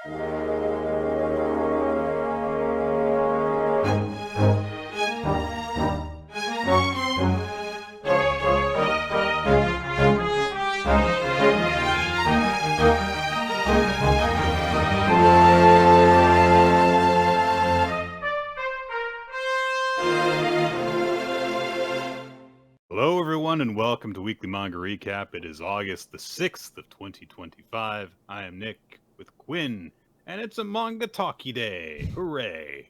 Hello, everyone, and welcome to Weekly Manga Recap. It is August the 6th of 2025. I am Nick with Quinn, and it's a manga talkie day. Hooray.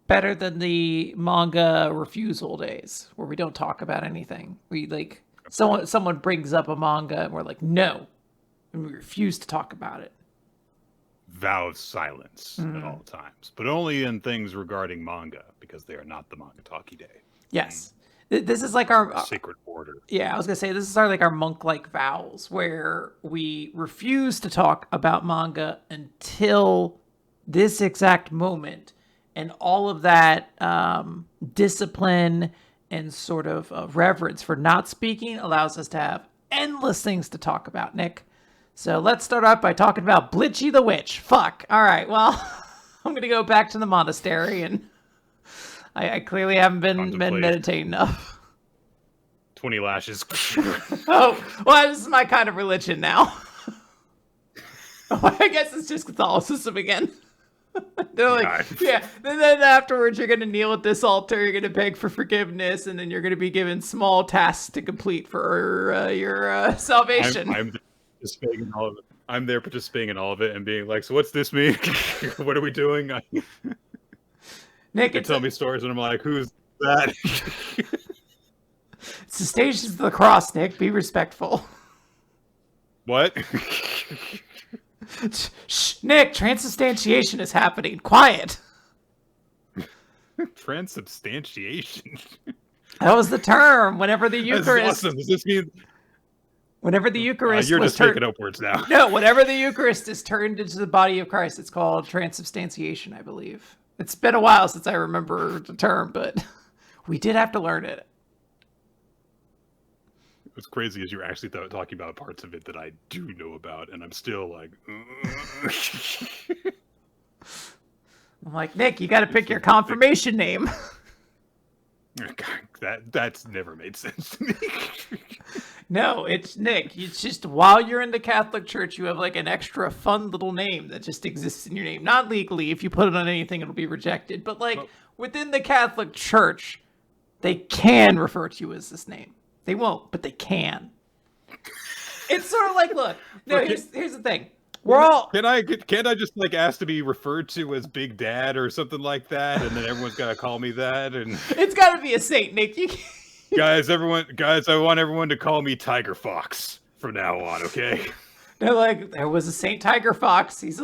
Better than the manga refusal days, where we don't talk about anything. We, someone brings up a manga, and we're like, no, and we refuse to talk about it. Vow of silence at all times, but only in things regarding manga, because they are not the manga talkie day. Yes. This is like our sacred order. Yeah, I was gonna say this is our monk-like vows, where we refuse to talk about manga until this exact moment, and all of that discipline and sort of reverence for not speaking allows us to have endless things to talk about, Nick. So let's start out by talking about Ichi the Witch. Fuck. All right, well, I'm gonna go back to the monastery, and I clearly haven't been meditating enough. 20 lashes. Oh, well, this is my kind of religion now. I guess it's just Catholicism again. They're like, yeah. And then afterwards, you're going to kneel at this altar, you're going to beg for forgiveness, and then you're going to be given small tasks to complete for your salvation. I'm participating in all of it. I'm there participating in all of it and being like, so what's this mean? What are we doing? Nick, they tell me stories, and I'm like, who's that? It's the Stations of the Cross, Nick. Be respectful. What? Shh, Nick, transubstantiation is happening. Quiet. Transubstantiation? That was the term. Whenever the Eucharist... That's awesome. Does this mean... Whenever the Eucharist you're just taking upwards now. No, whenever the Eucharist is turned into the body of Christ, it's called transubstantiation, I believe. It's been a while since I remember the term, but we did have to learn it. What's crazy is you're actually talking about parts of it that I do know about, and I'm still like... I'm like, Nick, you got to pick your confirmation name. That's never made sense to me. No, it's Nick. It's just while you're in the Catholic Church, you have like an extra fun little name that just exists in your name. Not legally. If you put it on anything, it'll be rejected. But within the Catholic Church, they can refer to you as this name. They won't, but they can. It's sort of like, look, no, here's the thing. Can't I just ask to be referred to as Big Dad or something like that, and then everyone's gotta call me that? And it's gotta be a saint, Nick. Guys, I want everyone to call me Tigerfox from now on, okay? They're like, there was a Saint Tigerfox. He's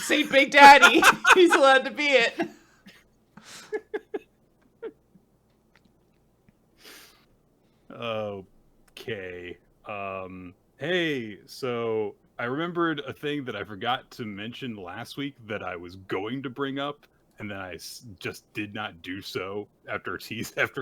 Saint Big Daddy. He's allowed to be it. Okay. Hey, so I remembered a thing that I forgot to mention last week that I was going to bring up, and then I just did not do so after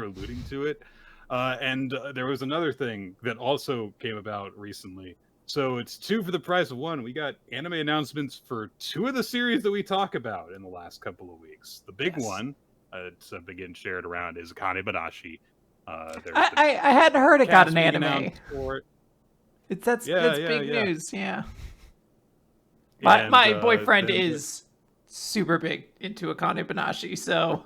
alluding to it. And there was another thing that also came about recently. So it's 2 for the price of 1. We got anime announcements for 2 of the series that we talk about in the last couple of weeks. The big one, it's been getting shared around, is Akane-banashi. I hadn't heard it got an anime. That's big news, yeah. My boyfriend is super big into Akane-banashi, so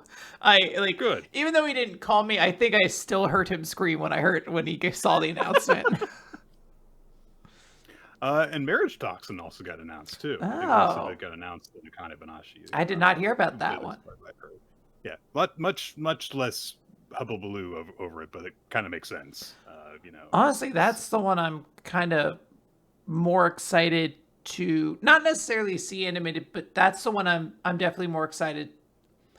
good. Even though he didn't call me, I think I still heard him scream when he saw the announcement. And Marriagetoxin also got announced too. Oh, it got announced in Akane-banashi. I did not hear about that one. Yeah, much less hubbubaloo over it, but it kind of makes sense. Honestly, that's the one I'm kind of more excited to not necessarily see animated, but that's the one I'm definitely more excited.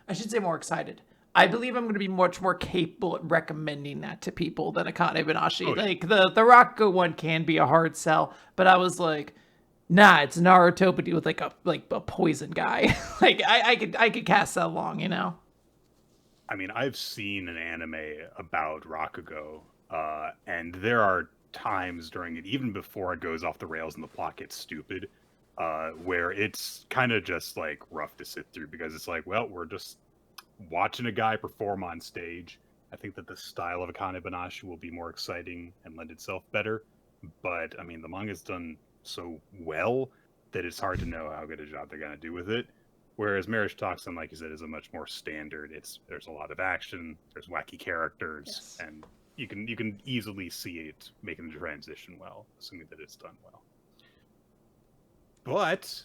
I should say more excited. I believe I'm going to be much more capable at recommending that to people than Akane-banashi. Oh, yeah. Like the Rakugo one can be a hard sell, but I was like, nah, it's Naruto, but with like a poison guy. Like I could cast that along, I mean, I've seen an anime about Rakugo, and there are times during it, even before it goes off the rails and the plot gets stupid, where it's kind of just like rough to sit through because it's like, well, we're just watching a guy perform on stage. I think that the style of Akane-banashi will be more exciting and lend itself better. But I mean, the manga's done so well that it's hard to know how good a job they're gonna do with it. Whereas Marriagetoxin, like you said, is a much more standard. There's a lot of action, there's wacky characters, Yes. and you can easily see it making the transition well, assuming that it's done well. But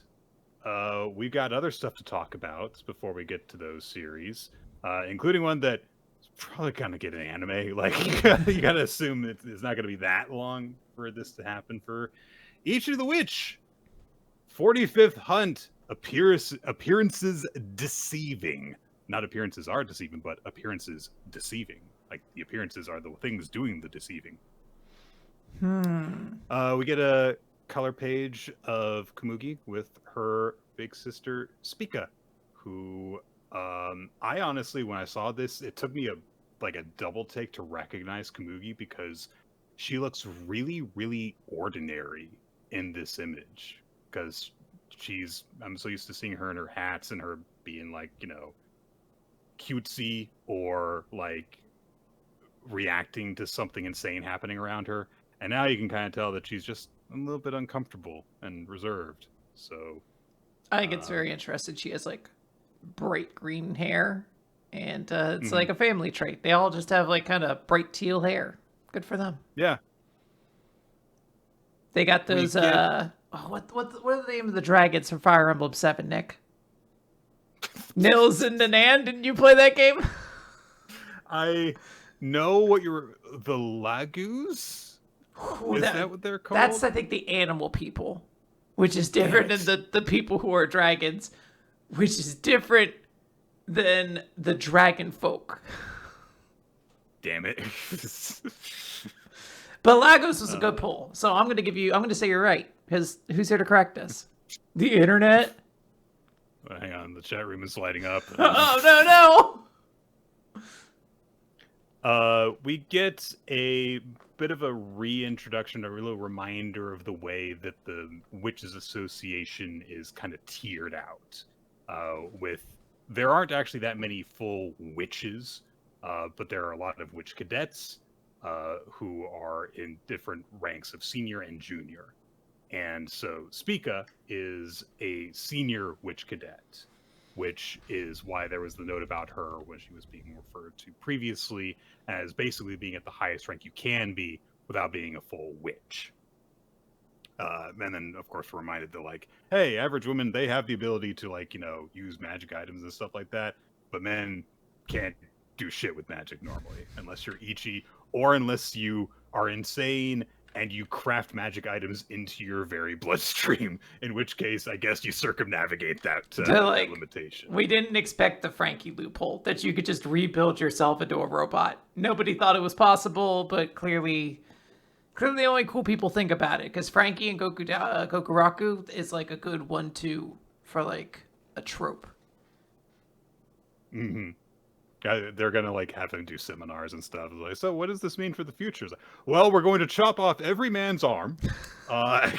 we've got other stuff to talk about before we get to those series, including one that is probably gonna get an anime. Like you gotta assume it's not gonna be that long for this to happen for Ichi the Witch. 45th Hunt appearances deceiving. Not appearances are deceiving, but appearances deceiving. Like the appearances are the things doing the deceiving. We get a color page of Komugi with her big sister Spica, who I honestly, when I saw this, it took me a double take to recognize Komugi because she looks really, really ordinary in this image. Because I'm so used to seeing her in her hats and her being like, cutesy or like reacting to something insane happening around her. And now you can kind of tell that she's just a little bit uncomfortable and reserved. So I think it's very interesting. She has like bright green hair, and it's like a family trait. They all just have like kind of bright teal hair. Good for them. Yeah. They got those. What are the name of the dragons from Fire Emblem 7, Nick? Nils and Nanan. Didn't you play that game? I know what the Lagoos. Is that what they're called? That's, I think, the animal people, which is different than the people who are dragons, which is different than the dragon folk. Damn it. But Lagos was a good pull, so I'm going to say you're right, because who's here to correct us? The internet? Well, hang on, the chat room is lighting up. Oh, no! We get a bit of a reintroduction, a real reminder of the way that the Witches Association is kind of tiered out. There aren't actually that many full witches, but there are a lot of witch cadets who are in different ranks of senior and junior. And so Spica is a senior witch cadet, which is why there was the note about her when she was being referred to previously as basically being at the highest rank you can be without being a full witch. And then, of course, we're reminded that, like, hey, average women, they have the ability to, use magic items and stuff like that, but men can't do shit with magic normally, unless you're Ichi, or unless you are insane and you craft magic items into your very bloodstream, in which case, I guess you circumnavigate that limitation. We didn't expect the Frankie loophole, that you could just rebuild yourself into a robot. Nobody thought it was possible, but clearly only cool people think about it, because Frankie and Gokuraku is like a good 1-2 for like a trope. Mm-hmm. They're gonna have him do seminars and stuff. Like, so what does this mean for the future? Like, well, we're going to chop off every man's arm. They're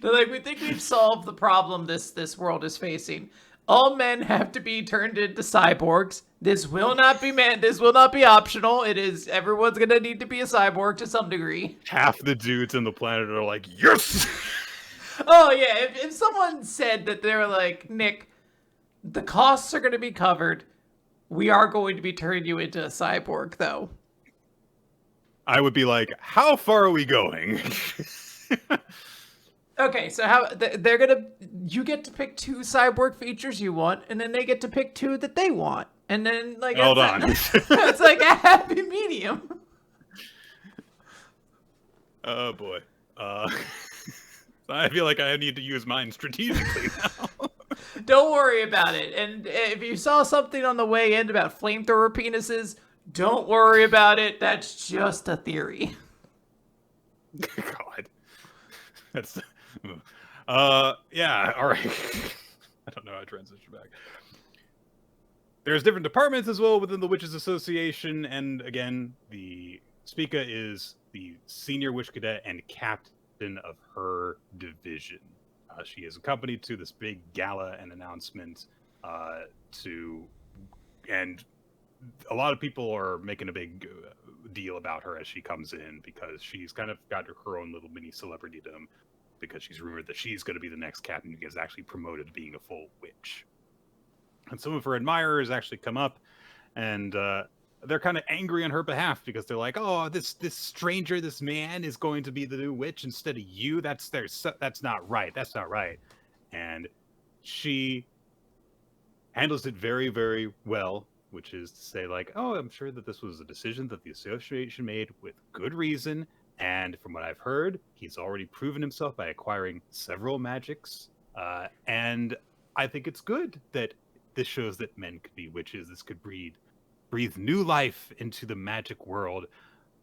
like, we think we've solved the problem this world is facing. All men have to be turned into cyborgs. This will not be This will not be optional. It is. Everyone's gonna need to be a cyborg to some degree. Half the dudes on the planet are like, yes. Oh yeah. If someone said that they're like, Nick, the costs are gonna be covered. We are going to be turning you into a cyborg, though. I would be like, how far are we going? Okay, so you get to pick 2 cyborg features you want, and then they get to pick 2 that they want. And then, hold on. It's like a happy medium. Oh, boy. I feel like I need to use mine strategically now. Don't worry about it. And if you saw something on the way in about flamethrower penises, don't worry about it. That's just a theory. God. That's... yeah, all right. I don't know how to transition back. There's different departments as well within the Witches Association, and again, the Spica is the senior witch cadet and captain of her division. She is accompanied to this big gala and announcement to, and a lot of people are making a big deal about her as she comes in because she's kind of got her own little mini celebritydom because she's rumored that she's going to be the next captain who gets actually promoted to being a full witch. And some of her admirers actually come up and they're kind of angry on her behalf because they're like, "Oh, this stranger, this man is going to be the new witch instead of you. That's not right. That's not right." And she handles it very, very well, which is to say, like, "Oh, I'm sure that this was a decision that the association made with good reason. And from what I've heard, he's already proven himself by acquiring several magics. And I think it's good that this shows that men could be witches. This could breathe new life into the magic world.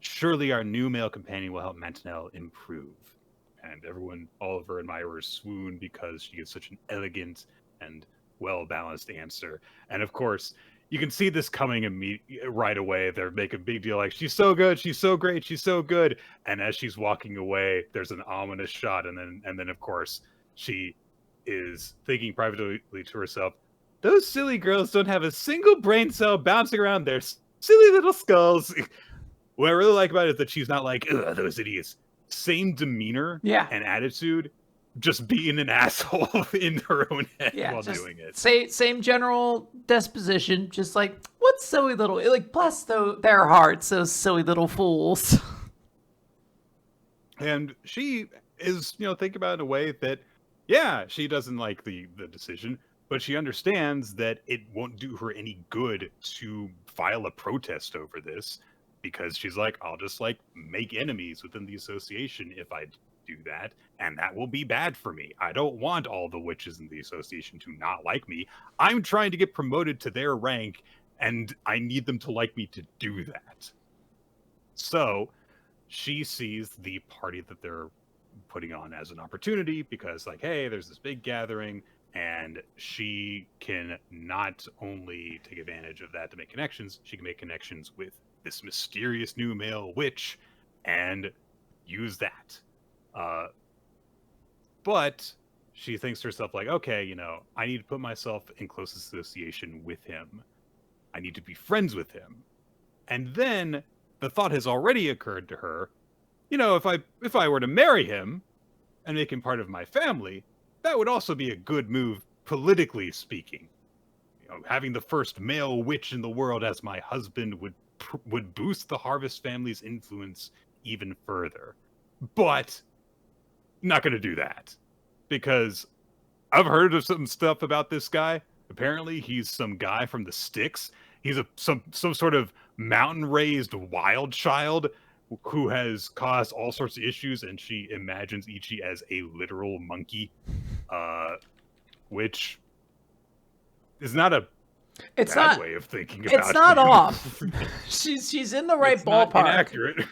Surely our new male companion will help Mantanel improve." And everyone, all of her admirers, swoon because she gives such an elegant and well-balanced answer. And of course, you can see this coming right away. They're making a big deal, like, "She's so good, she's so great, she's so good." And as she's walking away, there's an ominous shot, and then of course she is thinking privately to herself, "Those silly girls don't have a single brain cell bouncing around their silly little skulls." What I really like about it is that she's not like, "Ugh, those idiots." Same demeanor and attitude, just being an asshole in her own head while doing it. Same general disposition, just like, what silly little, like, bless their hearts, those silly little fools. And she is, thinking about it in a way that, yeah, she doesn't like the decision, but she understands that it won't do her any good to file a protest over this, because she's like, "I'll just like make enemies within the association if I do that, and that will be bad for me. I don't want all the witches in the association to not like me. I'm trying to get promoted to their rank, and I need them to like me to do that." So she sees the party that they're putting on as an opportunity because, like, hey, there's this big gathering, and she can not only take advantage of that to make connections, she can make connections with this mysterious new male witch and use that. But she thinks to herself, like, okay, I need to put myself in close association with him. I need to be friends with him. And then the thought has already occurred to her, if I were to marry him and make him part of my family, that would also be a good move, politically speaking. Having the first male witch in the world as my husband would boost the Harvest family's influence even further. But not going to do that, because I've heard of some stuff about this guy. Apparently, he's some guy from the sticks. He's some sort of mountain-raised wild child who has caused all sorts of issues, and she imagines Ichi as a literal monkey, which is not a bad way of thinking about it. It's not off. She's in the right ballpark. Not inaccurate.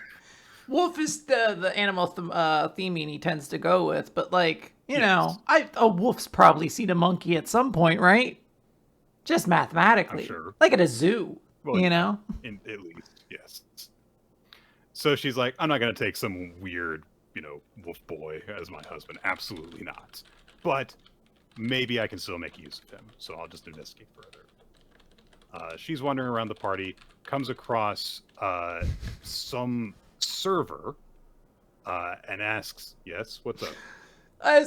Wolf is the animal theming he tends to go with, but like, a wolf's probably seen a monkey at some point, right? Just mathematically, I'm sure. Like at a zoo, well, at least, yes. So she's like, "I'm not going to take some weird, wolf boy as my husband. Absolutely not. But maybe I can still make use of him. So I'll just investigate further." She's wandering around the party, comes across some server, and asks, "Yes, what's up?" I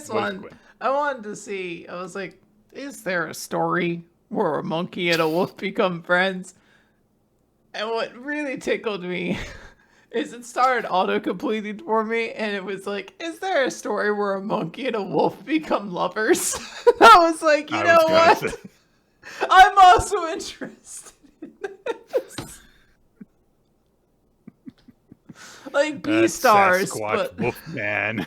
wanted to see. I was like, is there a story where a monkey and a wolf become friends? And what really tickled me is it started auto-completing for me, and it was like, is there a story where a monkey and a wolf become lovers? I was like, you know what? I'm also interested in this. Like B-stars, Sasquatch but Wolfman.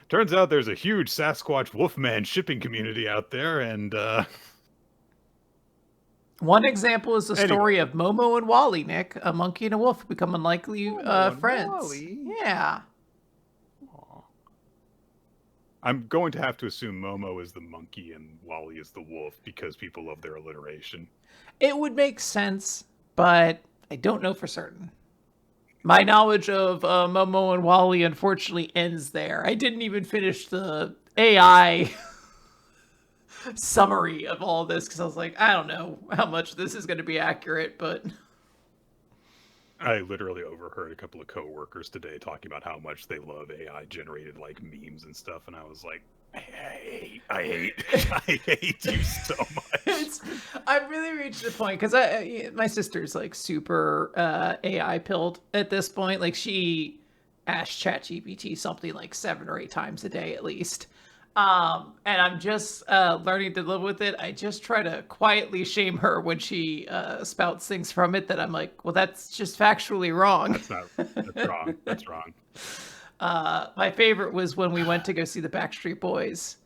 Turns out there's a huge Sasquatch Wolfman shipping community out there, and one example is the story of Momo and Wally, Nick. A monkey and a wolf become unlikely friends. Wally? Yeah. Aww. I'm going to have to assume Momo is the monkey and Wally is the wolf because people love their alliteration. It would make sense, but I don't know for certain. My knowledge of Momo and Wally unfortunately ends there. I didn't even finish the AI summary of all this because I was like, I don't know how much this is going to be accurate, but I literally overheard a couple of coworkers today talking about how much they love AI generated like memes and stuff, and I was like, I hate you so much. I've really reached the point because my sister's like super AI pilled at this point. Like she asks ChatGPT something like 7 or 8 times a day at least. And I'm just learning to live with it. I just try to quietly shame her when she spouts things from it that I'm like, well, that's just factually wrong. That's wrong. That's wrong. My favorite was when we went to go see the Backstreet Boys.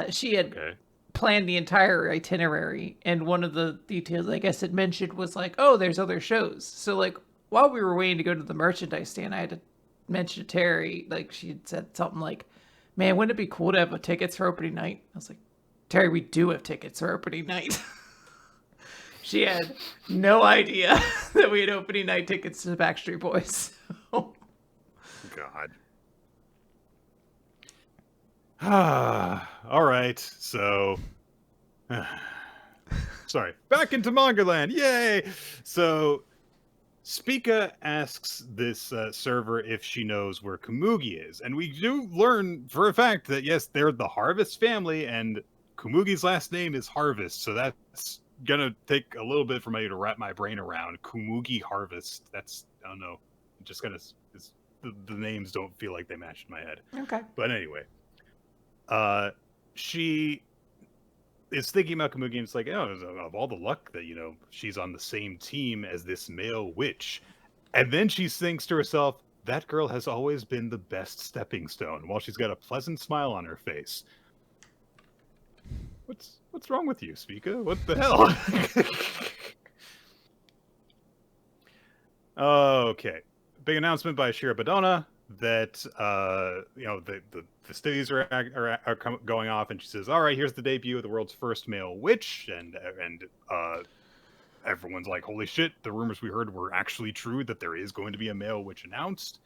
She had planned the entire itinerary, and one of the details I guess it mentioned was like, oh, there's other shows. So like while we were waiting to go to the merchandise stand, I had to mention to Terry, like she had said something like, man, wouldn't it be cool to have tickets for opening night? I was like, Terry, we do have tickets for opening night. She had no idea that we had opening night tickets to the Backstreet Boys. God. All right. So, sorry. Back into Manga Land. Yay! So, Spica asks this server if she knows where Komugi is, and we do learn for a fact that yes, they're the Harvest family, and Komugi's last name is Harvest, so that's gonna take a little bit for me to wrap my brain around. Komugi Harvest. That's, I don't know, just gonna the names don't feel like they match in my head. Okay. But anyway, she is thinking about Komugi, and it's like, oh, of all the luck that, you know, she's on the same team as this male witch. And then she thinks to herself, that girl has always been the best stepping stone, while she's got a pleasant smile on her face. What's wrong with you, Spica? What the hell? Okay. Big announcement by Shira Badona that you know, the festivities are going off, and she says, all right, here's the debut of the world's first male witch, and everyone's like, holy shit, the rumors we heard were actually true, that there is going to be a male witch announced.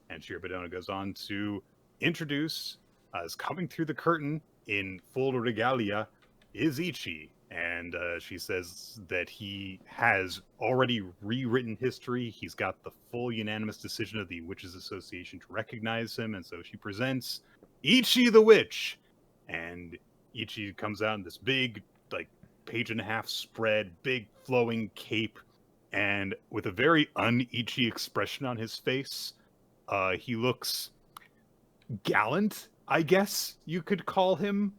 And Shira Badona goes on to introduce, as coming through the curtain in full regalia is Ichi. And she says that he has already rewritten history. He's got the full unanimous decision of the Witches Association to recognize him. And so she presents Ichi the Witch. And Ichi comes out in this big, like, 1.5-page spread, big flowing cape, and with a very un-Ichi expression on his face. He looks gallant, I guess you could call him.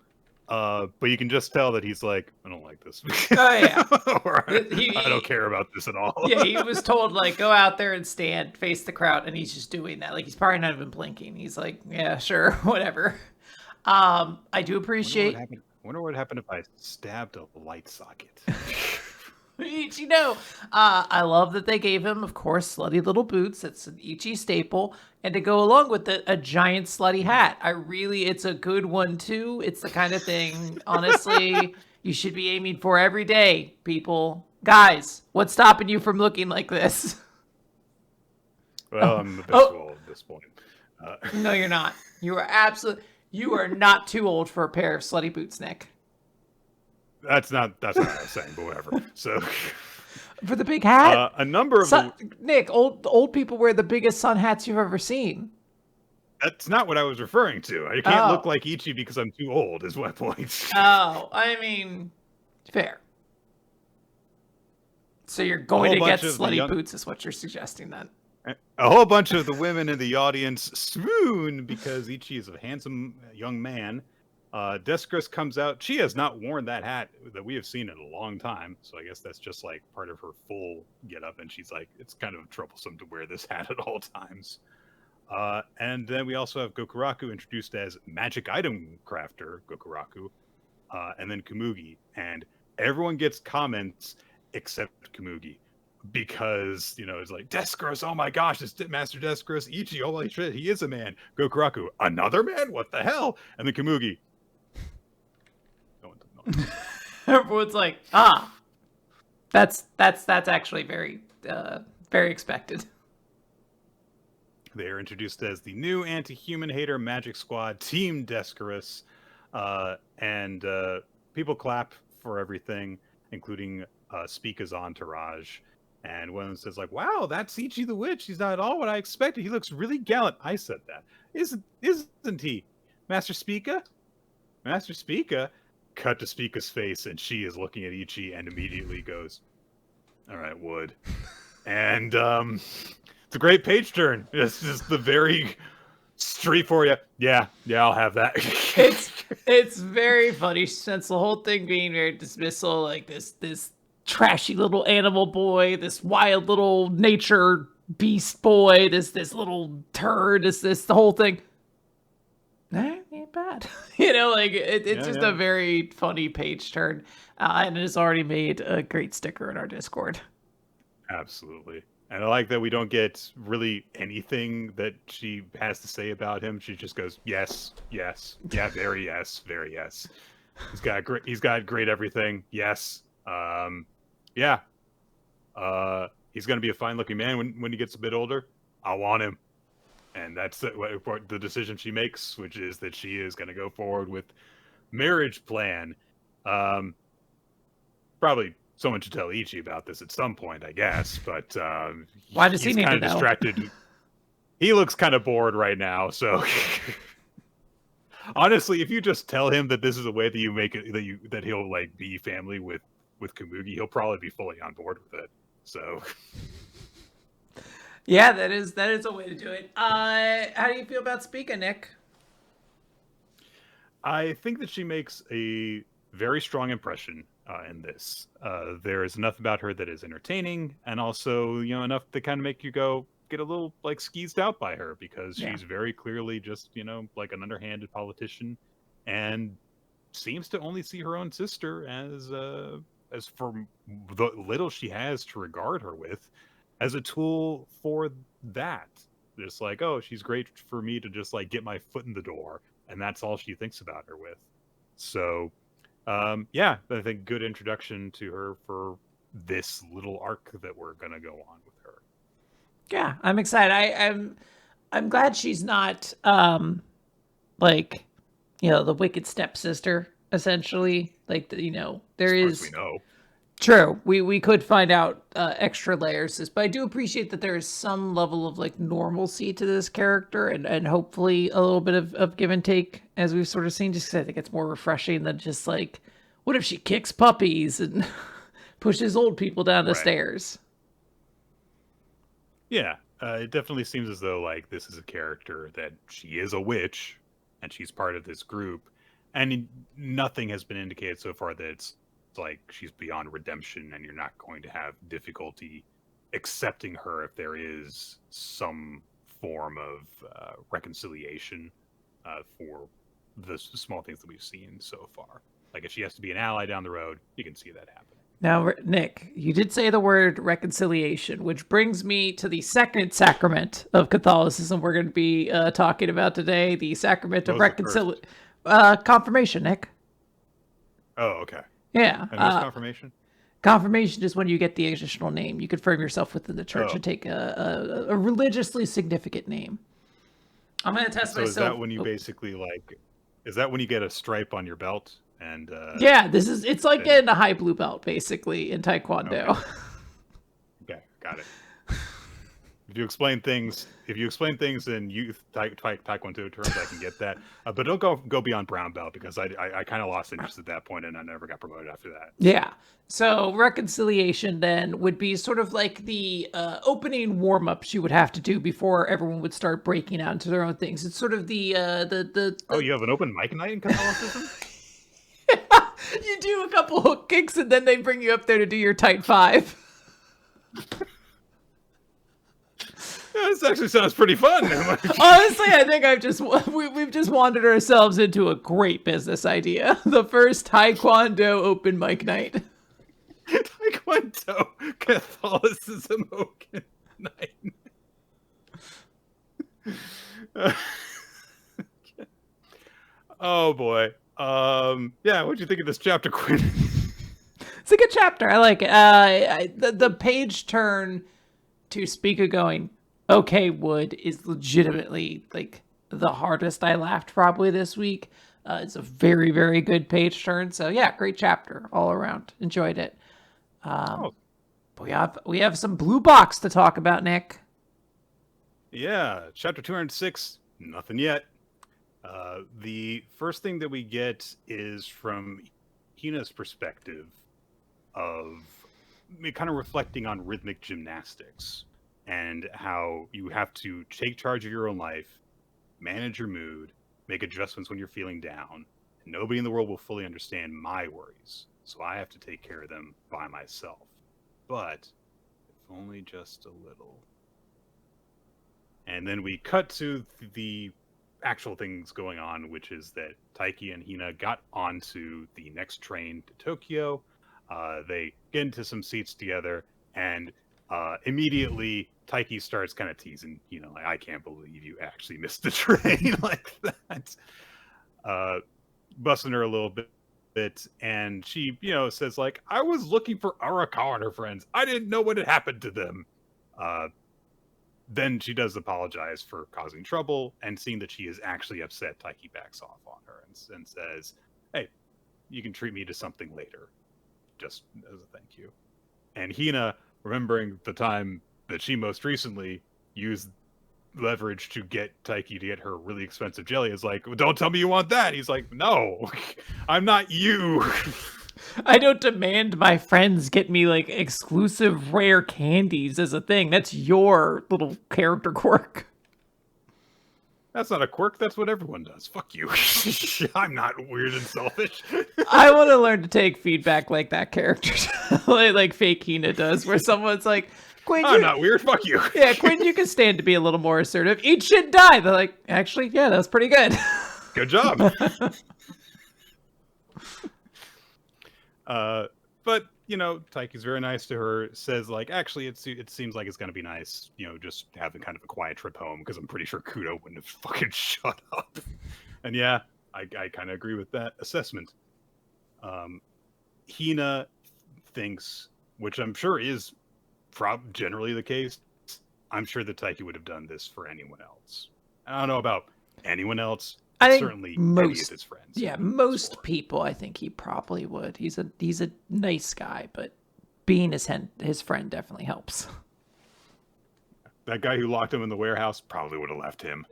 But you can just tell that he's like, I don't like this. Oh yeah. Or, I don't care about this at all. Yeah, he was told like, go out there and stand, face the crowd, and he's just doing that. Like he's probably not even blinking. He's like, yeah, sure, whatever. I do appreciate. Wonder what happened if I stabbed a light socket. You know, I love that they gave him, of course, slutty little boots. It's an Ichi staple. And to go along with it, a giant slutty hat. It's a good one, too. It's the kind of thing, honestly, you should be aiming for every day, people. Guys, what's stopping you from looking like this? Well, I'm a bit too old at this point. No, you're not. You are not too old for a pair of slutty boots, Nick. That's not what I was saying, but whatever. So, for the big hat, a number of Nick, old people wear the biggest sun hats you've ever seen. That's not what I was referring to. I can't look like Ichi because I'm too old, is my point. Oh, I mean, fair. So you're going to get slutty boots, is what you're suggesting then? A whole bunch of the women in the audience swoon because Ichi is a handsome young man. Descris comes out. She has not worn that hat that we have seen in a long time, so I guess that's just like part of her full get-up, and she's like, it's kind of troublesome to wear this hat at all times. And then we also have Gokuraku introduced as Magic Item Crafter Gokuraku, and then Komugi, and everyone gets comments except Komugi, because, you know, it's like, Descris, oh my gosh, it's Master Descris. Ichi, holy shit, he is a man. Gokuraku, another man? What the hell? And then Komugi, everyone's like, that's actually very very expected. They are introduced as the new anti-human hater magic squad, Team Descarus. And people clap for everything, including Spica's entourage. And one of them says, like, wow, that's Ichi the Witch. He's not at all what I expected. He looks really gallant. I said that. Isn't he? Master Spica? Master Spica? Cut to Spica's face, and she is looking at Ichi and immediately goes, all right, Wood. And it's a great page turn. It's just the very straight for you. Yeah, I'll have that. It's very funny. She spends the whole thing being very dismissal, like this trashy little animal boy, this wild little nature beast boy, this little turd, this the whole thing. That ain't bad. Like it's just a very funny page turn. And it has already made a great sticker in our Discord. Absolutely. And I like that we don't get really anything that she has to say about him. She just goes, yes, yeah, very yes. He's got great everything. Yes. Yeah. He's going to be a fine looking man when he gets a bit older. I want him. And that's the decision she makes, which is that she is going to go forward with marriage plan. Probably someone should tell Ichi about this at some point, I guess. But why does he need to know? Distracted. He looks kind of bored right now. So honestly, if you just tell him that this is a way that you make it that he'll like be family with Komugi, he'll probably be fully on board with it. So. Yeah, that is a way to do it. How do you feel about Spica, Nick? I think that she makes a very strong impression in this. There is enough about her that is entertaining, and also enough to kind of make you get a little like skeezed out by her, because she's very clearly just like an underhanded politician, and seems to only see her own sister as for the little she has to regard her with, as a tool for that. Just like, oh, she's great for me to just like get my foot in the door, and that's all she thinks about her with. So I think good introduction to her for this little arc that we're gonna go on with her. Yeah, I'm excited. I'm glad she's not like the wicked stepsister, essentially. Like there is. We know. True. We could find out extra layers to this, but I do appreciate that there is some level of like normalcy to this character, and hopefully a little bit of give and take, as we've sort of seen, just because I think it's more refreshing than just like, what if she kicks puppies and pushes old people down the stairs? Yeah, it definitely seems as though like this is a character that she is a witch, and she's part of this group, and nothing has been indicated so far that it's like she's beyond redemption and you're not going to have difficulty accepting her if there is some form of reconciliation for the small things that we've seen so far. Like if she has to be an ally down the road, you can see that happen. Now, Nick, you did say the word reconciliation, which brings me to the second sacrament of Catholicism we're going to be talking about today, the sacrament of reconciliation. Confirmation, Nick. Oh, okay. Yeah. And what's confirmation? Confirmation is when you get the additional name. You confirm yourself within the church and take a religiously significant name. I'm going to test myself. So is that when you basically like, is that when you get a stripe on your belt? And yeah, it's like getting a high blue belt basically in Taekwondo. Okay, got it. If you explain things in youth Taekwondo terms, I can get that. But don't go beyond brown belt, because I kind of lost interest at that point, and I never got promoted after that. Yeah. So reconciliation then would be sort of like the opening warm-ups you would have to do before everyone would start breaking out into their own things. It's sort of the Oh, you have an open mic night in Catholicism? You do a couple hook kicks, and then they bring you up there to do your tight five. Yeah, this actually sounds pretty fun. Honestly, I think we've just wandered ourselves into a great business idea. The first Taekwondo open mic night. Taekwondo Catholicism open night. Oh boy. Yeah, what'd you think of this chapter, Quinn? It's a good chapter. I like it. The page turn to Spica going, Okay Wood is legitimately like the hardest I laughed probably this week. It's a very, very good page turn. So yeah, great chapter all around. Enjoyed it. Oh, But we have some blue box to talk about, Nick. yeah. Chapter 206, nothing yet. The first thing that we get is from Hina's perspective of kind of reflecting on rhythmic gymnastics and how you have to take charge of your own life, manage your mood, make adjustments when you're feeling down. And nobody in the world will fully understand my worries, so I have to take care of them by myself. But if only just a little. And then we cut to the actual things going on, which is that Taiki and Hina got onto the next train to Tokyo. They get into some seats together, and immediately Taiki starts kind of teasing, like, I can't believe you actually missed the train like that. Busting her a little bit, and she, says, like, I was looking for Arakawa and her friends. I didn't know what had happened to them. Then she does apologize for causing trouble, and seeing that she is actually upset, Taiki backs off on her and says, hey, you can treat me to something later, just as a thank you. And Hina, remembering the time that she most recently used leverage to get Taiki to get her really expensive jelly, is like, well, don't tell me you want that. He's like, no, I'm not you. I don't demand my friends get me like exclusive rare candies as a thing. That's your little character quirk. That's not a quirk. That's what everyone does. Fuck you. I'm not weird and selfish. I want to learn to take feedback like that character, like fake Hina does, where someone's like, Quinn, I'm not weird. Fuck you. Yeah, Quinn, you can stand to be a little more assertive. Eat shit, die. They're like, actually, yeah, that was pretty good. Good job. But Taiki's very nice to her. Says, like, actually, it seems like it's gonna be nice, just having kind of a quiet trip home, because I'm pretty sure Kudo wouldn't have fucking shut up. And yeah, I kind of agree with that assessment. Hina thinks, which I'm sure is generally the case, I'm sure that Taiki would have done this for anyone else. I don't know about anyone else. I think certainly any of his friends. Yeah, most people, I think he probably would. He's a nice guy, but being his friend definitely helps. That guy who locked him in the warehouse probably would have left him.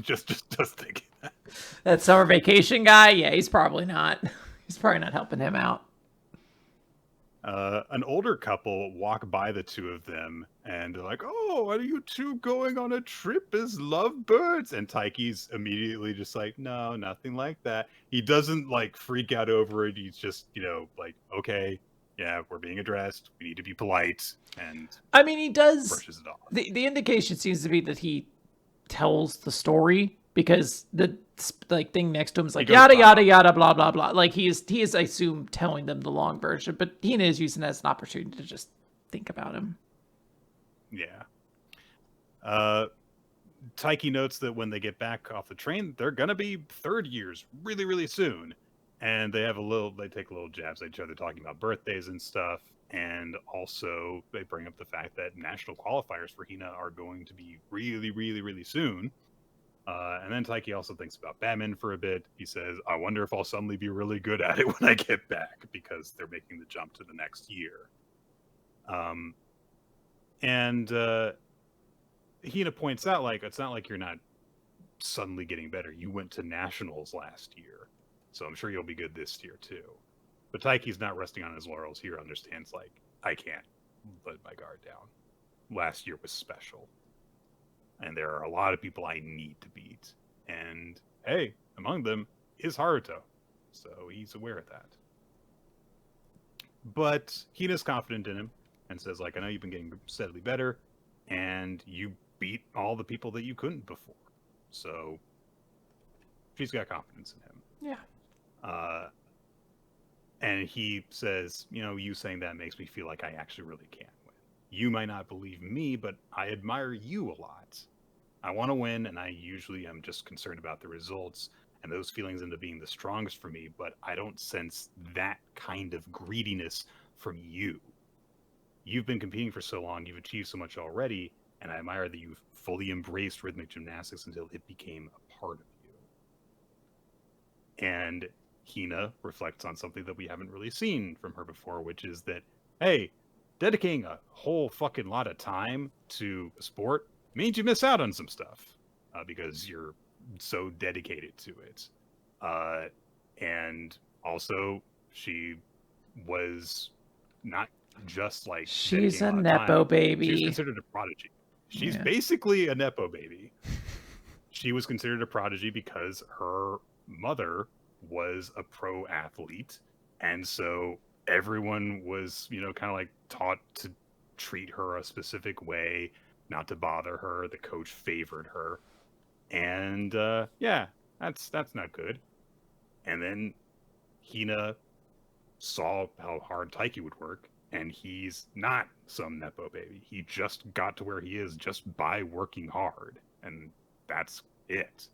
just thinking that. That summer vacation guy, yeah, he's probably not. He's probably not helping him out. An older couple walk by the two of them, and they're like, "Oh, are you two going on a trip as lovebirds?" And Taiki's immediately just like, "No, nothing like that." He doesn't like freak out over it. He's just, like, "Okay, yeah, we're being addressed. We need to be polite." And I mean, he does. Brushes it off. The indication seems to be that he tells the story, because the thing next to him is like yada yada yada blah blah blah. Like he is I assume telling them the long version, but Hina is using that as an opportunity to just think about him. Yeah. Taiki notes that when they get back off the train, they're gonna be third years really, really soon. And they take a little jabs at each other, talking about birthdays and stuff. And also they bring up the fact that national qualifiers for Hina are going to be really, really, really soon. And then Taiki also thinks about Batman for a bit. He says, I wonder if I'll suddenly be really good at it when I get back, because they're making the jump to the next year. And Hina points out, like, it's not like you're not suddenly getting better. You went to nationals last year, so I'm sure you'll be good this year too. But Taiki's not resting on his laurels here. Understands, like, I can't let my guard down. Last year was special, and there are a lot of people I need to beat. And hey, among them is Haruto, so he's aware of that. But Hina's confident in him and says, like, I know you've been getting steadily better, and you beat all the people that you couldn't before. So she's got confidence in him. Yeah. And he says, you saying that makes me feel like I actually really can win. You might not believe me, but I admire you a lot. I want to win, and I usually am just concerned about the results, and those feelings end up being the strongest for me, but I don't sense that kind of greediness from you. You've been competing for so long, you've achieved so much already, and I admire that you've fully embraced rhythmic gymnastics until it became a part of you. And Hina reflects on something that we haven't really seen from her before, which is that, hey, dedicating a whole fucking lot of time to a sport means you miss out on some stuff because you're so dedicated to it. And also, she was not just like she's a dedicating a lot of nepo time. baby. She was considered a prodigy. She's basically a nepo baby. She was considered a prodigy because her mother was a pro athlete, and so everyone was, kind of like taught to treat her a specific way, not to bother her. The coach favored her, and that's not good. And then Hina saw how hard Taiki would work, and he's not some nepo baby. He just got to where he is just by working hard, and that's it.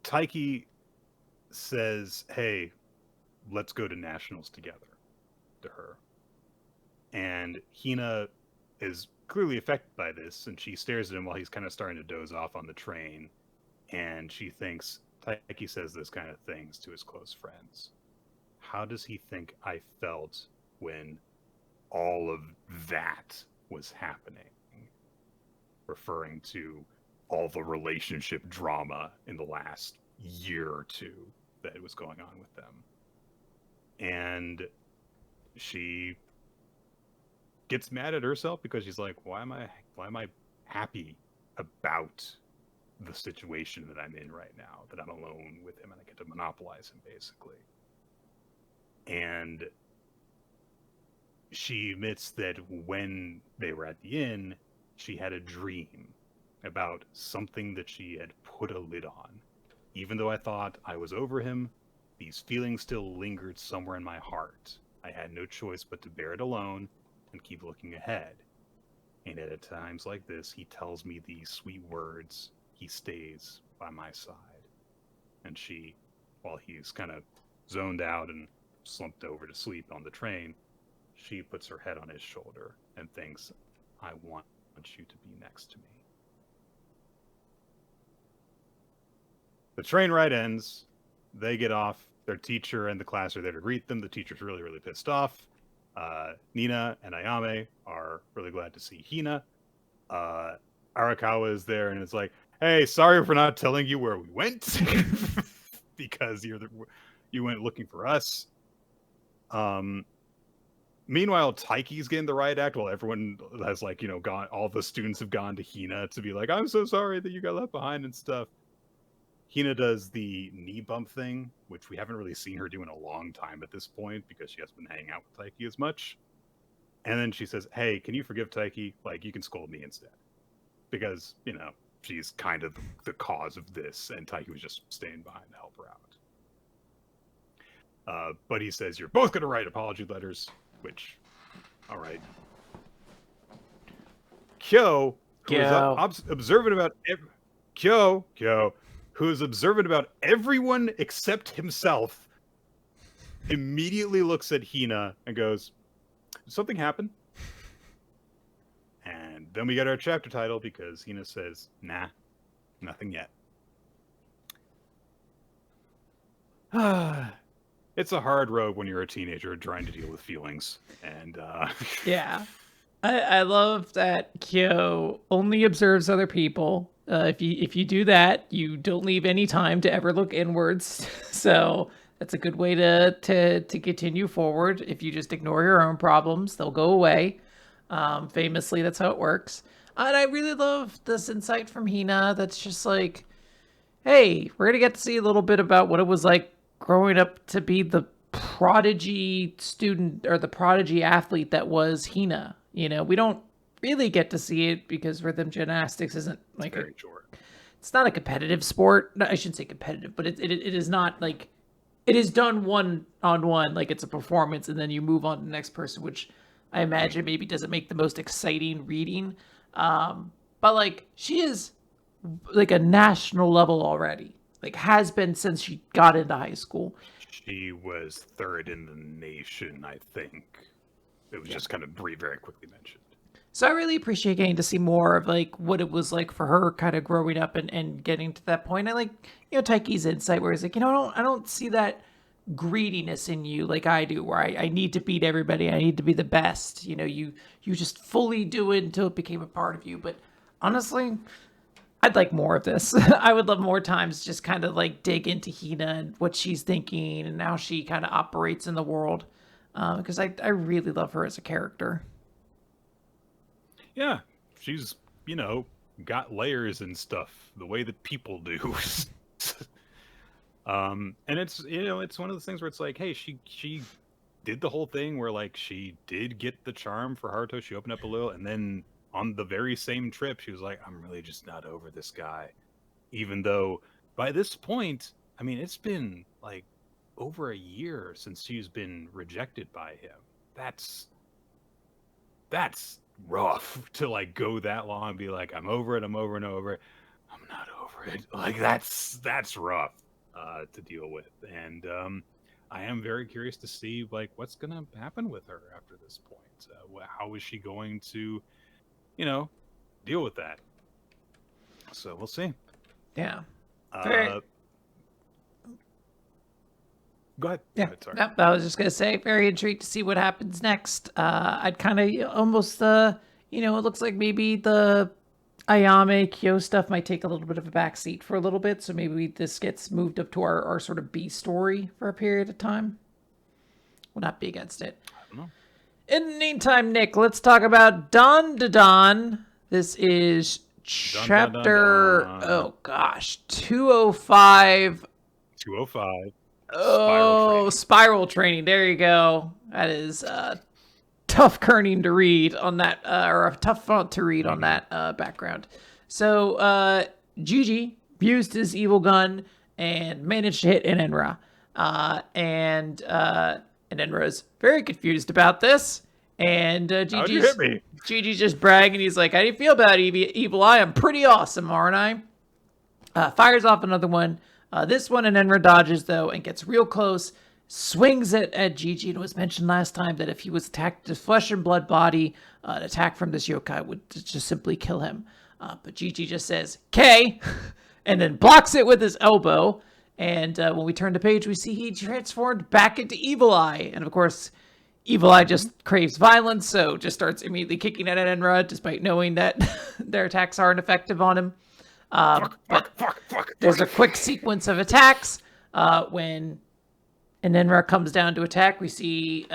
Taiki says, "Hey, let's go to nationals together," to her. And Hina is clearly affected by this, and she stares at him while he's kind of starting to doze off on the train. And she thinks, Taiki says this kind of things to his close friends. How does he think I felt when all of that was happening? Referring to all the relationship drama in the last year or two that was going on with them. And she gets mad at herself because she's like, why am I happy about the situation that I'm in right now, that I'm alone with him and I get to monopolize him, basically. And she admits that when they were at the inn, she had a dream about something that she had put a lid on. Even though I thought I was over him, these feelings still lingered somewhere in my heart. I had no choice but to bear it alone and keep looking ahead. And at times like this, he tells me these sweet words. He stays by my side. And she, while he's kind of zoned out and slumped over to sleep on the train, she puts her head on his shoulder and thinks, I want you to be next to me. The train ride ends. They get off. Their teacher and the class are there to greet them. The teacher's really, really pissed off. Nina and Ayame are really glad to see Hina. Arakawa is there and is like, hey, sorry for not telling you where we went because you went looking for us. Meanwhile, Taiki's getting the riot act while everyone has gone. All the students have gone to Hina to be like, I'm so sorry that you got left behind and stuff. Hina does the knee bump thing, which we haven't really seen her do in a long time at this point because she hasn't been hanging out with Taiki as much. And then she says, hey, can you forgive Taiki? You can scold me instead. Because, she's kind of the cause of this, and Taiki was just staying behind to help her out. But he says, you're both going to write apology letters, which, all right. Kyo, who is observant about... Kyo, who is observant about everyone except himself, immediately looks at Hina and goes, did something happen? And then we get our chapter title because Hina says, nah, nothing yet. It's a hard road when you're a teenager trying to deal with feelings. And yeah. I love that Kyo only observes other people. If you do that, you don't leave any time to ever look inwards. So that's a good way to continue forward. If you just ignore your own problems, they'll go away. Famously, that's how it works. And I really love this insight from Hina that's just like, hey, we're going to get to see a little bit about what it was like growing up to be the prodigy student or the prodigy athlete that was Hina. We don't really get to see it because rhythm gymnastics isn't like very short. It's not a competitive sport. No, I shouldn't say competitive, but it is not like it is done one-on-one, like it's a performance, and then you move on to the next person, which I imagine maybe doesn't make the most exciting reading. But she is like a national level already. Has been since she got into high school. She was third in the nation, I think. It was just kind of very quickly mentioned. So I really appreciate getting to see more of like what it was like for her kind of growing up and getting to that point. I like, Taiki's insight where he's like, I don't see that greediness in you like I do, where I need to beat everybody. I need to be the best. You just fully do it until it became a part of you. But honestly, I'd like more of this. I would love more times just kind of like dig into Hina and what she's thinking and how she kind of operates in the world. Because I really love her as a character. Yeah, she's, got layers and stuff the way that people do. And it's, it's one of those things where it's like, hey, she did the whole thing where like she did get the charm for Haruto. She opened up a little, and then on the very same trip, she was like, I'm really just not over this guy. Even though by this point, I mean, it's been like over a year since she's been rejected by him. That's rough to like go that long and be like, I'm over it, I'm over and over. I'm not over it. Like that's rough to deal with. And I am very curious to see like what's gonna happen with her after this point. How is she going to, deal with that? So we'll see. Yeah. Go ahead. Yeah. Go ahead, sorry. Yep, I was just gonna say, very intrigued to see what happens next. I'd kind of almost, it looks like maybe the Ayame Kyo stuff might take a little bit of a backseat for a little bit, so maybe this gets moved up to our sort of B story for a period of time. Would not be against it. I don't know. In the meantime, Nick, let's talk about Dandadan. This is chapter, oh gosh, 205. 205. Oh, Spiral Training. There you go. That is tough kerning to read on that, or a tough font to read on that background. So Jiji used his evil gun and managed to hit Enenra. And Enenra's very confused about this. And How'd you hit me? Jiji's just bragging. He's like, how do you feel about Evil Eye? I'm pretty awesome, aren't I? Fires off another one. This one, Enenra dodges, though, and gets real close, swings it at Jiji. It was mentioned last time that if he was attacked, his flesh and blood body, an attack from this yokai would just simply kill him. But Jiji just says, K, and then blocks it with his elbow. And when we turn the page, we see he transformed back into Evil Eye. And, of course, Evil Eye just craves violence, so just starts immediately kicking at Enenra, despite knowing that their attacks aren't effective on him. There's a quick sequence of attacks. When Enenra comes down to attack, we see,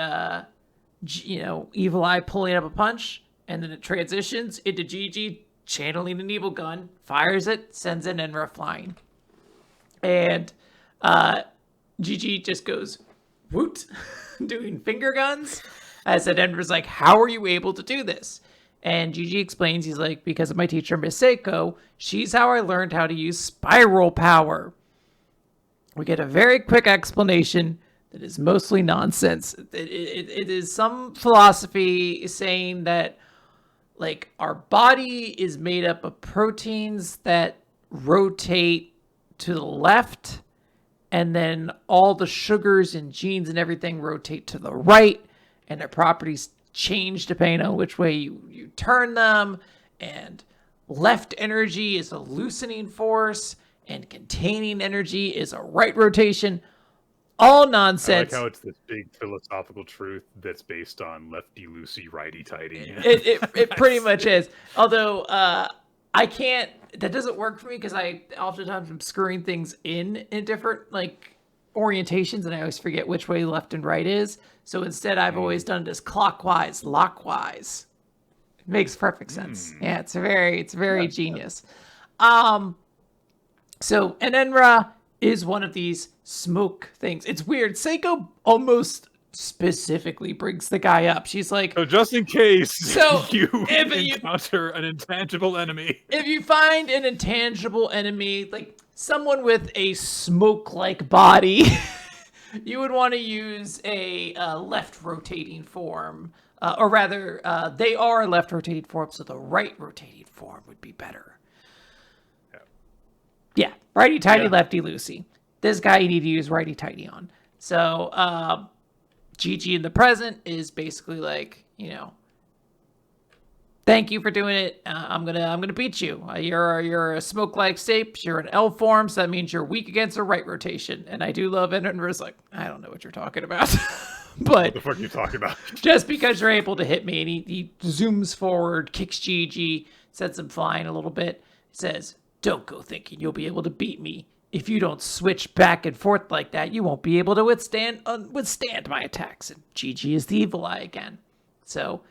Evil Eye pulling up a punch, and then it transitions into Jiji channeling an evil gun, fires it, sends Enenra flying. And Jiji just goes, woot, doing finger guns. As Enenra's like, how are you able to do this? And Jiji explains, he's like, because of my teacher, Miss Seiko, she's how I learned how to use spiral power. We get a very quick explanation that is mostly nonsense. It is some philosophy saying that, like, our body is made up of proteins that rotate to the left, and then all the sugars and genes and everything rotate to the right, and their properties change depending on which way you turn them. And left energy is a loosening force, and containing energy is a right rotation. All nonsense. I like how it's this big philosophical truth that's based on lefty loosey, righty tighty. It pretty much is. Although I can't. That doesn't work for me because I oftentimes am screwing things in different like orientations, and I always forget which way left and right is. So instead, I've always done it as clockwise, lockwise. It makes perfect sense. Yeah, it's very genius. So Enenra is one of these smoke things. It's weird. Seiko almost specifically brings the guy up. She's like, so just in case you if encounter an intangible enemy. If you find an intangible enemy, like someone with a smoke-like body, you would want to use a left rotating form. Or rather, they are a left rotating form, so the right rotating form would be better. Yeah, righty-tighty, lefty-loosey. This guy you need to use righty-tighty on. So, Jiji in the present is basically like, thank you for doing it. I'm gonna beat you. You're a smoke like state. You're an L form, so that means you're weak against a right rotation. And I do love it. And Enra's like, I don't know what you're talking about. But what the fuck are you talking about? Just because you're able to hit me, and he zooms forward, kicks Jiji, sets him flying a little bit. He says, "Don't go thinking you'll be able to beat me. If you don't switch back and forth like that, you won't be able to withstand my attacks." And Jiji is the evil eye again. So,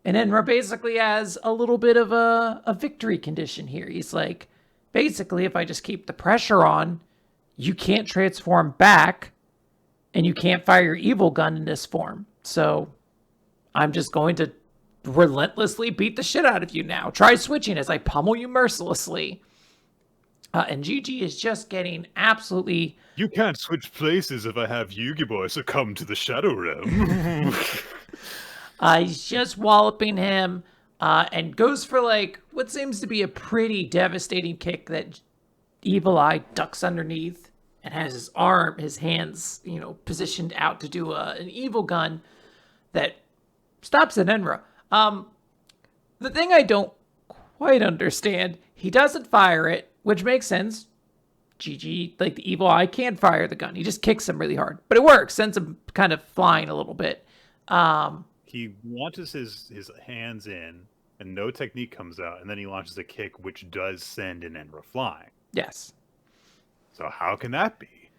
and Enra basically has a little bit of a victory condition here. He's like, basically, if I just keep the pressure on, you can't transform back, and you can't fire your evil gun in this form. So I'm just going to relentlessly beat the shit out of you now. Try switching as I pummel you mercilessly. And Jiji is just getting absolutely... You can't switch places if I have Yugi Boy succumb to the Shadow Realm. He's just walloping him and goes for like what seems to be a pretty devastating kick that Evil Eye ducks underneath and has his hands, positioned out to do an evil gun that stops an Enra. The thing I don't quite understand, he doesn't fire it, which makes sense. Jiji, like the evil eye, can't fire the gun. He just kicks him really hard. But it works, sends him kind of flying a little bit. He launches his hands in, and no technique comes out, and then he launches a kick, which does send an Enra flying. Yes. So how can that be?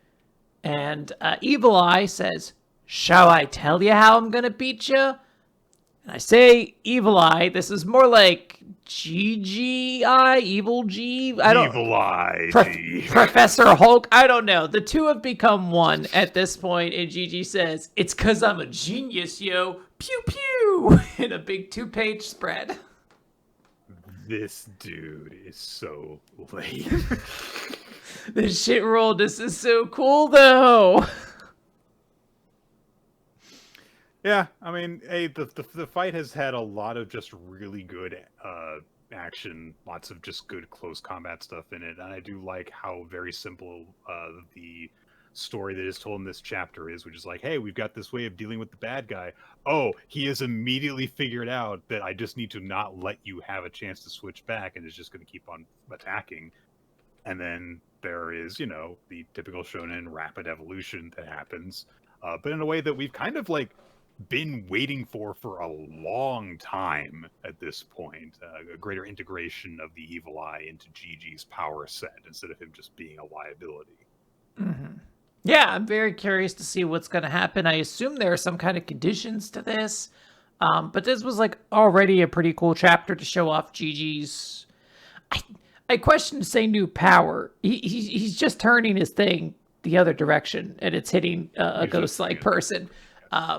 And Evil Eye says, "Shall I tell you how I'm going to beat you?" And I say, Evil Eye, this is more like GGI, Evil G. I don't. Evil Eye, G. Professor Hulk. I don't know. The two have become one at this point, and Jiji says, "It's because I'm a genius, yo. Pew pew," in a big 2-page spread. This dude is so lame. This shit roll. This is so cool, though. Yeah, I mean, hey, the fight has had a lot of just really good action, lots of just good close combat stuff in it, and I do like how very simple the story that is told in this chapter is, which is like, hey, we've got this way of dealing with the bad guy. Oh, he has immediately figured out that I just need to not let you have a chance to switch back, and is just going to keep on attacking. And then there is, the typical shonen rapid evolution that happens, but in a way that we've kind of been waiting for a long time at this point. A greater integration of the evil eye into Jiji's power set instead of him just being a liability. Mm-hmm. Yeah, I'm very curious to see what's going to happen. I assume there are some kind of conditions to this, but this was already a pretty cool chapter to show off Jiji's... I question to say new power. He's just turning his thing the other direction, and it's hitting a ghost-like person.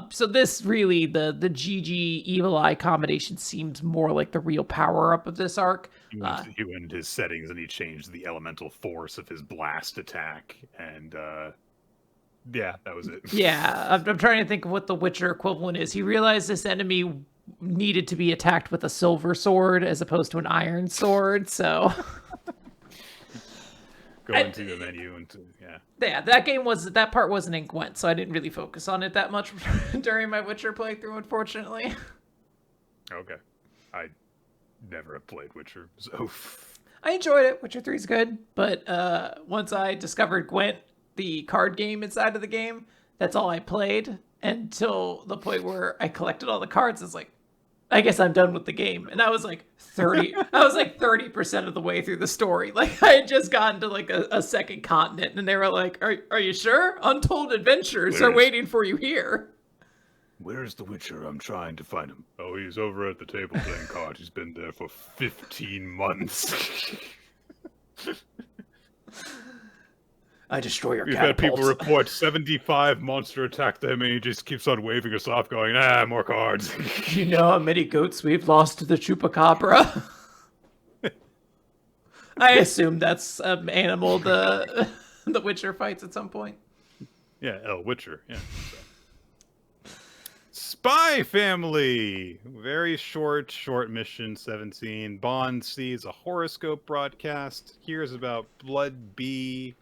So this really, the Jiji Evil Eye combination seems more like the real power-up of this arc. He went his settings and he changed the elemental force of his blast attack, and yeah, that was it. Yeah, I'm trying to think of what the Witcher equivalent is. He realized this enemy needed to be attacked with a silver sword as opposed to an iron sword, so... Go into the menu and yeah, that part wasn't in Gwent, so I didn't really focus on it that much during my Witcher playthrough, unfortunately. Okay, I never have played Witcher, so I enjoyed it. Witcher 3 is good, but once I discovered Gwent, the card game inside of the game, that's all I played until the point where I collected all the cards. It's like, I guess I'm done with the game. And I was like 30% of the way through the story. I had just gotten to a second continent, and they were like, are you sure? Untold adventures are waiting for you here. Where's the Witcher? I'm trying to find him. Oh, he's over at the table playing cards. He's been there for 15 months. I destroy your We've catapults. had people report 75 monster attacked them, and he just keeps on waving us off, going, more cards. Do you know how many goats we've lost to the Chupacabra? I assume that's an animal the Witcher fights at some point. Yeah, El Witcher, yeah. Spy Family! Very short mission, 17. Bond sees a horoscope broadcast, hears about Blood B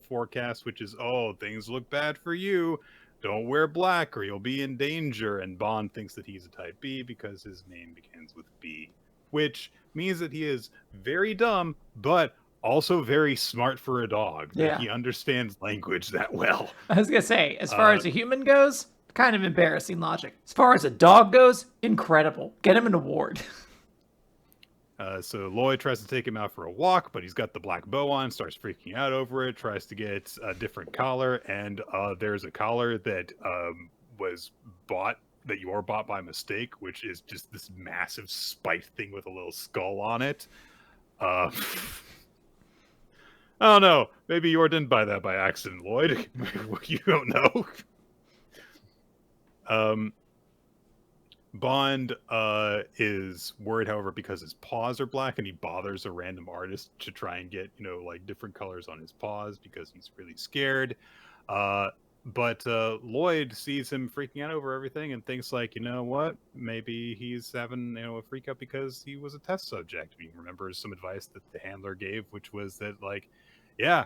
forecast, which is, things look bad for you. don't wear black or you'll be in danger. And Bond thinks that he's a type B because his name begins with B, which means that he is very dumb, but also very smart for a dog. That he understands language that well. I was gonna say, as far as a human goes, kind of embarrassing logic. As far as a dog goes, incredible. Get him an award. So Lloyd tries to take him out for a walk, but he's got the black bow on, starts freaking out over it, tries to get a different collar, and there's a collar that was bought, that you are bought by mistake, which is just this massive spiked thing with a little skull on it. I don't know. Maybe you didn't buy that by accident, Lloyd. You don't know. Bond is worried, however, because his paws are black, and he bothers a random artist to try and get, like different colors on his paws because he's really scared. But Lloyd sees him freaking out over everything and thinks, like, you know what? Maybe he's having, a freak out because he was a test subject. He remembers some advice that the handler gave, which was that, like, yeah,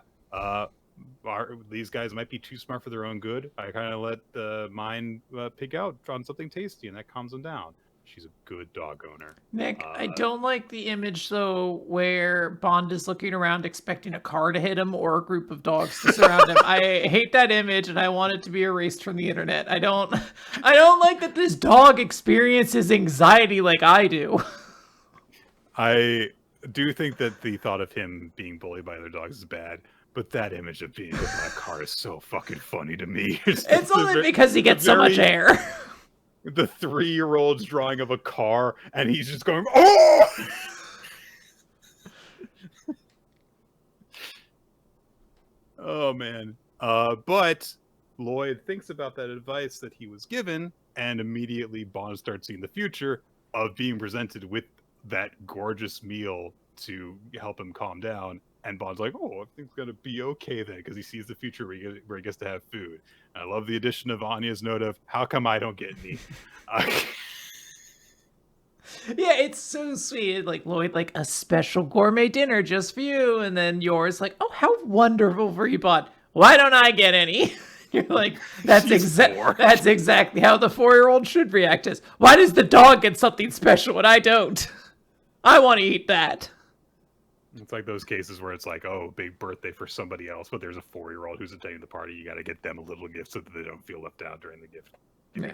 these guys might be too smart for their own good. I kind of let mine pig out on something tasty, and that calms them down. She's a good dog owner. Nick, I don't like the image, though, where Bond is looking around expecting a car to hit him or a group of dogs to surround him. I hate that image, and I want it to be erased from the internet. I don't like that this dog experiences anxiety like I do. I do think that the thought of him being bullied by other dogs is bad. But that image of being hit by a car is so fucking funny to me. It's only because he gets so much air. The 3-year-old's drawing of a car, and he's just going, oh! Oh, man. But Lloyd thinks about that advice that he was given, and immediately Bond starts seeing the future of being presented with that gorgeous meal to help him calm down. And Bond's like, oh, everything's going to be okay then, because he sees the future where he gets to have food. And I love the addition of Anya's note of, how come I don't get any? Yeah, it's so sweet. Like, Lloyd, like, a special gourmet dinner just for you. And then yours, like, oh, how wonderful for you, Bond. Why don't I get any? You're like, that's exactly how the 4-year-old should react. Is why does the dog get something special and I don't? I want to eat that. It's like those cases where it's like, oh, big birthday for somebody else, but there's a 4-year-old who's attending the party. You got to get them a little gift so that they don't feel left out during the gift thing.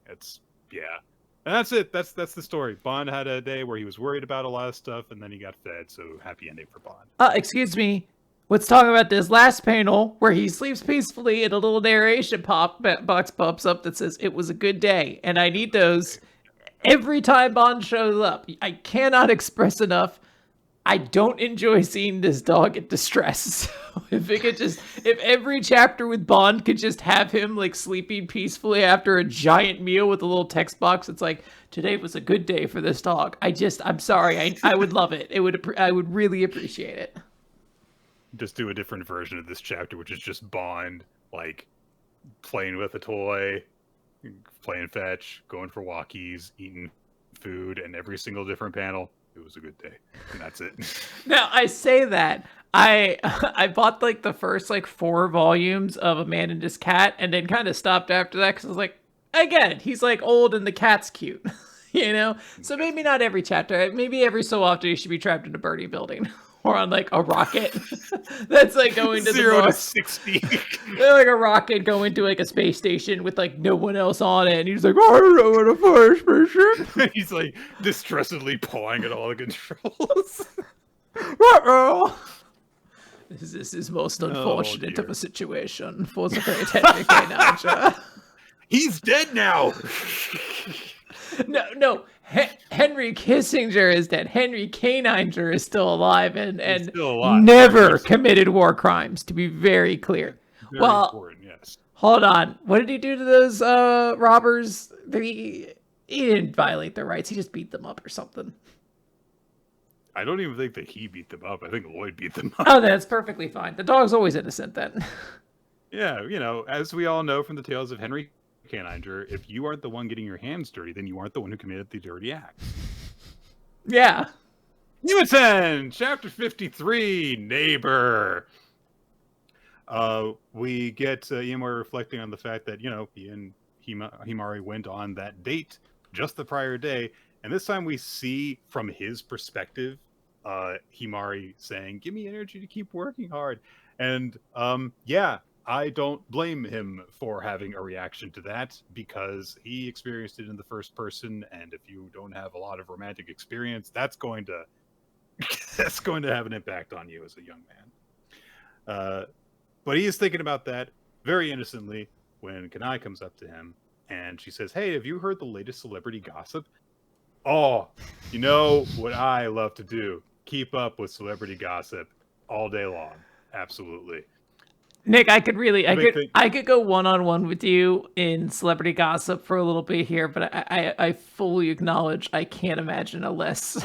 It's, yeah. And that's it. That's the story. Bond had a day where he was worried about a lot of stuff, and then he got fed, so happy ending for Bond. Excuse me. Let's talk about this last panel where he sleeps peacefully and a little narration box pops up that says, it was a good day. And I need those every time Bond shows up. I cannot express enough. I don't enjoy seeing this dog in distress. So if every chapter with Bond could just have him like sleeping peacefully after a giant meal with a little text box, it's like, today was a good day for this dog. I'm sorry. I would love it. I would really appreciate it. Just do a different version of this chapter, which is just Bond, like, playing with a toy, playing fetch, going for walkies, eating food, and every single different panel. It was a good day, and that's it. Now, I say that I bought like the first like 4 volumes of A Man and His Cat, and then kind of stopped after that because I was like, I get it. He's like old and the cat's cute, So maybe not every chapter. Maybe every so often he should be trapped in a burning building or on like a rocket that's like going to 0 to 60. They're like a rocket going to like a space station with like no one else on it, and he's like, I don't know how to fly a spaceship. He's like distressedly pawing at all the controls. This is most unfortunate of a situation for the great Henry K. He's dead now. No. Henry Kissinger is dead. Henry K-Ninger is still alive and still alive. Never committed war crimes, to be very clear. Very important, yes. Hold on. What did he do to those robbers? He didn't violate their rights. He just beat them up or something. I don't even think that he beat them up. I think Lloyd beat them up. Oh, that's perfectly fine. The dog's always innocent then. Yeah, as we all know from the tales of Henry K-Ninger, if you aren't the one getting your hands dirty, then you aren't the one who committed the dirty act. Yeah. Hima-Ten, chapter 53, Neighbor. we get Iemori reflecting on the fact that, he and Himari went on that date just the prior day. And this time we see from his perspective, Himari saying, "Give me energy to keep working hard." And yeah, I don't blame him for having a reaction to that, because he experienced it in the first person. And if you don't have a lot of romantic experience, that's going to that's going to have an impact on you as a young man. But he is thinking about that very innocently when Kanai comes up to him and she says, "Hey, have you heard the latest celebrity gossip?" Oh, you know what I love to do? Keep up with celebrity gossip all day long. Absolutely. Nick, I could go one-on-one with you in celebrity gossip for a little bit here, but I fully acknowledge I can't imagine a less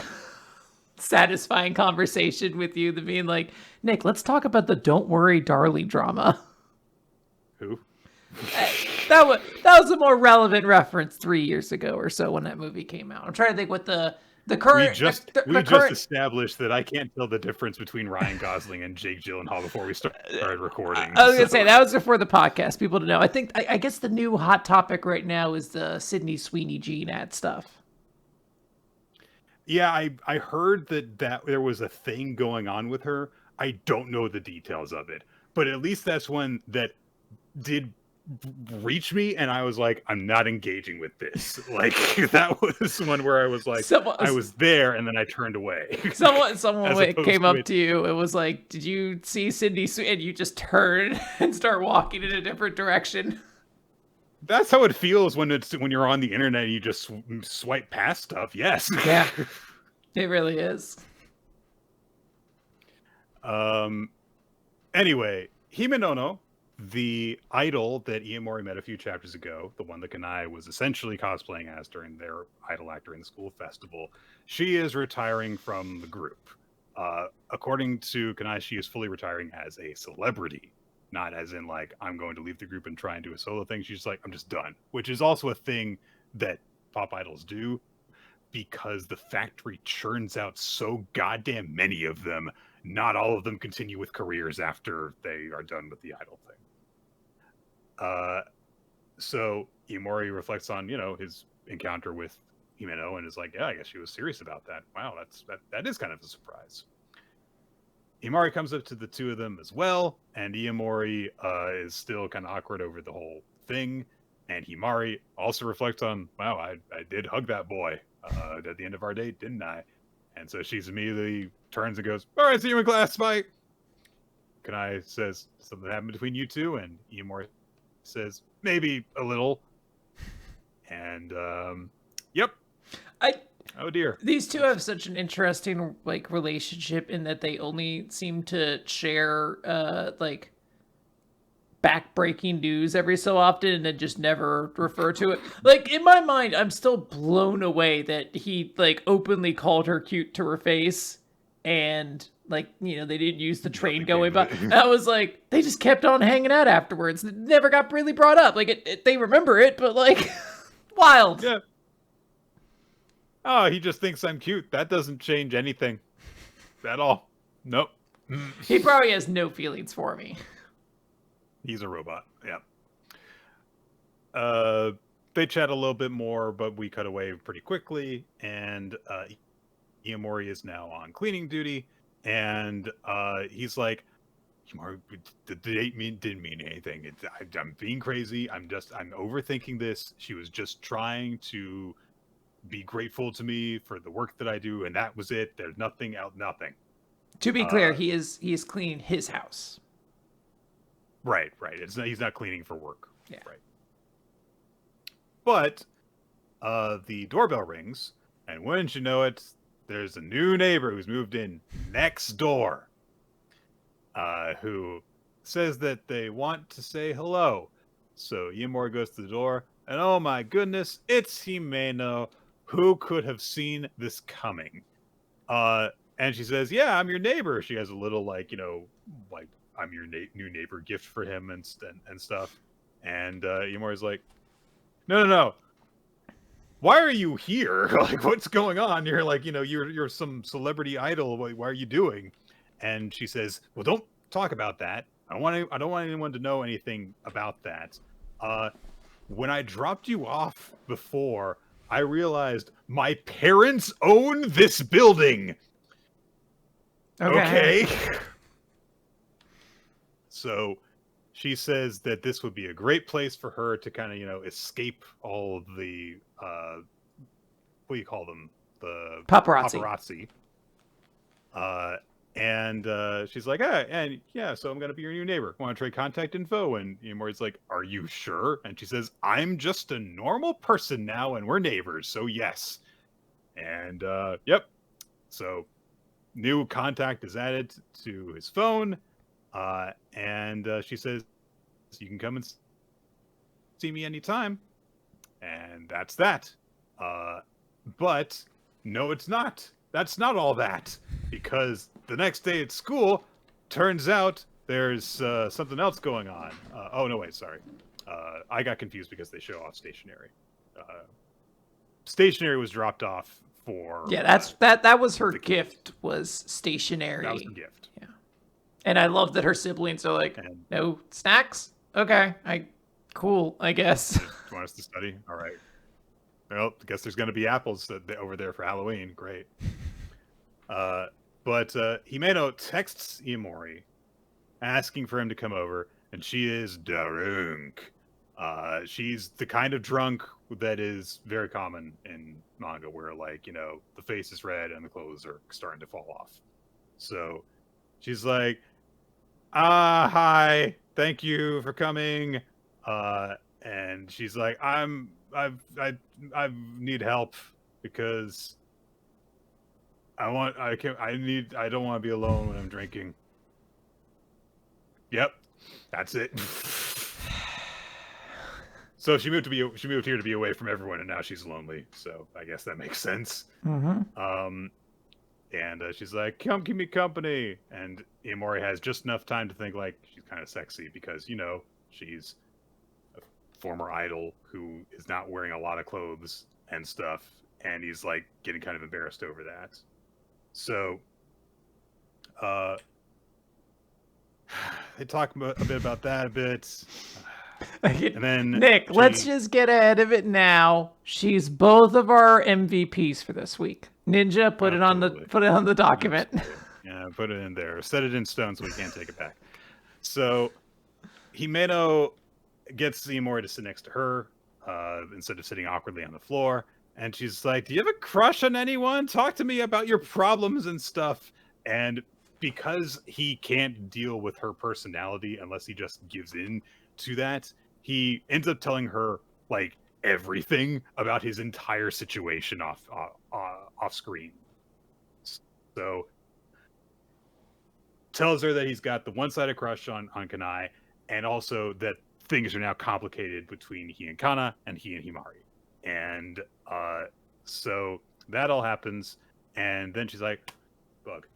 satisfying conversation with you than being like, "Nick, let's talk about the Don't Worry Darling drama." Who? That was a more relevant reference 3 years ago or so when that movie came out. I'm trying to think what the current. We just established that I can't tell the difference between Ryan Gosling and Jake Gyllenhaal before we started recording. I was gonna say that was before the podcast. People to know. I guess the new hot topic right now is the Sydney Sweeney Jean ad stuff. Yeah, I heard that there was a thing going on with her. I don't know the details of it, but at least that's one that did reach me, and I was like, I'm not engaging with this. Like, that was one where I was like, I was there, and then I turned away. Someone came up to you and was like, "Did you see Sydney Sweeney?" And you just turn and start walking in a different direction. That's how it feels when you're on the internet and you just swipe past stuff. Yes. Yeah, it really is. Anyway, Himenono, the idol that Iemori met a few chapters ago, the one that Kanai was essentially cosplaying as during their idol act during the school festival, she is retiring from the group. According to Kanai, she is fully retiring as a celebrity, not as in like, I'm going to leave the group and try and do a solo thing. She's like, I'm just done, which is also a thing that pop idols do, because the factory churns out so goddamn many of them. Not all of them continue with careers after they are done with the idol thing. So Iemori reflects on, his encounter with Himeno and is like, yeah, I guess she was serious about that. Wow, that is kind of a surprise. Himari comes up to the two of them as well, and Iemori is still kind of awkward over the whole thing. And Himari also reflects on, wow, I did hug that boy at the end of our date, didn't I? And so she's immediately turns and goes, all right, see you in class, bye. Kanai says, something happened between you two? And Iemori says, maybe a little. And, yep. Oh dear. These two have such an interesting relationship in that they only seem to share back-breaking news every so often and then just never refer to it. In my mind, I'm still blown away that he openly called her cute to her face, and they didn't use the train going by. I was like, they just kept on hanging out afterwards. It never got really brought up. They remember it, but wild. Yeah. Oh, he just thinks I'm cute. That doesn't change anything at all. Nope. He probably has no feelings for me. He's a robot. Yeah. They chat a little bit more, but we cut away pretty quickly. And Iemori is now on cleaning duty, and he's like, "Iemori, the date didn't mean anything. I'm being crazy. I'm overthinking this. She was just trying to be grateful to me for the work that I do, and that was it. There's nothing nothing." To be clear, he is cleaning his house. Right. He's not cleaning for work. Yeah. Right. But the doorbell rings, and wouldn't you know it, there's a new neighbor who's moved in next door, who says that they want to say hello. So Iemori goes to the door, and oh my goodness, it's Himeno. Who could have seen this coming? And she says, yeah, I'm your neighbor. She has a little I'm your new neighbor gift for him and stuff. And Iemori's like, no. Why are you here? What's going on? You're you're some celebrity idol. Why are you doing? And she says, well, don't talk about that. I don't want anyone to know anything about that. When I dropped you off before, I realized my parents own this building. Okay. So she says that this would be a great place for her to kind of, escape all of the, what do you call them? The Paparazzi. And she's like, and yeah, so I'm going to be your new neighbor. Want to trade contact info? And Mori's like, are you sure? And she says, I'm just a normal person now, and we're neighbors, so yes. And, yep. So new contact is added to his phone. And she says, you can come and see me anytime. And that's that. But no, it's not. That's not all that. Because the next day at school, turns out there's something else going on. Oh, no, wait, sorry. I got confused because they show off stationery. Stationery was dropped off for... Yeah, that was her gift, was stationery. That was her gift. Yeah. And I love that her siblings are like, no snacks? Okay, cool, I guess. You want us to study? All right. Well, I guess there's going to be apples over there for Halloween. Great. But Himeno texts Iemori asking for him to come over, and she is drunk. She's the kind of drunk that is very common in manga, where, like, the face is red and the clothes are starting to fall off. So she's like, hi, thank you for coming. And she's like, I need help because I don't want to be alone when I'm drinking. Yep, that's it. So she moved here to be away from everyone, and now she's lonely. So I guess that makes sense. Mm-hmm. And she's like, come keep me company. And Iemori has just enough time to think, like, she's kind of sexy because, she's a former idol who is not wearing a lot of clothes and stuff. And he's, like, getting kind of embarrassed over that. So, they talk a bit about that a bit. And then Nick, let's just get ahead of it now. She's both of our MVPs for this week. Ninja, put it on the document. Yeah, put it in there. Set it in stone so we can't take it back. So Himeno gets Iemori to sit next to her instead of sitting awkwardly on the floor. And she's like, do you have a crush on anyone? Talk to me about your problems and stuff. And because he can't deal with her personality unless he just gives in to that, he ends up telling her, like, everything about his entire situation off screen. So tells her that he's got the one-sided crush on Kanai, and also that things are now complicated between he and Kana and he and Himari. And so that all happens, and then she's like, bug.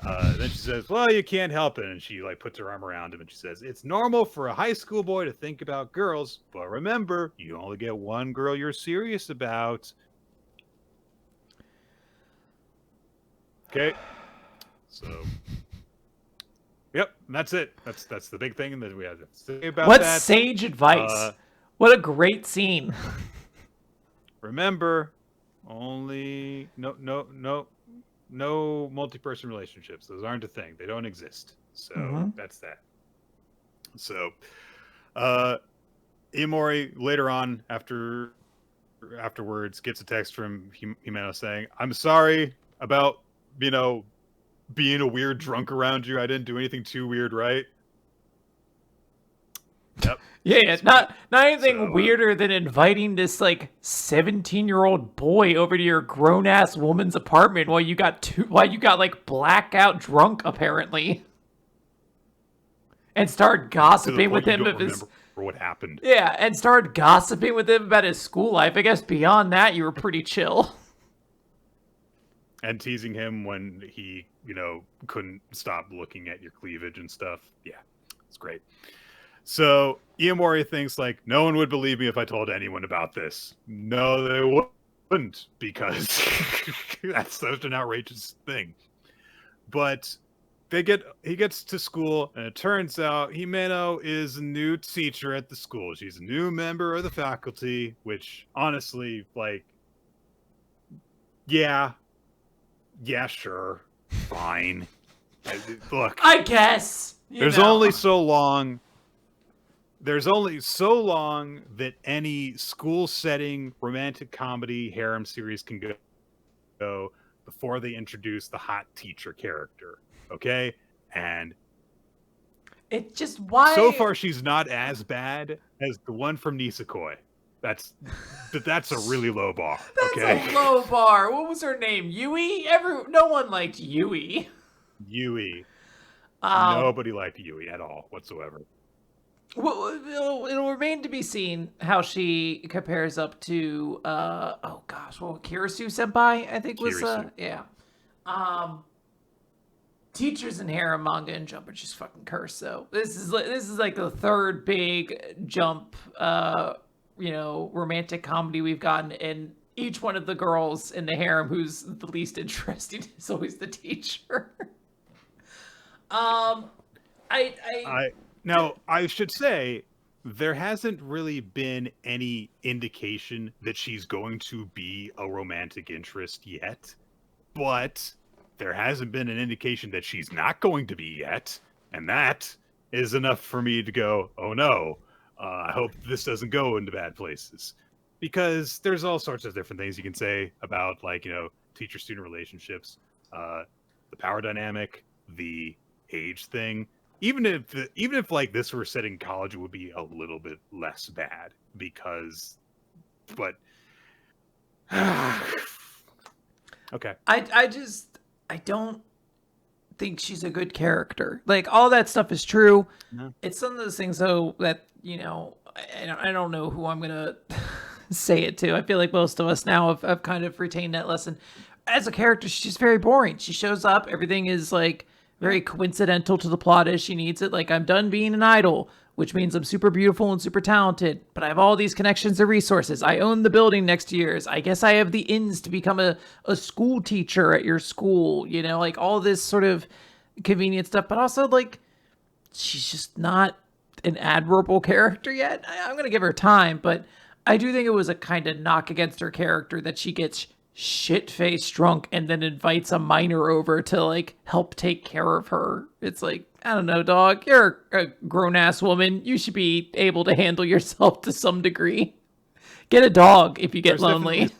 Then she says, well, you can't help it. And she, like, puts her arm around him and she says, it's normal for a high school boy to think about girls, but remember, you only get one girl you're serious about. Okay. So, yep, that's it. That's the big thing that we have to say about what that. Sage advice. What a great scene. Remember, only no multi-person relationships. Those aren't a thing. They don't exist. So that's that. So Iemori later on, afterwards, gets a text from Himeno saying, I'm sorry about, being a weird drunk around you. I didn't do anything too weird, right? Yep. Yeah, not anything weirder than inviting this, like, 17-year-old boy over to your grown-ass woman's apartment while you got like blackout drunk apparently, and started gossiping with him of his what happened. Yeah, and started gossiping with him about his school life. I guess beyond that, you were pretty chill. And teasing him when he, couldn't stop looking at your cleavage and stuff. Yeah, it's great. So Iemori thinks, like, no one would believe me if I told anyone about this. No, they wouldn't, because that's such an outrageous thing. But he gets to school, and it turns out Himeno is a new teacher at the school. She's a new member of the faculty, which honestly, like, yeah, sure, fine. Look, I guess. There's only so long that any school setting romantic comedy harem series can go before they introduce the hot teacher character. Okay? And it's just why so far she's not as bad as the one from Nisekoi. That's a really low bar. Okay? That's a low bar. What was her name? Yui? No one liked Yui. Yui. Nobody liked Yui at all whatsoever. Well, it'll remain to be seen how she compares up to Kirisu Senpai, I think was yeah. Teachers in harem manga and Jump are just fucking cursed. So this is like the third big Jump romantic comedy we've gotten, and each one of the girls in the harem who's the least interesting is always the teacher. Now, I should say, there hasn't really been any indication that she's going to be a romantic interest yet, but there hasn't been an indication that she's not going to be yet, and that is enough for me to go, oh no, I hope this doesn't go into bad places. Because there's all sorts of different things you can say about, like, teacher-student relationships, the power dynamic, the age thing. Even if like this were set in college, it would be a little bit less bad but okay. I don't think she's a good character. Like, all that stuff is true. No. It's some of those things though that, I don't know who I'm gonna say it to. I feel like most of us now have kind of retained that lesson. As a character, she's just very boring. She shows up, everything is like very coincidental to the plot as she needs it. Like, I'm done being an idol, which means I'm super beautiful and super talented, but I have all these connections and resources. I own the building next to yours. I guess I have the ins to become a school teacher at your school, like all this sort of convenient stuff. But also, like, she's just not an admirable character yet. I'm going to give her time, but I do think it was a kind of knock against her character that she gets shit-faced drunk and then invites a minor over to like help take care of her. It's like, I don't know, dog, you're a grown-ass woman, you should be able to handle yourself to some degree. Get a dog if you get lonely.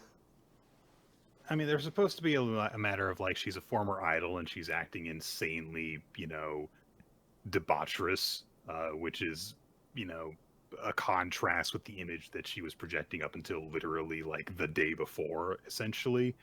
I mean, there's supposed to be a matter of like, she's a former idol and she's acting insanely debaucherous, which is a contrast with the image that she was projecting up until literally like the day before, essentially.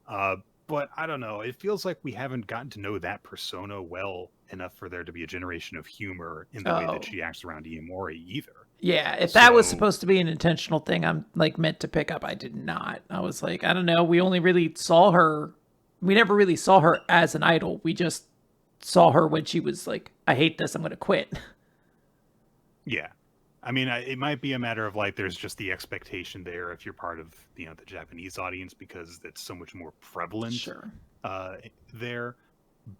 But I don't know. It feels like we haven't gotten to know that persona well enough for there to be a generation of humor in the way that she acts around Iomori either. Yeah, if that was supposed to be an intentional thing I'm like meant to pick up, I did not. I was like, I don't know. We only really saw her. We never really saw her as an idol. We just saw her when she was like, I hate this, I'm going to quit. Yeah. I mean, it might be a matter of like, there's just the expectation there if you're part of the Japanese audience because it's so much more prevalent there.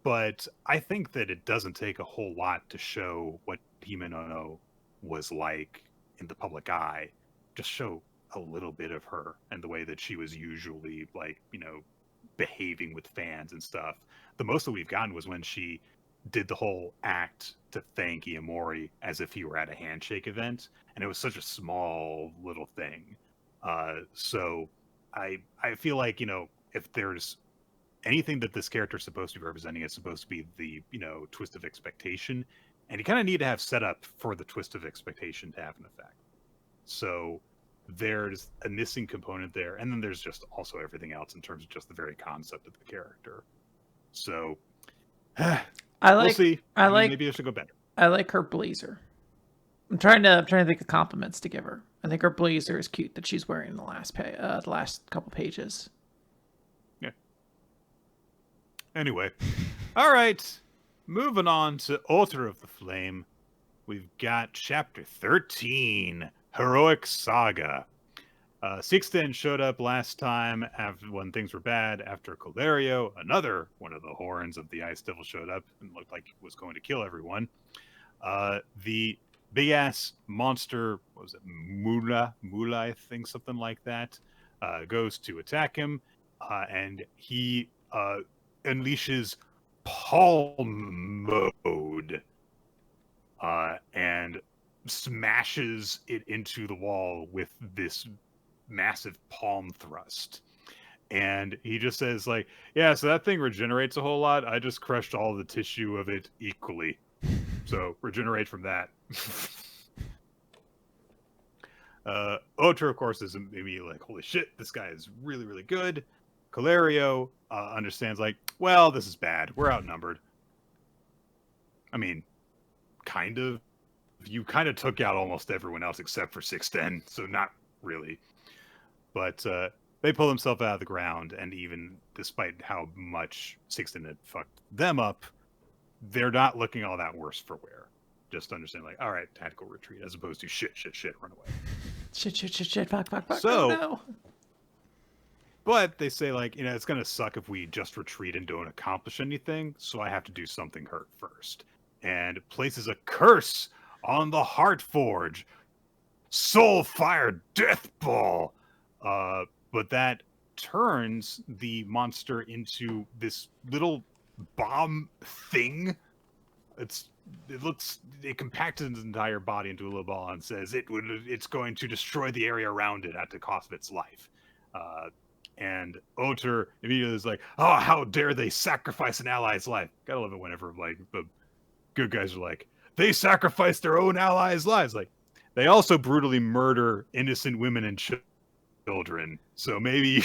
But I think that it doesn't take a whole lot to show what Himeno was like in the public eye. Just show a little bit of her and the way that she was usually like, behaving with fans and stuff. The most that we've gotten was when she did the whole act to thank Iomori as if he were at a handshake event, and it was such a small little thing. So I feel like, if there's anything that this character is supposed to be representing, it's supposed to be the, twist of expectation, and you kind of need to have setup for the twist of expectation to have an effect. So there's a missing component there, and then there's just also everything else in terms of just the very concept of the character. So we'll see. Maybe I should go better. I like her blazer. I'm trying to think of compliments to give her. I think her blazer is cute that she's wearing the last couple pages. Yeah. Anyway, all right. Moving on to Altar of the Flame, we've got chapter 13, Heroic Saga. Sixten showed up last time when things were bad after Calerio, another one of the horns of the Ice Devil, showed up and looked like he was going to kill everyone. The big ass monster, what was it, Mula, I think, something like that, goes to attack him, and he unleashes palm mode and smashes it into the wall with this massive palm thrust. And he just says, like, yeah, so that thing regenerates a whole lot. I just crushed all the tissue of it equally. So regenerate from that. Oter, of course, is immediately like, holy shit, this guy is really, really good. Calerio understands, like, well, this is bad. We're outnumbered. I mean, kind of. You kind of took out almost everyone else except for Sixten, so not really. But they pull themselves out of the ground, and even despite how much Sixten had fucked them up, they're not looking all that worse for wear. Just understand, like, all right, tactical retreat, as opposed to shit, run away. Shit, fuck, So, oh no. But they say, like, you know, it's going to suck if we just retreat and don't accomplish anything, so I have to do something hurt first. And places a curse on the Heart Forge. Soul Fire Death Ball! But that turns the monster into this little bomb thing. It compacts its entire body into a little ball and says it's going to destroy the area around it at the cost of its life. And Oter immediately is like, oh, how dare they sacrifice an ally's life. Gotta love it whenever, like, the good guys are like, they sacrifice their own allies' lives. Like, they also brutally murder innocent women and children. So maybe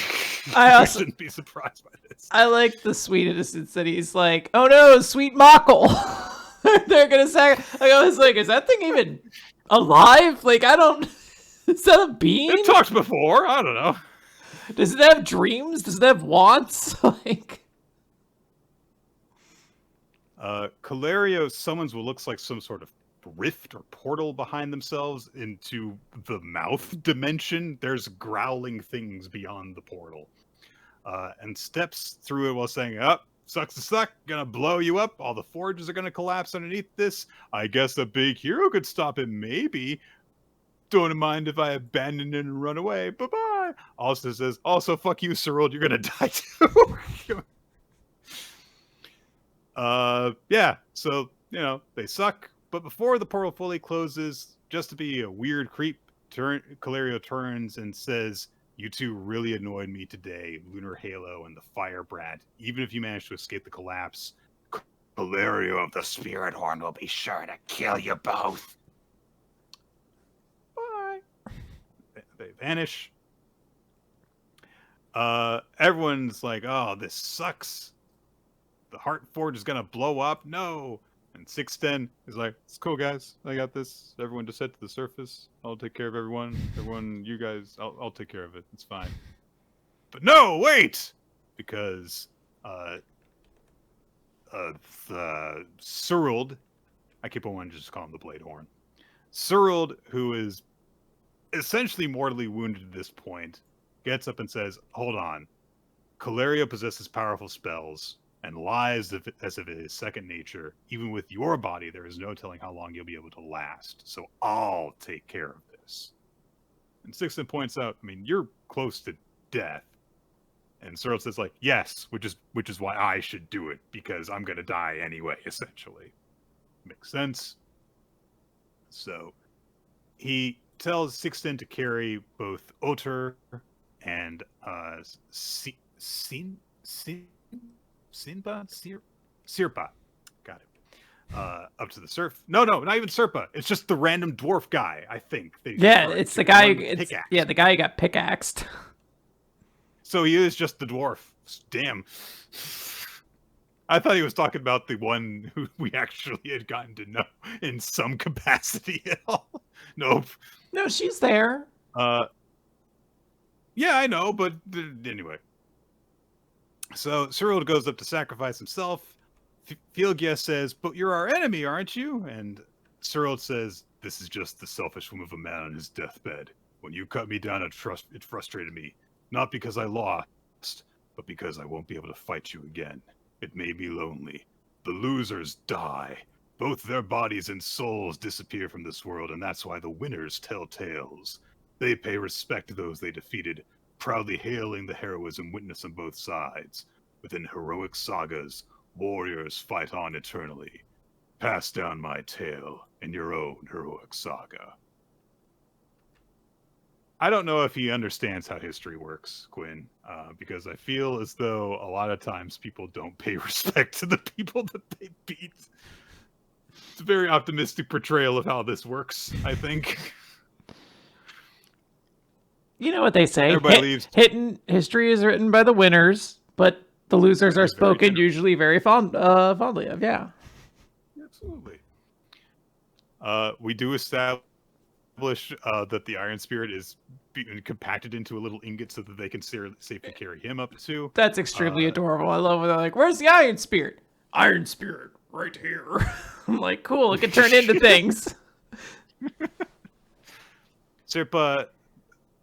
I shouldn't be surprised by this. I like the sweet innocence that he's like, oh no, sweet Mockle. They're gonna sacrifice. Like, I was like, is that thing even alive? Like, I don't. Is that a being? It talked before. I don't know. Does it have dreams? Does it have wants? Like, Calerio summons what looks like some sort of rift or portal behind themselves into the mouth dimension. There's growling things beyond the portal, and steps through it while saying, "Up, sucks to suck. Gonna blow you up. All the forges are gonna collapse underneath this. I guess a big hero could stop it, maybe. Don't mind if I abandon it and run away. Bye-bye." Also says, also, fuck you, Cyril. You're gonna die too. Yeah, so, you know, they suck. But before the portal fully closes, just to be a weird creep, Calerio turns and says, you two really annoyed me today, Lunar Halo and the Fire Brat. Even if you manage to escape the collapse, Calerio of the Spirit Horn will be sure to kill you both. Bye. They vanish. Everyone's like, oh, this sucks. The Heart Forge is gonna blow up. No. And Sixten is like, it's cool, guys. I got this. Everyone just head to the surface. I'll take care of everyone. Everyone, you guys, I'll take care of it. It's fine. But no, wait! Because, Cyril, I keep on wanting to just call him the Blade Horn. Cyril, who is essentially mortally wounded at this point, gets up and says, hold on. Calerio possesses powerful spells and lies as if it is second nature. Even with your body, there is no telling how long you'll be able to last. So I'll take care of this. And Sixten points out, I mean, you're close to death. And Cyril says, like, yes, which is why I should do it, because I'm gonna die anyway, essentially. Makes sense. So he tells Sixten to carry both Oter and Sirpa. Got it. Up to the surf. No, not even Sirpa. It's just the random dwarf guy, I think. Yeah, it's the guy. The guy who got pickaxed. So he is just the dwarf. Damn. I thought he was talking about the one who we actually had gotten to know in some capacity at all. Nope. No, she's there. Yeah, I know, but anyway. So Cyril goes up to sacrifice himself. Filgia says, but you're our enemy, aren't you? And Cyril says, this is just the selfish whim of a man on his deathbed. When you cut me down, it frustrated me. Not because I lost, but because I won't be able to fight you again. It made me lonely. The losers die. Both their bodies and souls disappear from this world, and that's why the winners tell tales. They pay respect to those they defeated, proudly hailing the heroism witnessed on both sides. Within heroic sagas, warriors fight on eternally. Pass down my tale in your own heroic saga. I don't know if he understands how history works, Quinn, because I feel as though a lot of times people don't pay respect to the people that they beat. It's a very optimistic portrayal of how this works, I think. You know what they say. Everybody leaves. History is written by the winners, but the losers are spoken usually very fondly of. Yeah. Absolutely. We do establish that the Iron Spirit is being compacted into a little ingot so that they can safely carry him up too. That's extremely adorable. I love when they're like, "Where's the Iron Spirit?" Iron Spirit, right here. I'm like, cool. It can turn into things. Sirpa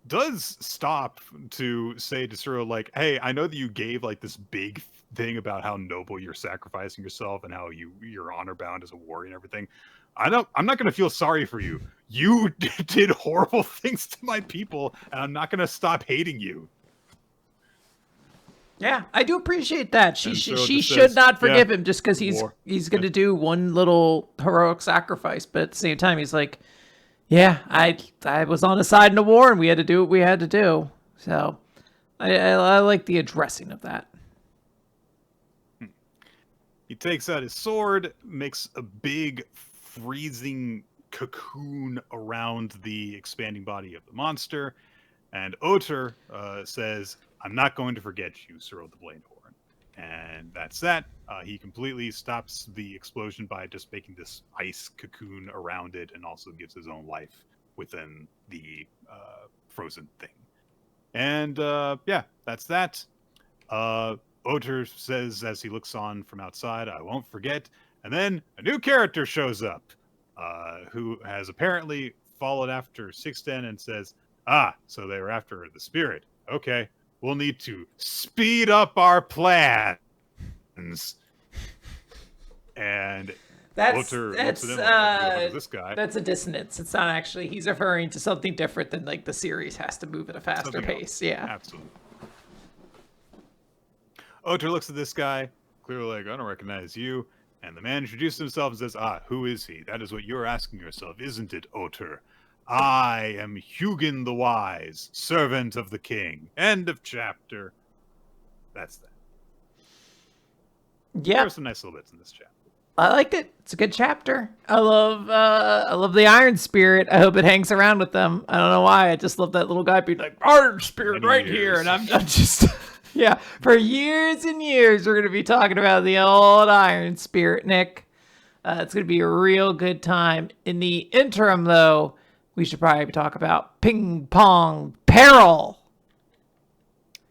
does stop to say to Tsuru, like, "Hey, I know that you gave like this big thing about how noble you're sacrificing yourself and how you're honor bound as a warrior and everything. I'm not going to feel sorry for you. You did horrible things to my people, and I'm not going to stop hating you." Yeah, I do appreciate that. She should not forgive him just because he's going to do one little heroic sacrifice. But at the same time, he's like, yeah, I was on his side in the war, and we had to do what we had to do. So I like the addressing of that. He takes out his sword, makes a big freezing cocoon around the expanding body of the monster, and Otter says, "I'm not going to forget you, Tsuru the Bladehorn." And that's that. He completely stops the explosion by just making this ice cocoon around it, and also gives his own life within the frozen thing. And yeah, that's that. Otter says as he looks on from outside, "I won't forget." And then a new character shows up, who has apparently followed after Sixten and says, "Ah, so they were after the spirit. Okay, we'll need to speed up our plans." And that's looks at him like, "What is this guy?" That's a dissonance. It's not actually. He's referring to something different than like the series has to move at a faster pace. Yeah, absolutely. Otter looks at this guy, clearly like, "I don't recognize you." And the man introduces himself and says, "Ah, who is he? That is what you're asking yourself, isn't it, Otter? I am Hugin the Wise, servant of the king." End of chapter. That's that. Yeah. There are some nice little bits in this chapter. I liked it. It's a good chapter. I love the Iron Spirit. I hope it hangs around with them. I don't know why. I just love that little guy being like, "Iron Spirit right here," and I'm just yeah. For years and years, we're gonna be talking about the old Iron Spirit, Nick. It's gonna be a real good time. In the interim, though, we should probably talk about Ping-Pong Peril.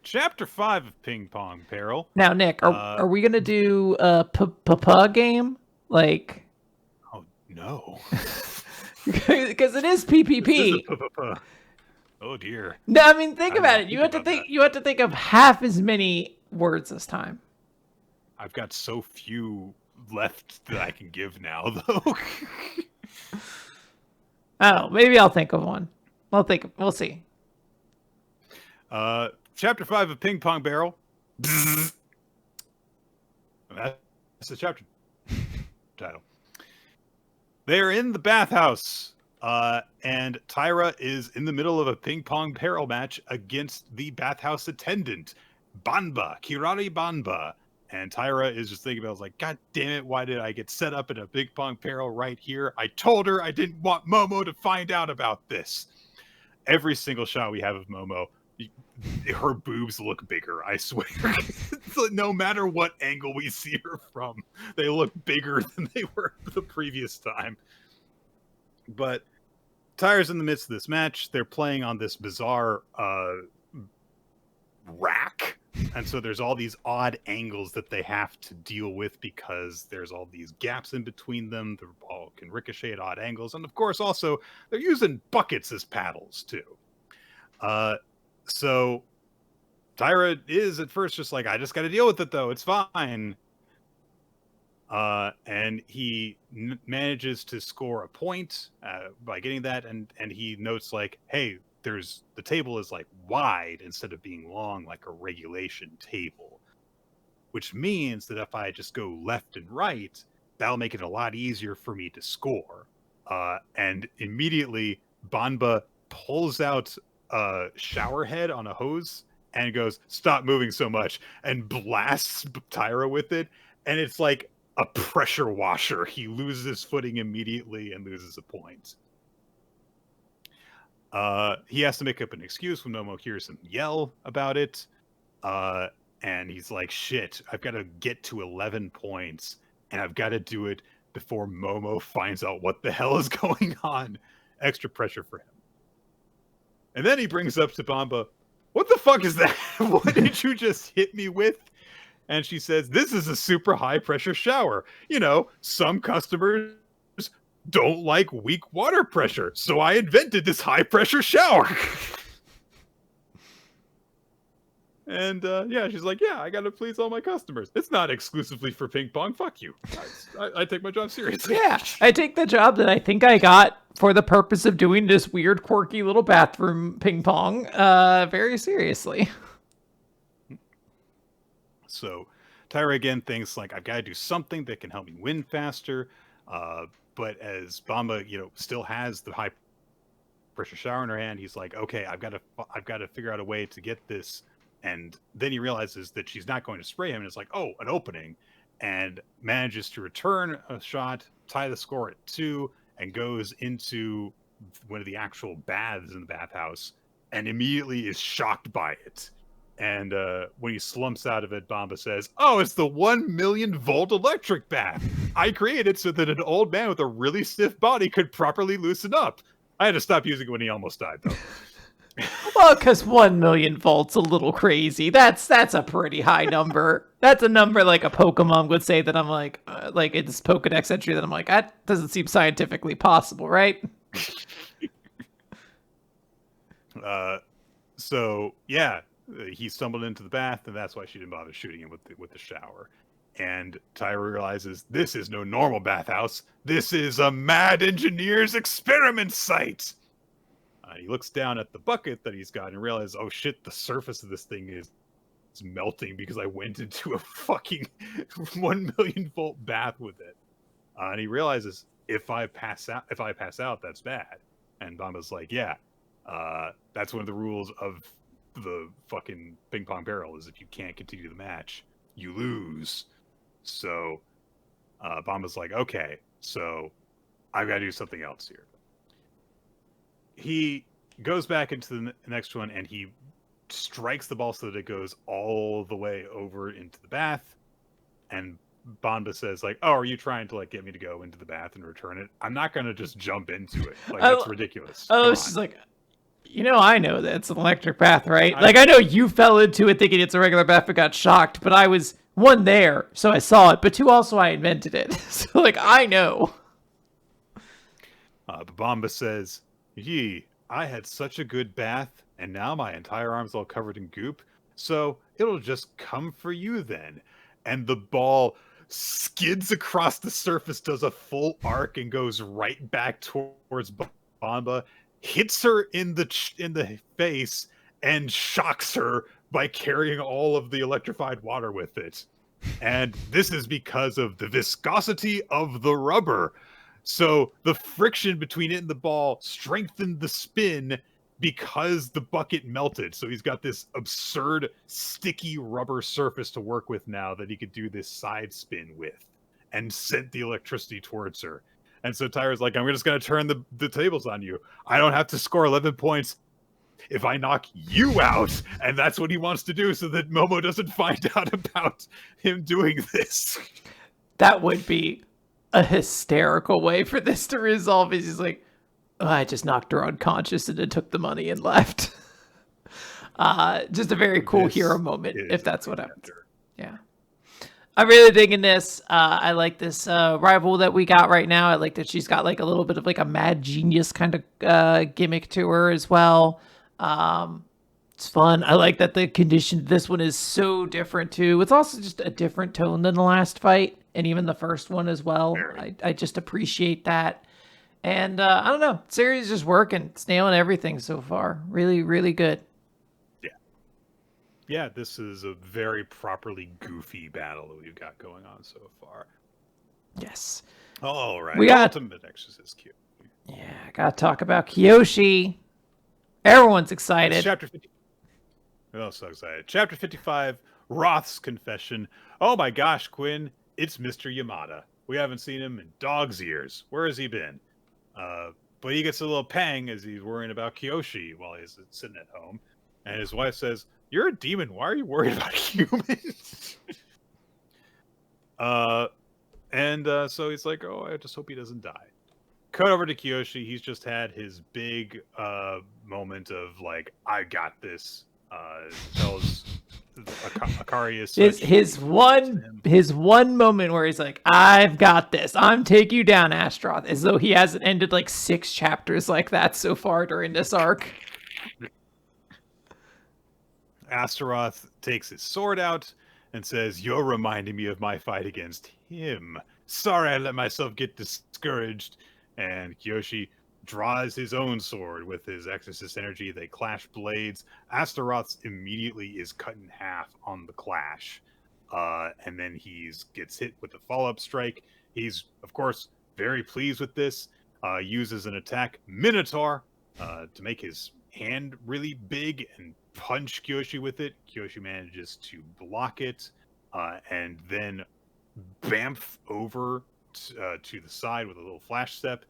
Chapter 5 of Ping-Pong Peril. Now, Nick, are we gonna do a Papa game? Like, oh no, because it is PPP. Oh dear. No, I mean, think about it. You have to think of half as many words this time. I've got so few left that I can give now, though. Oh, maybe I'll think of one. We'll see. Chapter 5 of Ping-Pong Peril. That's the chapter title. They're in the bathhouse, and Tyra is in the middle of a Ping-Pong Peril match against the bathhouse attendant, Banba, Kirari Banba. And Tyra is just thinking about, like, "God damn it, why did I get set up in a Ping-Pong Peril right here? I told her I didn't want Momo to find out about this." Every single shot we have of Momo, her boobs look bigger, I swear. No matter what angle we see her from, they look bigger than they were the previous time. But Tyra's in the midst of this match. They're playing on this bizarre rack. And so there's all these odd angles that they have to deal with because there's all these gaps in between them. The ball can ricochet at odd angles. And of course, also, they're using buckets as paddles, too. So Tyra is at first just like, I just got to deal with it though. It's fine. And he manages to score a point by getting that, and he notes like, hey, the table is like wide instead of being long like a regulation table, which means that if I just go left and right, that'll make it a lot easier for me to score. And immediately Banba pulls out a shower head on a hose and goes, stop moving so much, and blasts Tyra with it. And it's like a pressure washer. He loses his footing immediately and loses a point. He has to make up an excuse when Momo hears him yell about it. And he's like, shit, I've got to get to 11 points, and I've got to do it before Momo finds out what the hell is going on. Extra pressure for him. And then he brings up to Banba, what the fuck is that? What did you just hit me with? And she says, this is a super high pressure shower. You know, some customers don't like weak water pressure, so I invented this high pressure shower. And yeah, she's like, yeah, I gotta please all my customers. It's not exclusively for ping pong. Fuck you. I take my job seriously. Yeah, I take the job that I think I got for the purpose of doing this weird, quirky little bathroom ping pong very seriously. So Tyra again thinks like, I've got to do something that can help me win faster. But as Banba, still has the high pressure shower in her hand, he's like, okay, I've got to figure out a way to get this. And then he realizes that she's not going to spray him, and it's like, oh, an opening, and manages to return a shot, tie the score at 2, and goes into one of the actual baths in the bathhouse, and immediately is shocked by it. And when he slumps out of it, Banba says, oh, it's the 1 million volt electric bath. I created so that an old man with a really stiff body could properly loosen up. I had to stop using it when he almost died, though. Well, because 1 million volts a little crazy. That's a pretty high number. That's a number like a Pokemon would say that I'm like it's Pokedex entry that I'm like, that doesn't seem scientifically possible, right? So yeah, he stumbled into the bath, and that's why she didn't bother shooting him with the shower. And Tyra realizes this is no normal bathhouse. This is a mad engineer's experiment site. He looks down at the bucket that he's got and realizes, oh shit, the surface of this thing is melting because I went into a fucking 1 million volt bath with it. And he realizes if I pass out, that's bad. And Banba's like, yeah, that's one of the rules of the fucking Ping-Pong Peril is if you can't continue the match, you lose. So Banba's like, okay, so I've got to do something else here. He goes back into the next one, and he strikes the ball so that it goes all the way over into the bath. And Banba says, like, oh, are you trying to, like, get me to go into the bath and return it? I'm not going to just jump into it. Like, that's ridiculous. Oh, she's like, I know that it's an electric bath, right? I know you fell into it thinking it's a regular bath but got shocked, but I was, 1, there, so I saw it, but 2, also I invented it. So, like, I know. But Banba says, Yee, I had such a good bath, and now my entire arm's all covered in goop, so it'll just come for you then. And the ball skids across the surface, does a full arc, and goes right back towards Banba, hits her in the face, and shocks her by carrying all of the electrified water with it. And this is because of the viscosity of the rubber. So the friction between it and the ball strengthened the spin because the bucket melted. So he's got this absurd sticky rubber surface to work with now that he could do this side spin with, and sent the electricity towards her. And so Tyra's like, I'm just going to turn the tables on you. I don't have to score 11 points if I knock you out. And that's what he wants to do so that Momo doesn't find out about him doing this. That would be a hysterical way for this to resolve. He's like, oh, I just knocked her unconscious and then took the money and left. Just a very cool hero moment, if that's what happened. Yeah. I'm really digging this. I like this rival that we got right now. I like that she's got like a little bit of like a mad genius kind of gimmick to her as well. It's fun. I like that the condition. This one is so different too. It's also just a different tone than the last fight, and even the first one as well. Very. I just appreciate that. And I don't know, series just working. It's nailing everything so far. Really, really good. Yeah. Yeah, this is a very properly goofy battle that we've got going on so far. Yes. All right. We got Ultimate Exorcist Q. Yeah, gotta talk about Kiyoshi. Everyone's excited. It's chapter 50. Oh, so excited. Chapter 55, Roth's Confession. Oh my gosh, Quinn, it's Mr. Yamada. We haven't seen him in dog's ears. Where has he been? But he gets a little pang as he's worrying about Kiyoshi while he's sitting at home. And his wife says, "You're a demon. Why are you worried about humans?" So he's like, "Oh, I just hope he doesn't die." Cut over to Kiyoshi. He's just had his big moment of like, "I got this." Tells Akari his one moment where he's like, "I've got this. I'm take you down, Astaroth," as though he hasn't ended like 6 chapters like that so far during this arc. Astaroth takes his sword out and says, "You're reminding me of my fight against him. Sorry I let myself get discouraged." And Kiyoshi draws his own sword with his Exorcist energy. They clash blades. Astaroth's immediately is cut in half on the clash. And then he gets hit with a follow-up strike. He's, of course, very pleased with this. Uses an attack, Minotaur, to make his hand really big and punch Kiyoshi with it. Kiyoshi manages to block it and then bamf over to the side with a little flash step,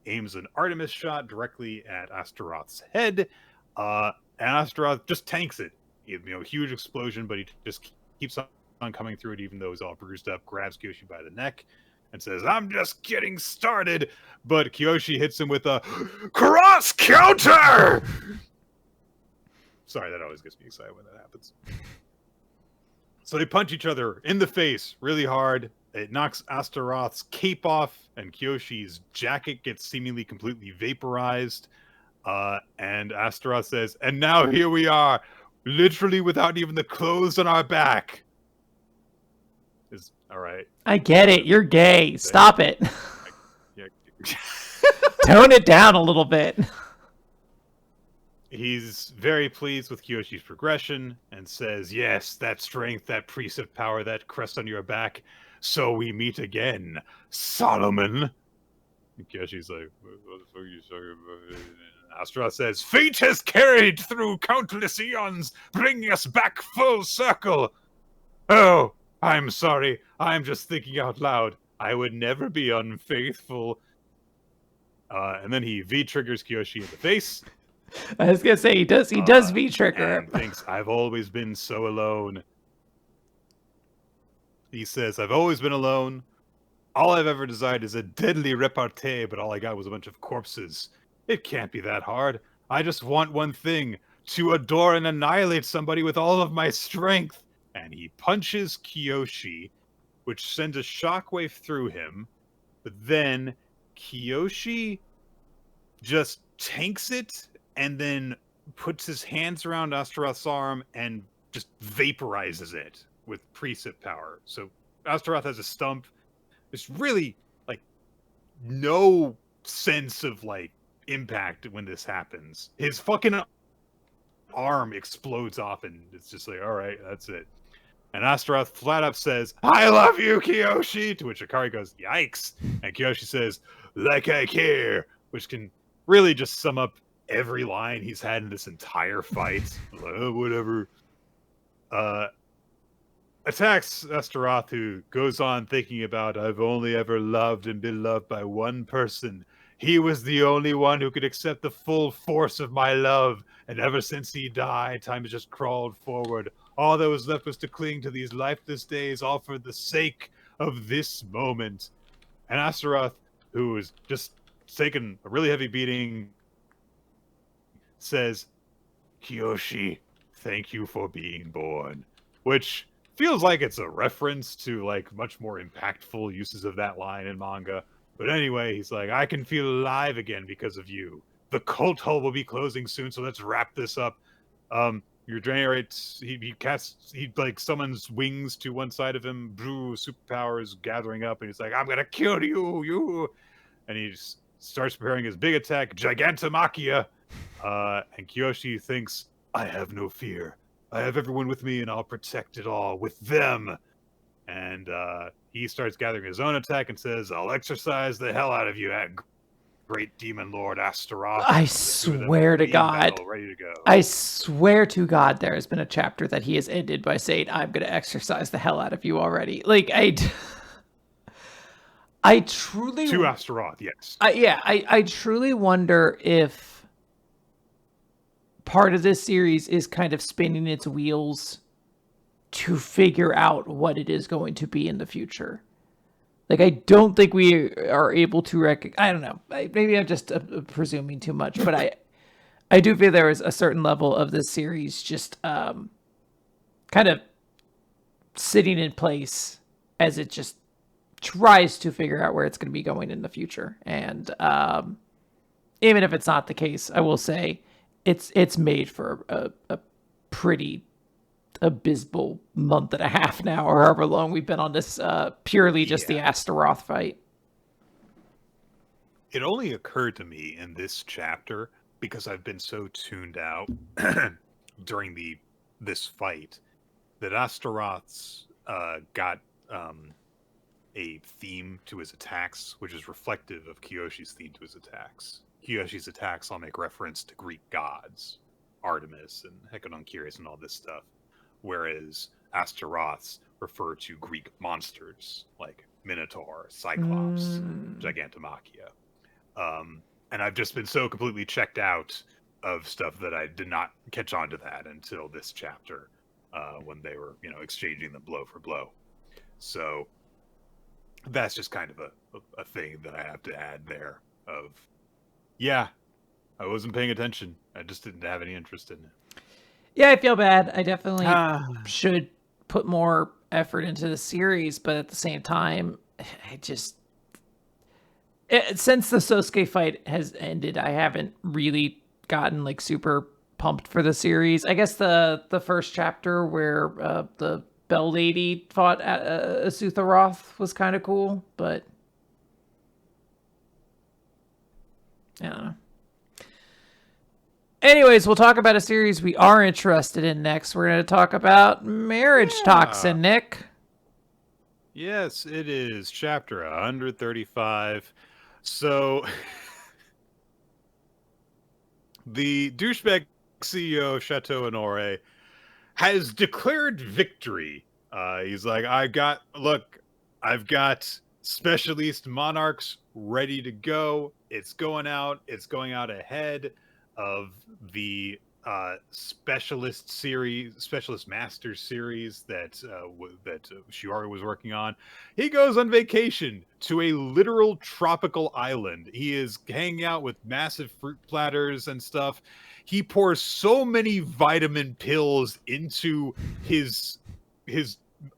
aims an Artemis shot directly at Astaroth's head, and Astaroth just tanks it. Huge explosion, but he just keeps on coming through it, even though he's all bruised up, grabs Kiyoshi by the neck, and says, "I'm just getting started," but Kiyoshi hits him with a cross counter! Sorry, that always gets me excited when that happens. So they punch each other in the face really hard. It knocks Astaroth's cape off, and Kiyoshi's jacket gets seemingly completely vaporized. And Astaroth says, "And now here we are, literally without even the clothes on our back." All right. I get it. You're gay. Stop it. Yeah. Tone it down a little bit. He's very pleased with Kiyoshi's progression and says, "Yes, that strength, that precept power, that crest on your back. So we meet again, Solomon." And Kiyoshi's like, "What the fuck are you talking about?" Astaroth says, "Fate has carried through countless eons, bringing us back full circle. Oh, I'm sorry. I'm just thinking out loud. I would never be unfaithful." And then he V-triggers Kiyoshi in the face. I was gonna say he does V-trigger and thinks, "I've always been so alone." He says, "I've always been alone. All I've ever desired is a deadly repartee, but all I got was a bunch of corpses. It can't be that hard. I just want one thing, to adore and annihilate somebody with all of my strength." And he punches Kiyoshi, which sends a shockwave through him. But then Kiyoshi just tanks it and then puts his hands around Astaroth's arm and just vaporizes it with precept power. So Astaroth has a stump. There's really like no sense of like impact when this happens. His fucking arm explodes off and it's just like, all right, that's it. And Astaroth flat up says, "I love you, Kiyoshi," to which Akari goes, "Yikes." And Kiyoshi says, "Like I care," which can really just sum up every line he's had in this entire fight. Like, oh, whatever. Attacks Astaroth, who goes on thinking about, "I've only ever loved and been loved by one person. He was the only one who could accept the full force of my love. And ever since he died, time has just crawled forward. All that was left was to cling to these lifeless days, all for the sake of this moment." And Astaroth, who is just taken a really heavy beating, says, "Kiyoshi, thank you for being born," which feels like it's a reference to like much more impactful uses of that line in manga. But anyway, he's like, "I can feel alive again because of you. the cult hull will be closing soon, so let's wrap this up. He regenerates. He like summons wings to one side of him. Blue superpowers gathering up, and he's like, "I'm gonna kill you!" And he just starts preparing his big attack, Gigantomachia. And Kiyoshi thinks, "I have no fear. I have everyone with me, and I'll protect it all with them." And he starts gathering his own attack and says, "I'll exorcise the hell out of you, great demon lord Astaroth." I swear to God. Ready to go. I swear to God, there has been a chapter that he has ended by saying, "I'm going to exercise the hell out of you already." Like, I truly... To Astaroth, yes. I truly wonder if part of this series is kind of spinning its wheels to figure out what it is going to be in the future. Like, I don't think we are able to I don't know. Maybe I'm just presuming too much, but I do feel there is a certain level of this series just kind of sitting in place as it just tries to figure out where it's going to be going in the future. And even if it's not the case, I will say it's made for a pretty abysmal month and a half now, or however long we've been on this purely just the Astaroth fight. It only occurred to me in this chapter, because I've been so tuned out during this fight, that Astaroth's got a theme to his attacks, which is reflective of Kiyoshi's theme to his attacks. Kiyoshi's attacks all make reference to Greek gods, Artemis and Hecatonchires and all this stuff, whereas Astaroth's refer to Greek monsters like Minotaur, Cyclops, Gigantomachia. And I've just been so completely checked out of stuff that I did not catch on to that until this chapter, when they were, exchanging them blow for blow. So that's just kind of a thing that I have to add there of, I wasn't paying attention. I just didn't have any interest in it. Yeah, I feel bad. I definitely should put more effort into the series, but at the same time, since the Sosuke fight has ended, I haven't really gotten like super pumped for the series. I guess the first chapter where the Bell Lady fought Asutharoth was kind of cool, but I don't know. Anyways, we'll talk about a series we are interested in next. We're going to talk about Marriagetoxin, Nick. Yes, it is chapter 135. So, the douchebag CEO of Chateau Honore has declared victory. He's like, I've got Specialist Monarchs ready to go. It's going out ahead of the Specialist Masters series that Shiori was working on. He goes on vacation to a literal tropical island. He is hanging out with massive fruit platters and stuff. He pours so many vitamin pills into his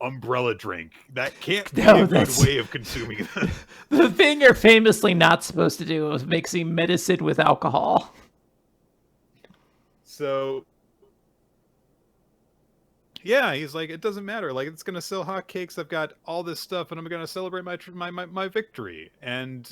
umbrella drink. That can't be a good way of consuming them. The thing you're famously not supposed to do is mixing medicine with alcohol. So, yeah, he's like, it doesn't matter. Like, it's gonna sell hotcakes. I've got all this stuff, and I'm gonna celebrate my victory. And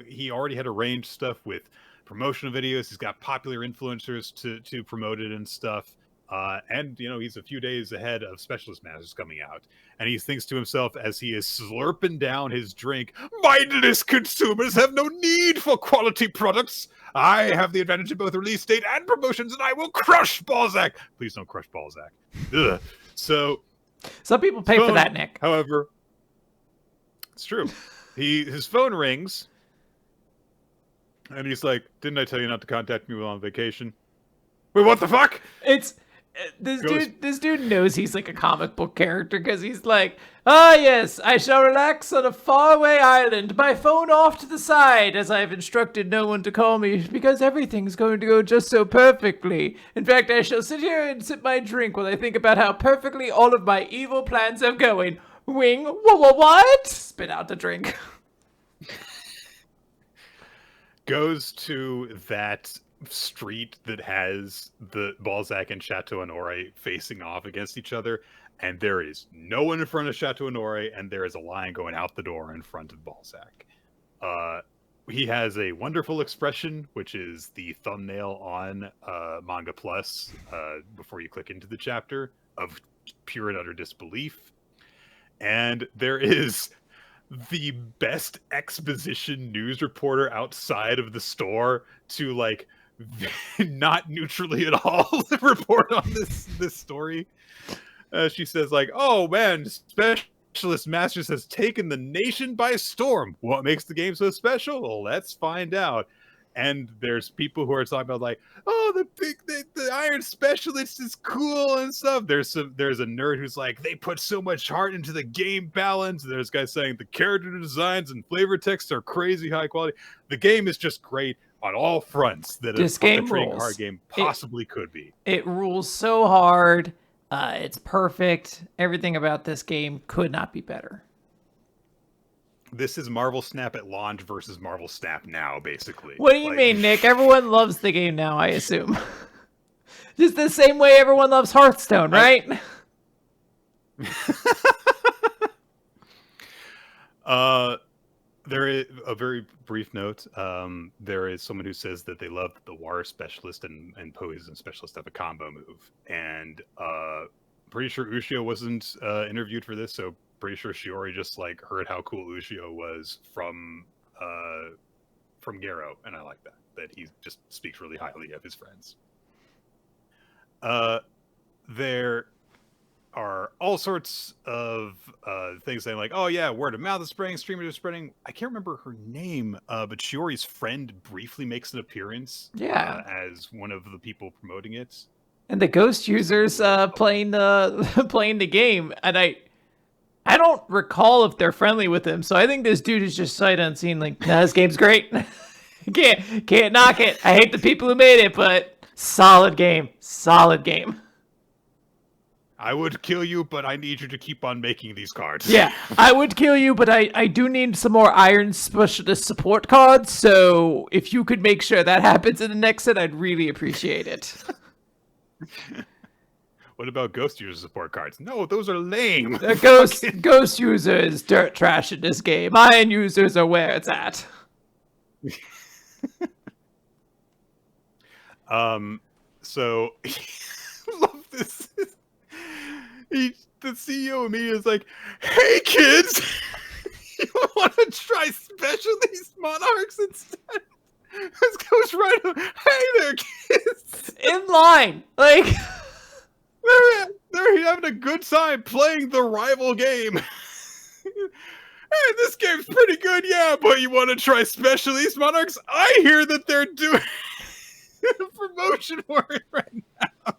he already had arranged stuff with promotional videos. He's got popular influencers to promote it and stuff. And he's a few days ahead of Specialist Masters coming out, and he thinks to himself as he is slurping down his drink, mindless consumers have no need for quality products. I have the advantage of both release date and promotions, and I will crush Balzac. Please don't crush Balzac. Ugh. So some people pay for that, Nick. However, it's true. His phone rings, and he's like, "Didn't I tell you not to contact me while on vacation?" Wait, what the fuck? This dude knows he's like a comic book character, because he's like, yes, I shall relax on a faraway island, my phone off to the side, as I have instructed no one to call me, because everything's going to go just so perfectly. In fact, I shall sit here and sip my drink while I think about how perfectly all of my evil plans are going. Wing, what? Spit out the drink. goes to that street that has the Balzac and Chateau Honore facing off against each other, and there is no one in front of Chateau Honore, and there is a line going out the door in front of Balzac. He has a wonderful expression, which is the thumbnail on Manga Plus before you click into the chapter, of pure and utter disbelief. And there is the best exposition news reporter outside of the store to like not neutrally at all report on this story. She says like, "Oh man, Specialist Masters has taken the nation by storm. What makes the game so special? Well, let's find out." And there's people who are talking about like, "Oh, the Iron Specialist is cool and stuff." There's a nerd who's like, "They put so much heart into the game balance." There's guys saying the character designs and flavor text are crazy high quality. The game is just great on all fronts that This a game trading rules. card game possibly could be. It rules so hard. It's perfect. Everything about this game could not be better. This is Marvel Snap at launch versus Marvel Snap now, basically. What do you mean, Nick? Everyone loves the game now, I assume. Just the same way everyone loves Hearthstone, right? There is a very brief note. There is someone who says that they love the War Specialist and Poison Specialist have a combo move. And pretty sure Ushio wasn't interviewed for this, so pretty sure Shiori just like heard how cool Ushio was from Garo, and I like that he just speaks really highly of his friends. There are all sorts of things saying like, "Oh yeah, word of mouth is spreading, streamers are spreading." I can't remember her name, but Shiori's friend briefly makes an appearance as one of the people promoting it. And the ghost users playing the game, and I don't recall if they're friendly with him, so I think this dude is just sight unseen like, "Nah, this game's great. can't knock it. I hate the people who made it, but solid game. I would kill you, but I need you to keep on making these cards." Yeah, I would kill you, but I do need some more Iron Specialist support cards, so if you could make sure that happens in the next set, I'd really appreciate it. What about ghost user support cards? No, those are lame. Ghost user is dirt trash in this game. Iron users are where it's at. So love this. The CEO immediately is like, "Hey kids, you want to try Specialist Monarchs instead?" This goes right up. "Hey there, kids." In line, like they're having a good time playing the rival game. "Hey, this game's pretty good, yeah, but you want to try Specialist Monarchs? I hear that they're doing promotion for it right now."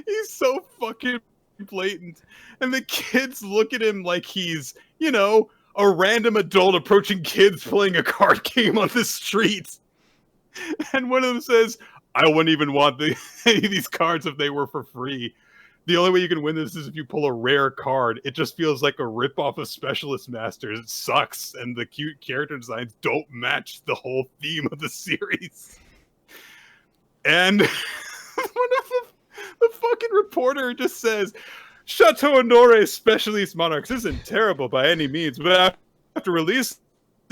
He's so fucking blatant. And the kids look at him like he's, a random adult approaching kids playing a card game on the street. And one of them says, "I wouldn't even want any of these cards if they were for free. The only way you can win this is if you pull a rare card. It just feels like a ripoff of Specialist Masters. It sucks, and the cute character designs don't match the whole theme of the series." And one of the fucking reporter just says, "Chateau Honore Specialist Monarchs isn't terrible by any means, but after releasing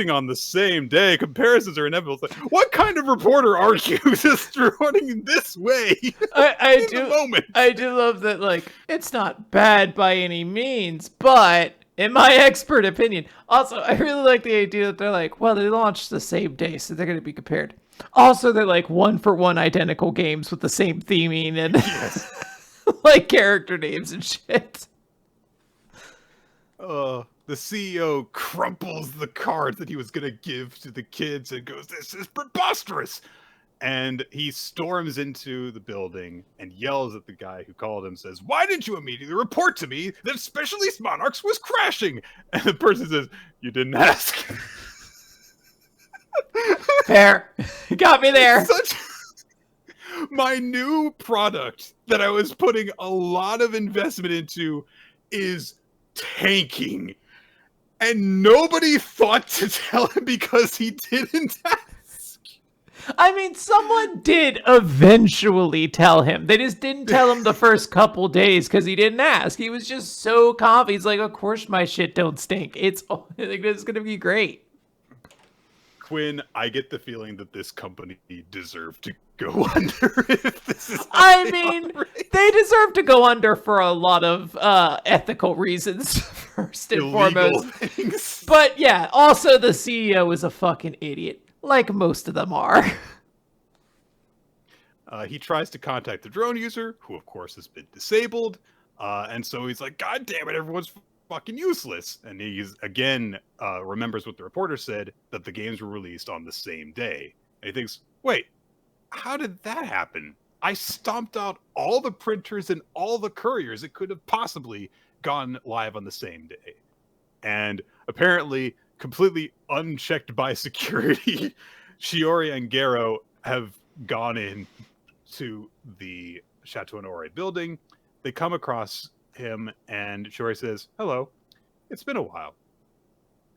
on the same day, comparisons are inevitable." It's like, what kind of reporter are you just running in this way? I do love that, like, it's not bad by any means, but in my expert opinion. Also, I really like the idea that they're like, well, they launched the same day, so they're going to be compared. Also, they're like 1-for-1 identical games with the same theming and like character names and shit. The CEO crumples the card that he was going to give to the kids and goes, "This is preposterous." And he storms into the building and yells at the guy who called him, says, "Why didn't you immediately report to me that Specialist Monarchs was crashing?" And the person says, "You didn't ask." Fair. You got me there. My new product that I was putting a lot of investment into is tanking. And nobody thought to tell him because he didn't ask. I mean, someone did eventually tell him. They just didn't tell him the first couple days because he didn't ask. He was just so confident. He's like, of course my shit don't stink. It's going to be great. Quinn, I get the feeling that this company deserved to go under if this is I mean, they deserve to go under for a lot of ethical reasons, first and illegal foremost. things. But yeah, also the CEO is a fucking idiot, like most of them are. He tries to contact the drone user, who of course has been disabled, and so he's like, God damn it, everyone's fucking useless. And he's again remembers what the reporter said, that the games were released on the same day. And he thinks, wait, how did that happen? I stomped out all the printers and all the couriers. It could have possibly gone live on the same day. And apparently, completely unchecked by security, Shiori and Gero have gone in to the Chateau Noire building. They come across him, and Shiori says, hello, it's been a while.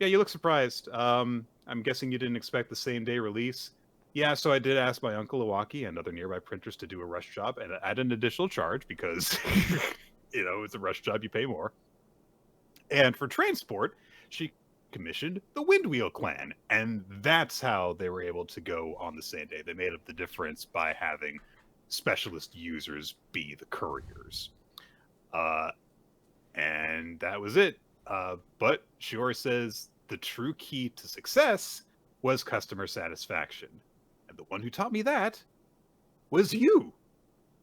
Yeah, you look surprised. I'm guessing you didn't expect the same day release. Yeah, so I did ask my uncle Iwaki and other nearby printers to do a rush job and add an additional charge because, it's a rush job, you pay more. And for transport, she commissioned the Windwheel Clan, and that's how they were able to go on the same day. They made up the difference by having specialist users be the couriers. And that was it. But Shiori says the true key to success was customer satisfaction. And the one who taught me that was you.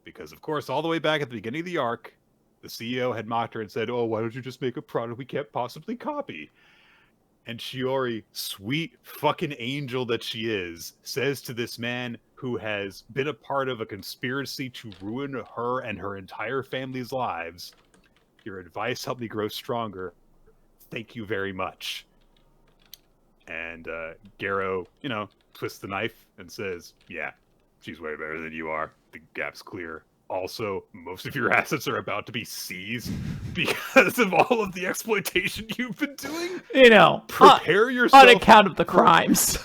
Because, of course, all the way back at the beginning of the arc, the CEO had mocked her and said, oh, why don't you just make a product we can't possibly copy? And Shiori, sweet fucking angel that she is, says to this man who has been a part of a conspiracy to ruin her and her entire family's lives, your advice helped me grow stronger. Thank you very much. And Gero, twists the knife and says, yeah, she's way better than you are. The gap's clear. Also, most of your assets are about to be seized because of all of the exploitation you've been doing. Prepare yourself on account of the crimes.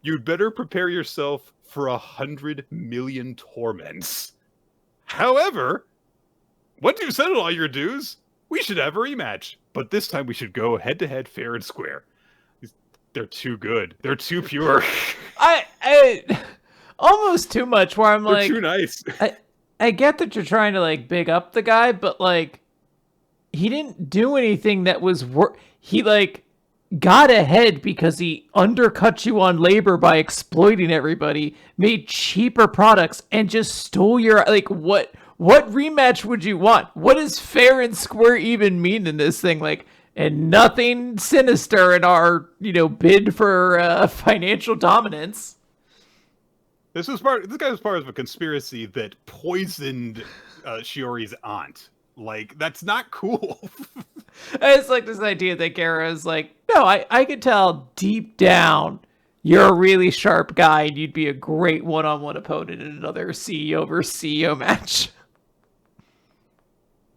You'd better prepare yourself for 100 million torments. However, once you've settled all your dues, we should have a rematch. But this time we should go head-to-head, fair and square. They're too good. They're too pure. I almost too much where I'm They're too nice. I get that you're trying to big up the guy, but he didn't do anything that was he got ahead because he undercut you on labor by exploiting everybody, made cheaper products, and just stole your what rematch would you want? What does fair and square even mean in this thing? And nothing sinister in our bid for financial dominance. This guy was part of a conspiracy that poisoned Shiori's aunt. That's not cool. It's this idea that Gero is no, I could tell deep down you're a really sharp guy and you'd be a great one-on-one opponent in another CEO versus CEO match.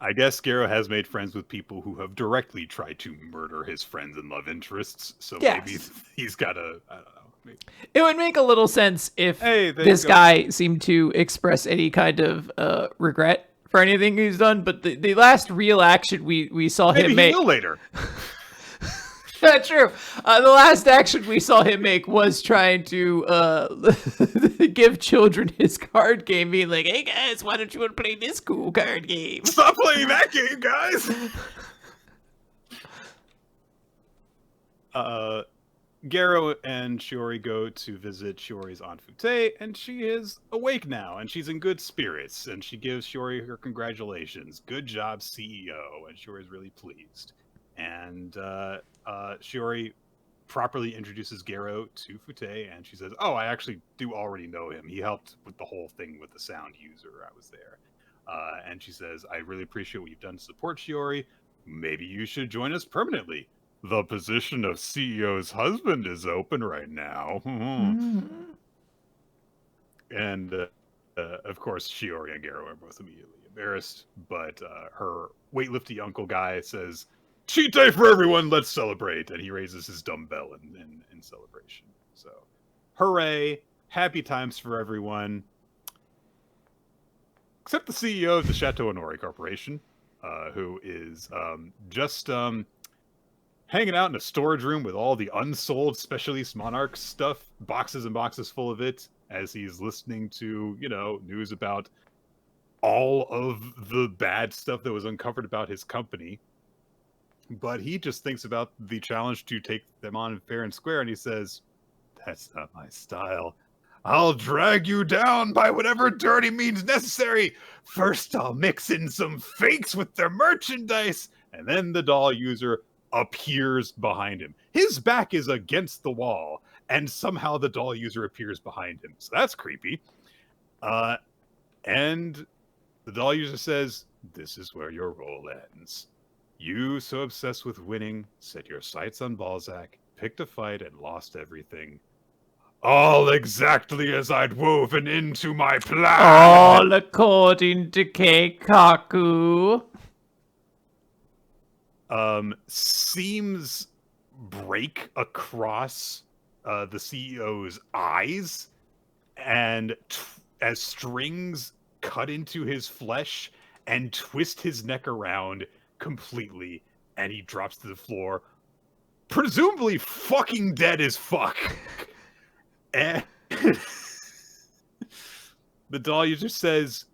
I guess Gero has made friends with people who have directly tried to murder his friends and love interests, so maybe he's got a... I don't know. Maybe. It would make a little sense if this guy seemed to express any kind of regret for anything he's done, but the last real action we saw him make... Maybe he will later. That's true. The last action we saw him make was trying to give children his card game, being like, hey guys, why don't you want to play this cool card game? Stop playing that game, guys! Gero and Shiori go to visit Shiori's Aunt Fute, and she is awake now, and she's in good spirits, and she gives Shiori her congratulations. Good job, CEO, and Shiori's really pleased. And Shiori properly introduces Gero to Fute, and she says, oh, I actually do already know him. He helped with the whole thing with the sound user. I was there. And she says, I really appreciate what you've done to support Shiori. Maybe you should join us permanently. The position of CEO's husband is open right now. And, of course, Shiori and Gero are both immediately embarrassed, but her weightlifty uncle guy says, cheat day for everyone, let's celebrate. And he raises his dumbbell in celebration. So, hooray! Happy times for everyone. Except the CEO of the Chateau Honori Corporation, who is just hanging out in a storage room with all the unsold Specialist Monarch stuff, boxes and boxes full of it, as he's listening to, news about all of the bad stuff that was uncovered about his company. But he just thinks about the challenge to take them on fair and square, and he says, "That's not my style. I'll drag you down by whatever dirty means necessary. First, I'll mix in some fakes with their merchandise." And then the doll user appears behind him. His back is against the wall, and somehow the doll user appears behind him. So that's creepy. And the doll user says, "This is where your role ends. You, so obsessed with winning, set your sights on Balzac, picked a fight, and lost everything. All exactly as I'd woven into my plan. All according to Keikaku." Seams break across the CEO's eyes, and as strings cut into his flesh and twist his neck around completely, and he drops to the floor, presumably fucking dead as fuck. And the doll user says,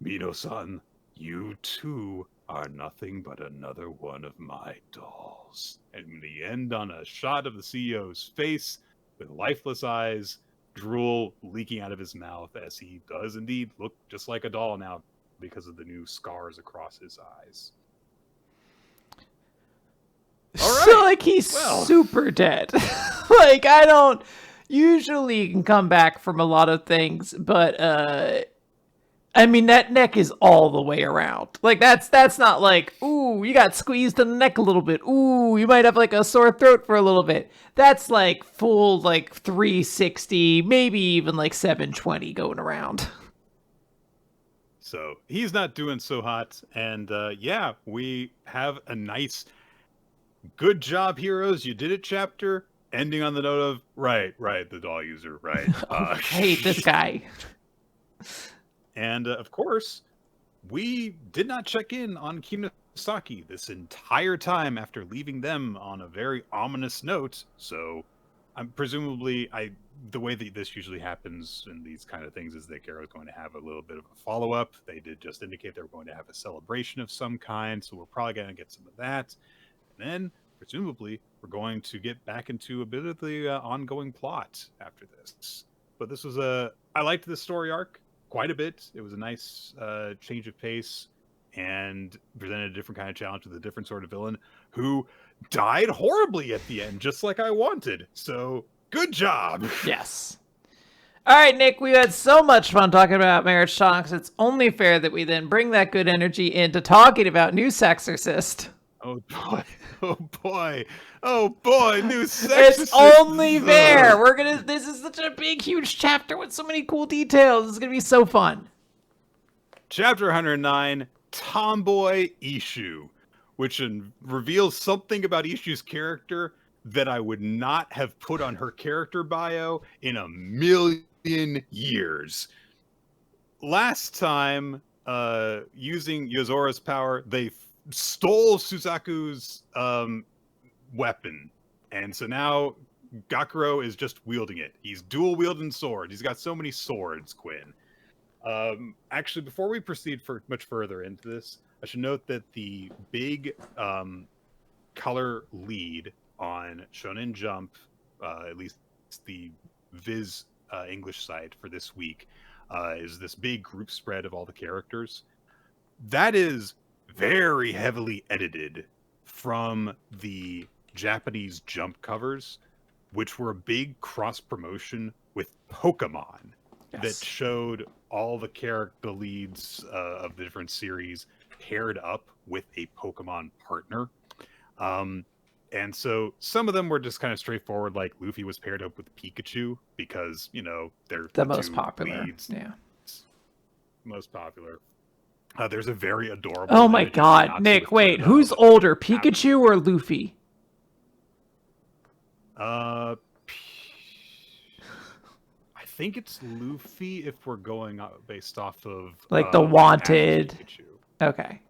"Mino-san, you too are nothing but another one of my dolls." And we end on a shot of the CEO's face with lifeless eyes, drool leaking out of his mouth, as he does indeed look just like a doll now because of the new scars across his eyes. All right. So, like, he's super dead. Like, I don't... Usually you can come back from a lot of things, but, I mean, that neck is all the way around. Like, that's not like, ooh, you got squeezed in the neck a little bit. Ooh, you might have, like, a sore throat for a little bit. That's, like, full, like, 360, maybe even, like, 720 going around. So, he's not doing so hot, and, yeah, we have a nice... "Good job, heroes, you did it" chapter, ending on the note of, right, the doll user, right. I hate this guy. And, of course, we did not check in on Kinosaki this entire time after leaving them on a very ominous note, so I'm presumably, the way that this usually happens in these kind of things is that Garo's going to have a little bit of a follow-up. They did just indicate they were going to have a celebration of some kind, so we're probably going to get some of that. And then, presumably, we're going to get back into a bit of the ongoing plot after this. But this was I liked this story arc quite a bit. It was a nice change of pace and presented a different kind of challenge with a different sort of villain who died horribly at the end, just like I wanted. So, good job. Yes. All right, Nick, we had so much fun talking about Marriagetoxin. It's only fair that we then bring that good energy into talking about New Exorcist. Oh boy. Oh boy. Oh boy, New Exorcist. It's only fair. This is such a big, huge chapter with so many cool details. It's gonna be so fun. Chapter 109, Tomboy Ishu, which reveals something about Ishu's character that I would not have put on her character bio in a million years. Last time, using Yozora's power, they stole Suzaku's weapon, and so now Gakuro is just wielding it. He's dual wielding sword. He's got so many swords, Quinn. Actually, before we proceed much further into this, I should note that the big color lead on Shonen Jump, at least the Viz English site for this week, is this big group spread of all the characters. That is very heavily edited from the Japanese Jump covers, which were a big cross promotion with Pokemon. Yes. That showed all the leads of the different series paired up with a Pokemon partner. And so some of them were just kind of straightforward, like Luffy was paired up with Pikachu because, they're the most popular leads. Yeah. Most popular. There's a very adorable... Oh my god, Nick, wait, who's older, Pikachu or Luffy? think it's Luffy if we're going based off of like the Ash's wanted. Pikachu. Okay.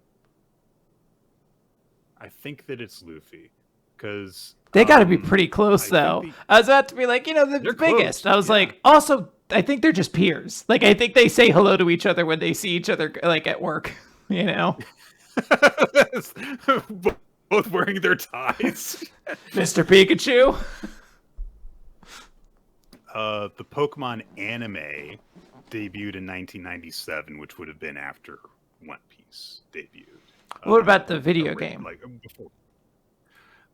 I think that it's Luffy because They got to be pretty close, though. I was about to be like, the biggest. Close, I was like, also, I think they're just peers. Like, I think they say hello to each other when they see each other, like, at work, Both wearing their ties. Mr. Pikachu. The Pokemon anime debuted in 1997, which would have been after One Piece debuted. What about the video game? Like before.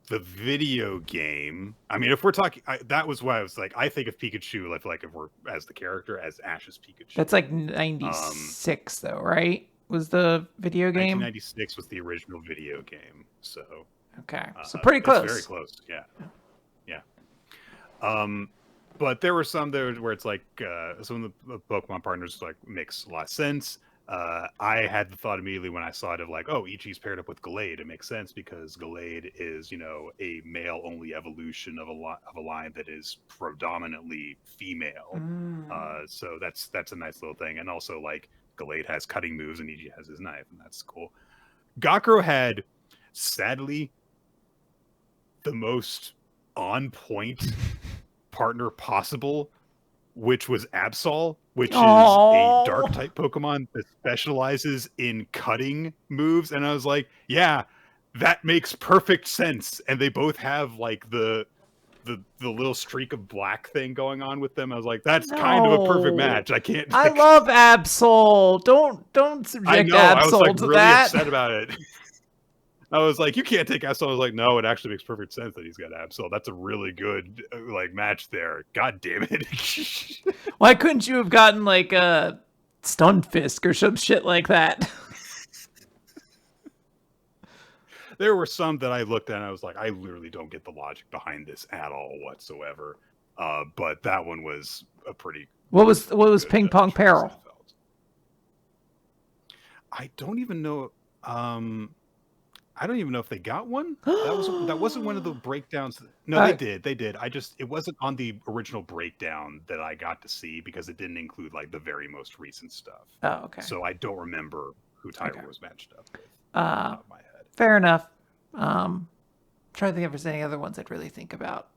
The video game. I mean, if we're talking, that was why I was like, I think of Pikachu like if we're as the character as Ash's Pikachu. That's like 96, though, right? Was the video game? 1996 was the original video game. So okay, so pretty close. Very close. Yeah. But there were some there where it's like some of the Pokemon partners like makes a lot of sense. I had the thought immediately when I saw it of like, oh, Ichi's paired up with Gallade. It makes sense because Gallade is, a male-only evolution of a line that is predominantly female. So that's a nice little thing. And also, like, Gallade has cutting moves and Ichi has his knife, and that's cool. Gakuro had, sadly, the most on-point partner possible, which was Absol, which is a dark type Pokemon that specializes in cutting moves. And I was like, yeah, that makes perfect sense. And they both have like the little streak of black thing going on with them. I was like, that's kind of a perfect match. I can't. I love Absol. Don't subject Absol I was like to really that. upset about it. I was like, you can't take Absol. I was like, no, it actually makes perfect sense that he's got Absol. That's a really good match there. God damn it. Why couldn't you have gotten like a Stunfisk or some shit like that? There were some that I looked at and I was like, I literally don't get the logic behind this at all whatsoever. But that one was a pretty. What was Ping-Pong Peril? I don't even know. I don't even know if they got one. That wasn't one of the breakdowns. No, they did. It wasn't on the original breakdown that I got to see because it didn't include like the very most recent stuff. Oh, okay. So I don't remember who Tiger was matched up with. Off the top of my head. Fair enough. Trying to think if there's any other ones I'd really think about.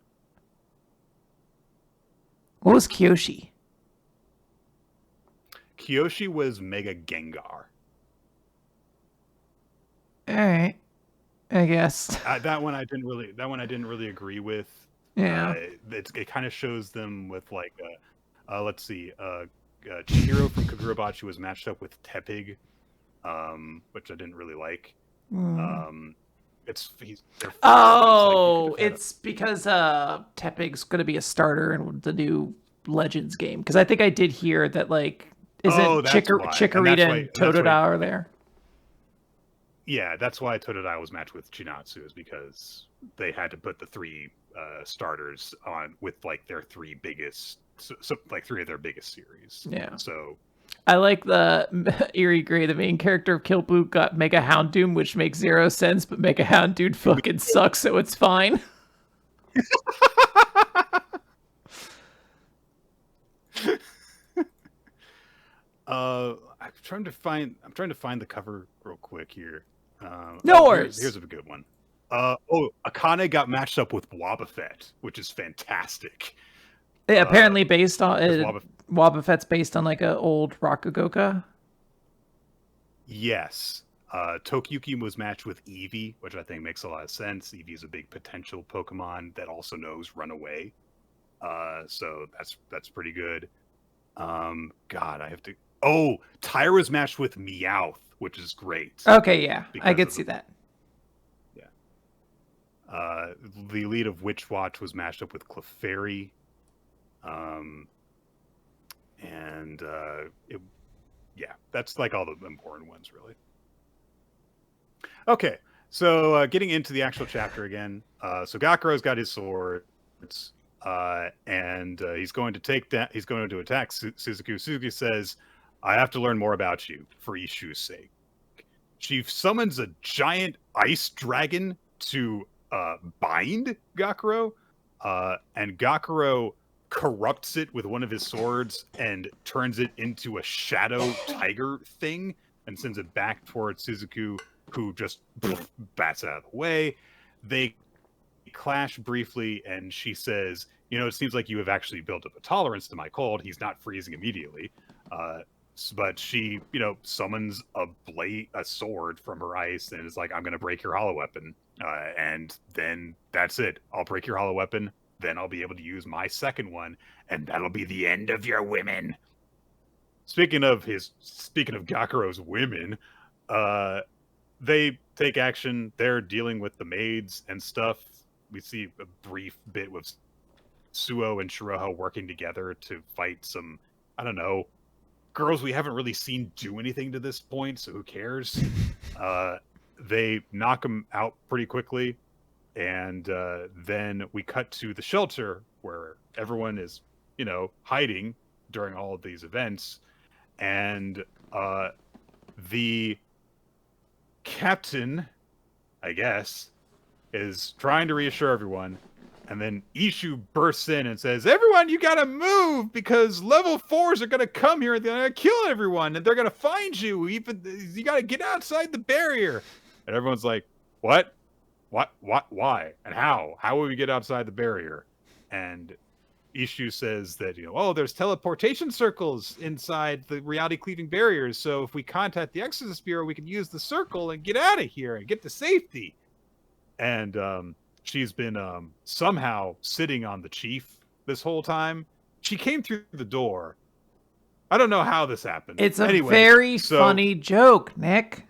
What was Kiyoshi? Kiyoshi was Mega Gengar. All right. I guess that one I didn't really agree with. Yeah, it kind of shows them with like let's see, Chihiro from Kagurabachi was matched up with Tepig, which I didn't really like. It's because Tepig's going to be a starter in the new Legends game. Because I think I did hear that like Chikorita and Totodile are there. Yeah, that's why Totodile was matched with Chinatsu, is because they had to put the three starters on with like their three biggest, three of their biggest series. Yeah. So I like the Eerie Gray, the main character of Kill Blue, got Mega Houndoom, which makes zero sense, but Mega Houndoom fucking sucks, so it's fine. I'm trying to find the cover real quick here. No worries. Here's a good one. Akane got matched up with Wobbuffet, which is fantastic. Apparently based on Wobbuffet's based on like an old Rakugoka. Yes. Tokiyuki was matched with Eevee, which I think makes a lot of sense. Eevee is a big potential Pokemon that also knows Run Away. So that's pretty good. God, I have to. Oh, Tyra's matched with Meowth, which is great. Okay, yeah, I could see that. Yeah. The lead of Witch Watch was matched up with Clefairy. That's like all the important ones, really. Okay, so getting into the actual chapter again. So Gakuro's got his swords, and he's going to take that. He's going to attack Suzuki. Suzuki says, "I have to learn more about you for Ishu's sake." She summons a giant ice dragon to bind Gakuro, and Gakuro corrupts it with one of his swords and turns it into a shadow tiger thing and sends it back towards Suzuku, who just bats out of the way. They clash briefly, and she says, it seems like you have actually built up a tolerance to my cold. He's not freezing immediately. But she, summons a sword from her ice and is like, I'm going to break your hollow weapon. And then that's it. I'll break your hollow weapon. Then I'll be able to use my second one, and that'll be the end of your women. Speaking of Gakuro's women, they take action. They're dealing with the maids and stuff. We see a brief bit with Suo and Shiroha working together to fight some, I don't know, girls we haven't really seen do anything to this point, so who cares? They knock them out pretty quickly. And then we cut to the shelter where everyone is, hiding during all of these events. And the captain, I guess, is trying to reassure everyone. And then Ishu bursts in and says, everyone, you gotta move because level 4s are gonna come here and they're gonna kill everyone and they're gonna find you. You gotta get outside the barrier. And everyone's like, what? What, why, and how? How will we get outside the barrier? And Ishu says that, there's teleportation circles inside the reality-cleaving barriers, so if we contact the Exorcist Bureau, we can use the circle and get out of here and get to safety. And she's been somehow sitting on the chief this whole time. She came through the door. I don't know how this happened. It's a very funny joke, Nick.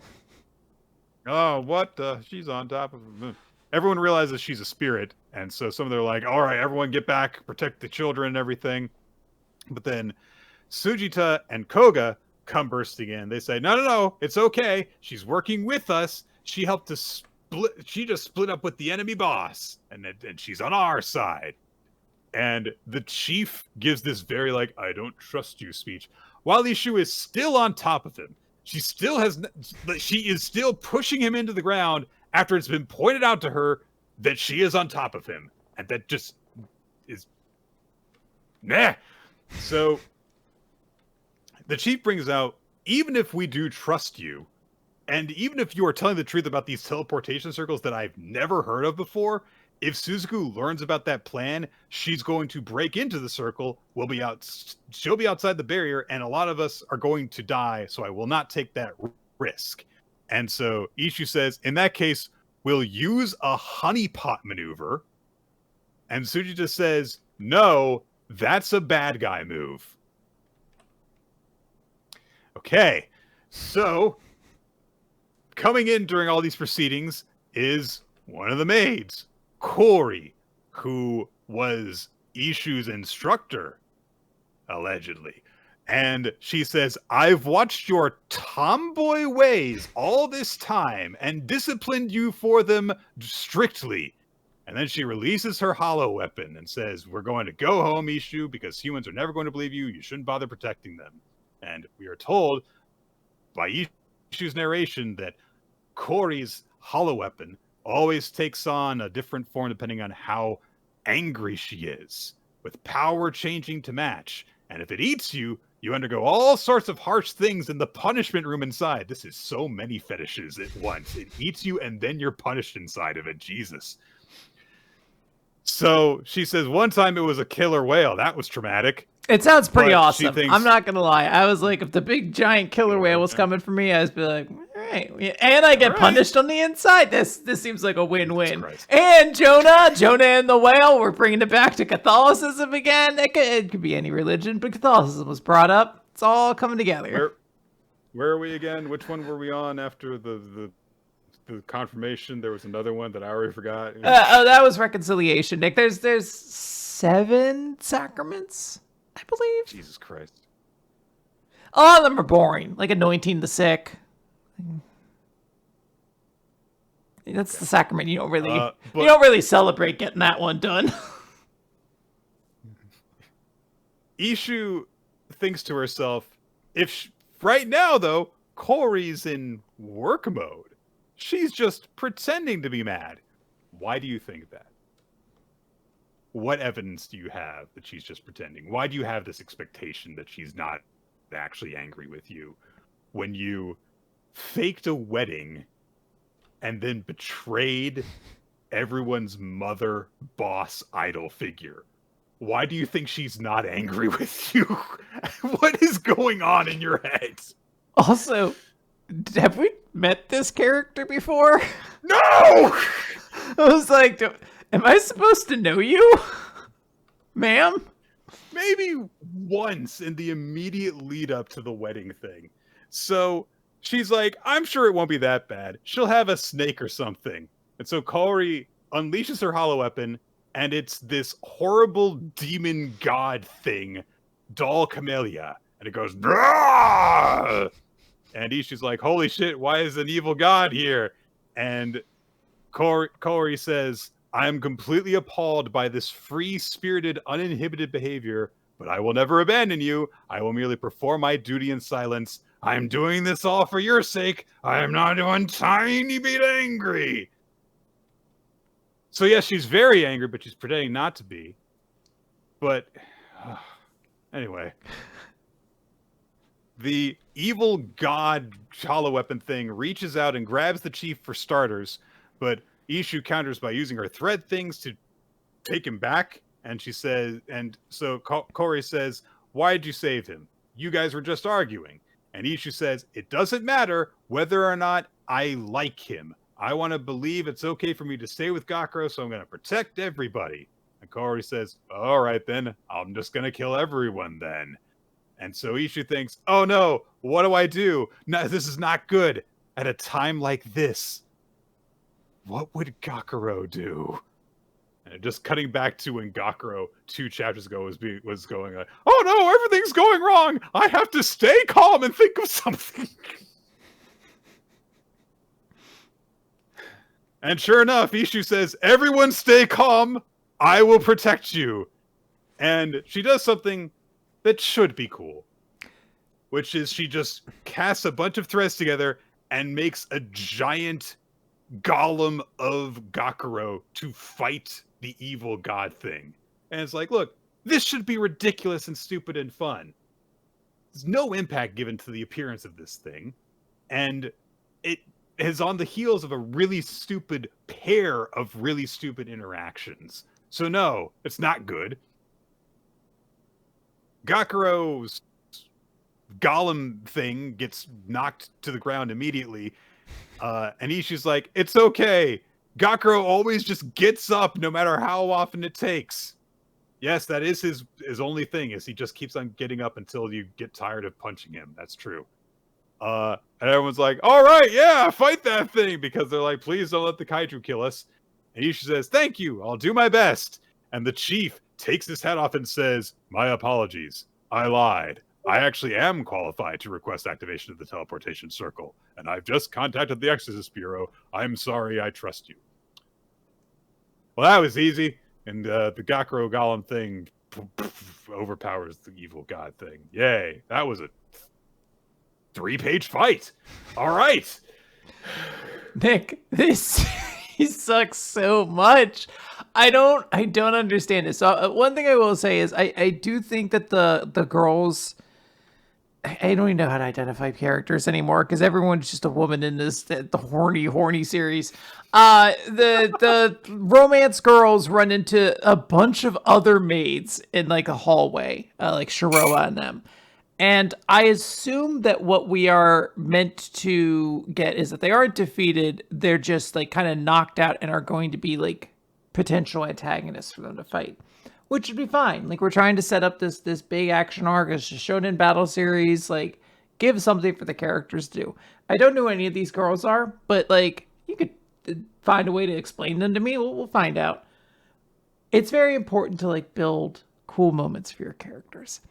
Oh, what? She's on top of him. Everyone realizes she's a spirit, and so some of them are like, all right, everyone get back, protect the children and everything. But then Sujita and Koga come bursting in. They say, no, it's okay. She's working with us. She helped us she just split up with the enemy boss, and she's on our side. And the chief gives this very, I don't trust you speech, while Ishu is still on top of him. She is still pushing him into the ground after it's been pointed out to her that she is on top of him. And that just is... Nah. So, the chief brings out, even if we do trust you, and even if you are telling the truth about these teleportation circles that I've never heard of before, if Suzuku learns about that plan, she's going to break into the circle. She'll be outside the barrier, and a lot of us are going to die, so I will not take that risk. And so Ishu says, in that case, we'll use a honeypot maneuver. And Sujita says, no, that's a bad guy move. Okay, so coming in during all these proceedings is one of the maids, Corey, who was Ishu's instructor, allegedly. And she says, I've watched your tomboy ways all this time and disciplined you for them strictly. And then she releases her hollow weapon and says, we're going to go home, Ishu, because humans are never going to believe you. You shouldn't bother protecting them. And we are told by Ishu's narration that Corey's hollow weapon always takes on a different form depending on how angry she is, with power changing to match. And if it eats you, you undergo all sorts of harsh things in the punishment room inside. This is so many fetishes at once. It eats you and then you're punished inside of it. Jesus. So she says one time it was a killer whale. That was traumatic. It sounds pretty awesome. I'm not going to lie. I was like, if the big giant killer whale was coming for me, I'd be like, all right. And I get punished on the inside. This seems like a win-win. And Jonah and the whale, we're bringing it back to Catholicism again. It could be any religion, but Catholicism was brought up. It's all coming together. Where are we again? Which one were we on after the confirmation? There was another one that I already forgot. That was reconciliation, Nick. There's 7 sacraments, I believe. Jesus Christ. A lot of them are boring, like anointing the sick. That's the sacrament you don't really celebrate getting that one done. Ishu thinks to herself, right now though, Corey's in work mode. She's just pretending to be mad. Why do you think that? what evidence do you have that she's just pretending? Why do you have this expectation that she's not actually angry with you when you faked a wedding and then betrayed everyone's mother, boss, idol figure? Why do you think she's not angry with you? What is going on in your head? Also, have we met this character before? No! I was like, am I supposed to know you? Ma'am? Maybe once in the immediate lead up to the wedding thing. So she's like, I'm sure it won't be that bad. She'll have a snake or something. And so Kaori unleashes her hollow weapon, and it's this horrible demon god thing, doll camellia. And it goes, Drah! And Ishi's like, holy shit, why is an evil god here? And Kaori says, I am completely appalled by this free-spirited, uninhibited behavior, but I will never abandon you. I will merely perform my duty in silence. I am doing this all for your sake. I am not one tiny bit angry. So yes, she's very angry, but she's pretending not to be. But anyway, the evil god hollow weapon thing reaches out and grabs the chief for starters, but Ishu counters by using her thread things to take him back. And she says, and so Kaori says, why did you save him? You guys were just arguing. And Ishu says, it doesn't matter whether or not I like him. I want to believe it's okay for me to stay with Gakuro, so I'm going to protect everybody. And Kaori says, all right then, I'm just going to kill everyone then. And so Ishu thinks, oh no, what do I do? No, this is not good. At a time like this, what would Gakuro do? And just cutting back to when Gakuro 2 chapters ago was going like, oh no, everything's going wrong. I have to stay calm and think of something. And sure enough, Ishu says, everyone stay calm. I will protect you. And she does something that should be cool, which is she just casts a bunch of threads together and makes a giant golem of Gakuro to fight the evil god thing. And it's like, look, this should be ridiculous and stupid and fun. There's no impact given to the appearance of this thing. And it is on the heels of a really stupid pair of really stupid interactions. So no, it's not good. Gakuro's golem thing gets knocked to the ground immediately. And Ishi's like, it's okay. Gakuro always just gets up no matter how often it takes. Yes, that is his only thing, is he just keeps on getting up until you get tired of punching him. That's true. And everyone's like, all right, yeah, fight that thing, because they're like, please don't let the kaiju kill us. And Ishi says, thank you, I'll do my best. And the chief takes his hat off and says, my apologies. I lied. I actually am qualified to request activation of the teleportation circle, and I've just contacted the Exorcist Bureau. I'm sorry, I trust you. Well, that was easy, and the Gakuro Golem thing overpowers the evil god thing. Yay, that was a 3-page fight. All right. Nick, this he sucks so much. I don't understand it. So one thing I will say is I do think that the girls, I don't even know how to identify characters anymore because everyone's just a woman in the horny series. The romance girls run into a bunch of other maids in like a hallway, like Shiroa and them. And I assume that what we are meant to get is that they aren't defeated. They're just like kind of knocked out and are going to be like potential antagonists for them to fight, which would be fine. Like, we're trying to set up this big action arc. It's just shonen battle series. Like, give something for the characters to do. I don't know who any of these girls are, but like, you could find a way to explain them to me. We'll find out. It's very important to like build cool moments for your characters.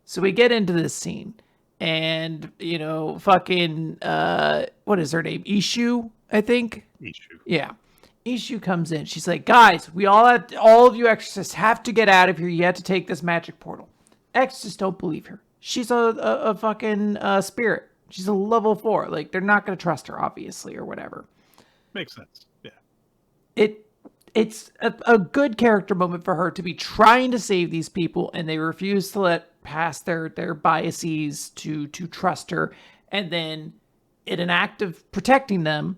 So we get into this scene, and you know, fucking what is her name? Ishu, I think. Ishu. Yeah. Ishu comes in. She's like, guys, all of you exorcists have to get out of here. You have to take this magic portal. Exorcists don't believe her. She's a fucking spirit. She's a level 4. Like, they're not going to trust her, obviously, or whatever. Makes sense. Yeah. it's a good character moment for her to be trying to save these people, and they refuse to let past their biases to trust her. And then, in an act of protecting them,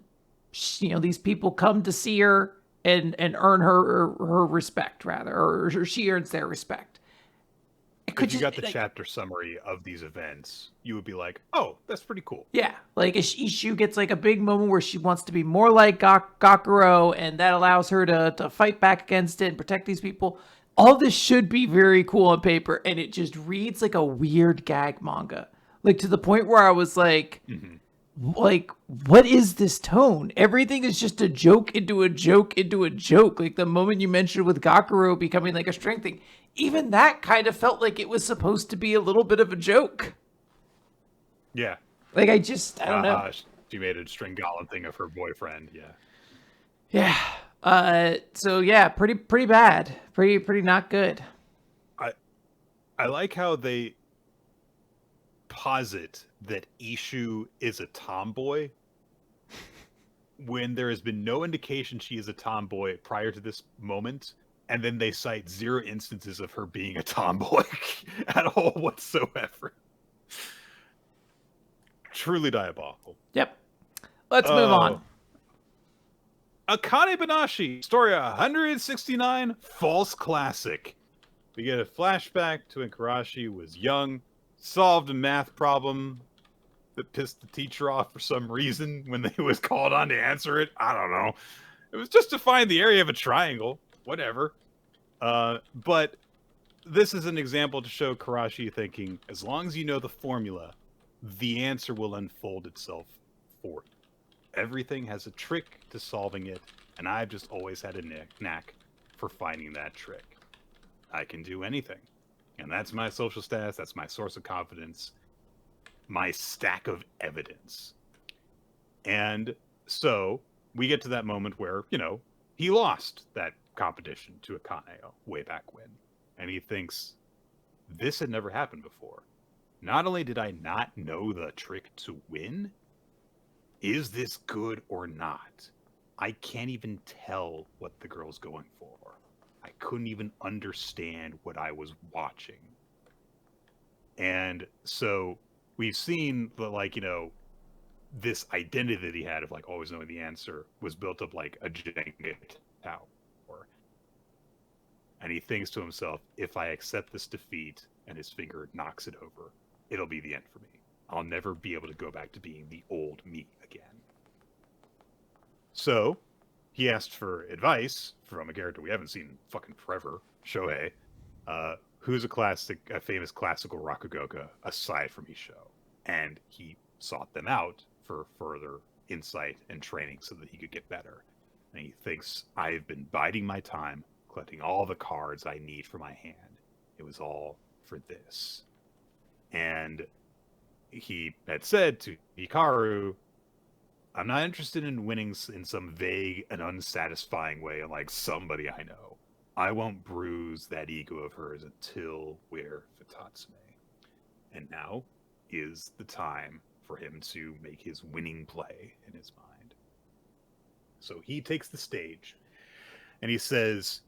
these people come to see her and earn her respect, rather, or she earns their respect. If you got the chapter summary of these events, you would be like, oh, that's pretty cool. Yeah, like Ishu gets like a big moment where she wants to be more like Gakuro, and that allows her to fight back against it and protect these people. All this should be very cool on paper, and it just reads like a weird gag manga. Like, to the point where I was like, like, what is this tone? Everything is just a joke into a joke into a joke. Like, the moment you mentioned with Gakuro becoming like a strength thing, even that kind of felt like it was supposed to be a little bit of a joke. Yeah. Like, I don't know. She made a Stringala thing of her boyfriend. Yeah. Yeah. So yeah, pretty bad. Pretty not good. I like how they posit that Ishu is a tomboy when there has been no indication she is a tomboy prior to this moment, and then they cite 0 instances of her being a tomboy at all whatsoever. Truly diabolical. Yep. Let's move on. Akane-banashi, story 169, false classic. We get a flashback to when Karashi was young, solved a math problem that pissed the teacher off for some reason when he was called on to answer it. I don't know. It was just to find the area of a triangle. Whatever. But this is an example to show Karashi thinking, as long as you know the formula, the answer will unfold itself for you. Everything has a trick to solving it, and I've just always had a knack for finding that trick. I can do anything. And that's my social status, that's my source of confidence, my stack of evidence. And so we get to that moment where, he lost that competition to Akane way back when. And he thinks, this had never happened before. Not only did I not know the trick to win, is this good or not? I can't even tell what the girl's going for. I couldn't even understand what I was watching. And so we've seen that, this identity that he had of always knowing the answer was built up like a Jenga tower. And he thinks to himself, if I accept this defeat and his finger knocks it over, it'll be the end for me. I'll never be able to go back to being the old me again. So he asked for advice from a character we haven't seen in fucking forever, Shohei, who's a famous classical rakugoka aside from Isho. And he sought them out for further insight and training so that he could get better. And he thinks, I've been biding my time, collecting all the cards I need for my hand. It was all for this. And he had said to Hikaru, I'm not interested in winning in some vague and unsatisfying way like somebody I know. I won't bruise that ego of hers until we're Futatsume. And now is the time for him to make his winning play in his mind. So he takes the stage and he says,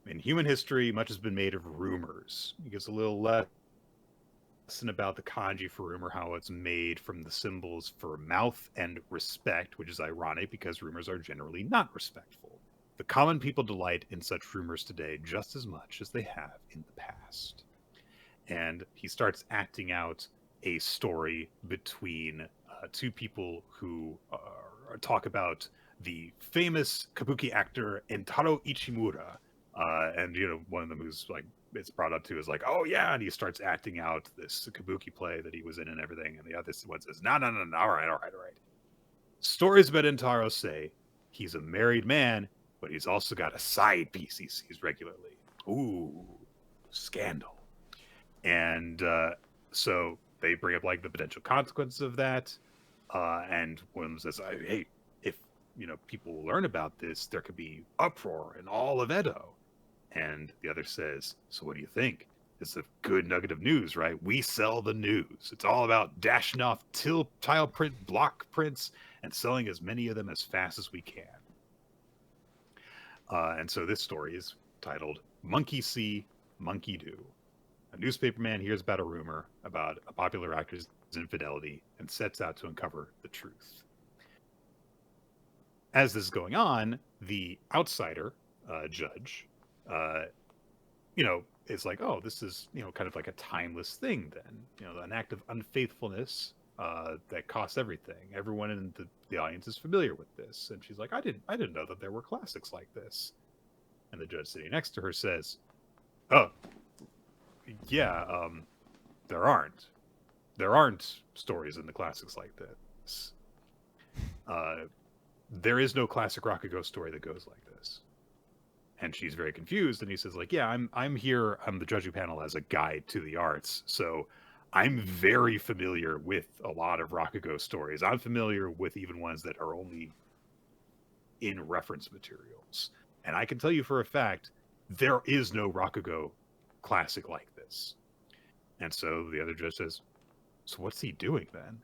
in human history, much has been made of rumors. He gives a little lesson about the kanji for rumor, how it's made from the symbols for mouth and respect, which is ironic because rumors are generally not respectful. The common people delight in such rumors today just as much as they have in the past. And he starts acting out a story between two people who talk about the famous kabuki actor Entaro Ichimura. And, one of them who's it's brought up to is oh yeah, and he starts acting out this kabuki play that he was in and everything. And the other one says, no, all right. Stories about Entaro say he's a married man, but he's also got a side piece he sees regularly. Ooh, scandal. And so they bring up the potential consequences of that. And one of them says, hey, if people learn about this, there could be uproar in all of Edo. And the other says, so what do you think? It's a good nugget of news, right? We sell the news. It's all about dashing off tile print block prints and selling as many of them as fast as we can. And so this story is titled Monkey See, Monkey Do. A newspaperman hears about a rumor about a popular actor's infidelity and sets out to uncover the truth. As this is going on, the outsider judge, is like, oh, this is, kind of like a timeless thing then. An act of unfaithfulness that costs everything. Everyone in the audience is familiar with this. And she's like, I didn't know that there were classics like this. And the judge sitting next to her says, oh, yeah, there aren't. There aren't stories in the classics like this. There is no classic Rakugo story that goes like this. And she's very confused, and he says, like, yeah, I'm here, I'm the judging panel as a guide to the arts, so I'm very familiar with a lot of Rakugo stories. I'm familiar with even ones that are only in reference materials. And I can tell you for a fact, there is no Rakugo classic like this. And so the other judge says, so what's he doing then?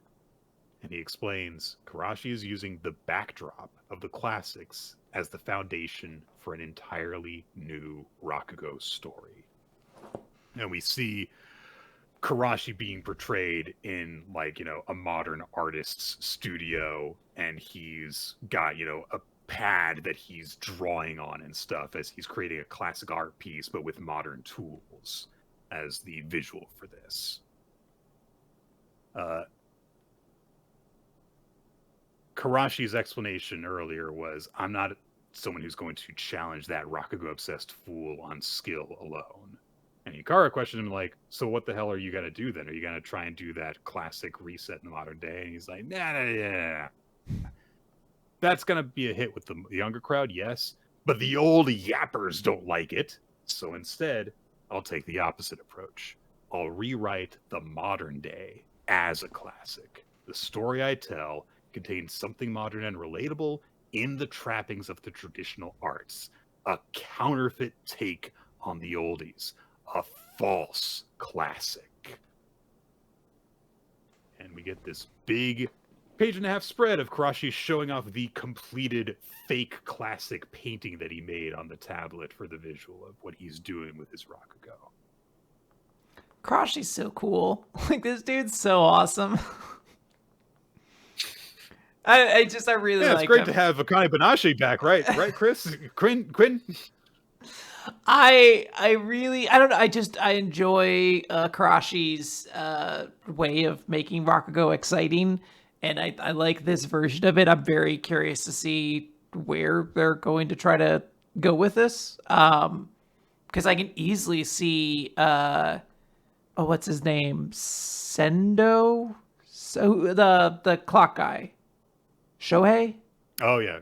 And he explains, Karashi is using the backdrop of the classics as the foundation for an entirely new Rakugo story. And we see Karashi being portrayed in, like, a modern artist's studio, and he's got, a pad that he's drawing on and stuff as he's creating a classic art piece, but with modern tools as the visual for this. Karashi's explanation earlier was, I'm not someone who's going to challenge that Rakugo-obsessed fool on skill alone. And Hikaru questioned him, like, so what the hell are you going to do then? Are you going to try and do that classic reset in the modern day? And he's like, nah. That's going to be a hit with the younger crowd, yes. But the old yappers don't like it. So instead, I'll take the opposite approach. I'll rewrite the modern day as a classic. The story I tell contains something modern and relatable in the trappings of the traditional arts. A counterfeit take on the oldies. A false classic. And we get this big page-and-a-half spread of Karashi showing off the completed fake classic painting that he made on the tablet for the visual of what he's doing with his Rakugo. Karashi's so cool. Like, this dude's so awesome. I really like him. It's great to have Akane-banashi back, right, Chris? Quinn? I don't know. I enjoy Karashi's way of making Rakugo exciting, and I like this version of it. I'm very curious to see where they're going to try to go with this, because I can easily see what's his name, Sendo, so the clock guy, Shohei. Oh yeah.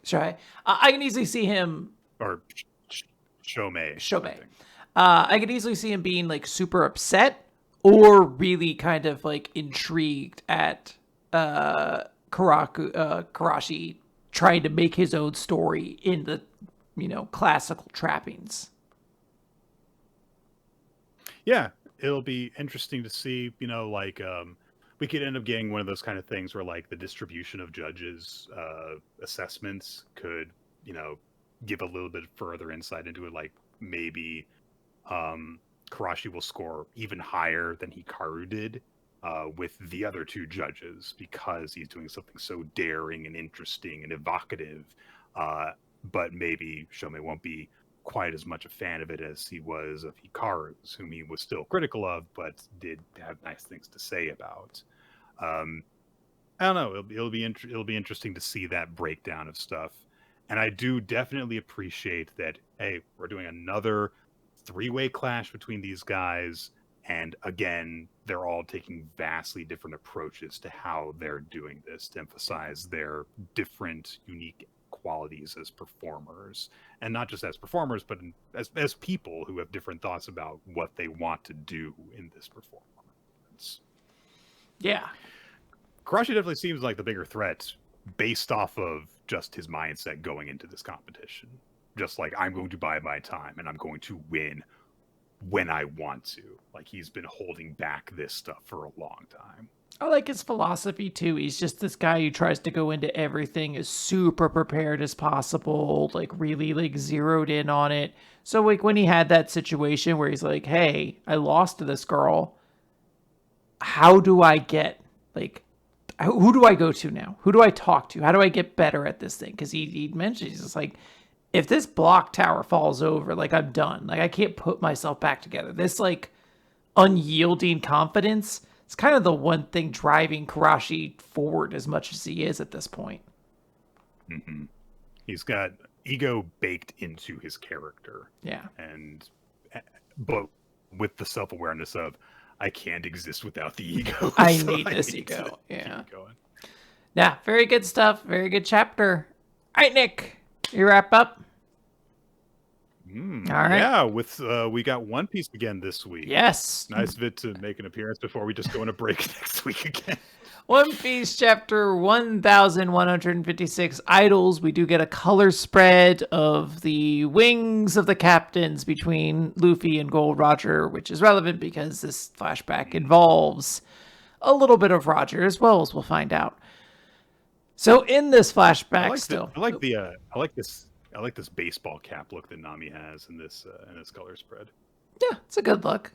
Shohei. I can easily see him. Or Shomei. I could easily see him being like super upset or really kind of like intrigued at Karashi trying to make his own story in the classical trappings. Yeah, it'll be interesting to see. We could end up getting one of those kind of things where, like, the distribution of judges' assessments could, give a little bit further insight into it. Like, maybe Karashi will score even higher than Hikaru did with the other two judges because he's doing something so daring and interesting and evocative. But maybe Shomei won't be quite as much a fan of it as he was of Hikaru's, whom he was still critical of, but did have nice things to say about. I don't know. It'll be interesting to see that breakdown of stuff. And I do definitely appreciate that, hey, we're doing another three-way clash between these guys. And again, they're all taking vastly different approaches to how they're doing this to emphasize their different, unique qualities as performers. And not just as performers, but as people who have different thoughts about what they want to do in this performance. Yeah. Karashi definitely seems like the bigger threat based off of just his mindset going into this competition. Just like, I'm going to buy my time and I'm going to win when I want to. Like, he's been holding back this stuff for a long time. I like his philosophy too. He's just this guy who tries to go into everything as super prepared as possible, like really like zeroed in on it. So like when he had that situation where he's like, "Hey, I lost to this girl. How do I get like who do I go to now? Who do I talk to? How do I get better at this thing?" Because he mentioned he's just like, if this block tower falls over, like I'm done. Like I can't put myself back together. This like unyielding confidence. It's kind of the one thing driving Karashi forward as much as he is at this point. Mm-hmm. He's got ego baked into his character. Yeah. But with the self-awareness of, I can't exist without the ego. I need this ego. Yeah. Keep going. Yeah, very good stuff. Very good chapter. All right, Nick, you wrap up? All right. Yeah, we got One Piece again this week. Yes. Nice of it to make an appearance before we just go on a break next week again. One Piece chapter 1156, Idols. We do get a color spread of the wings of the captains between Luffy and Gold Roger, which is relevant because this flashback involves a little bit of Roger as well, as we'll find out. So in this flashback, I like this baseball cap look that Nami has in this color spread. Yeah, it's a good look.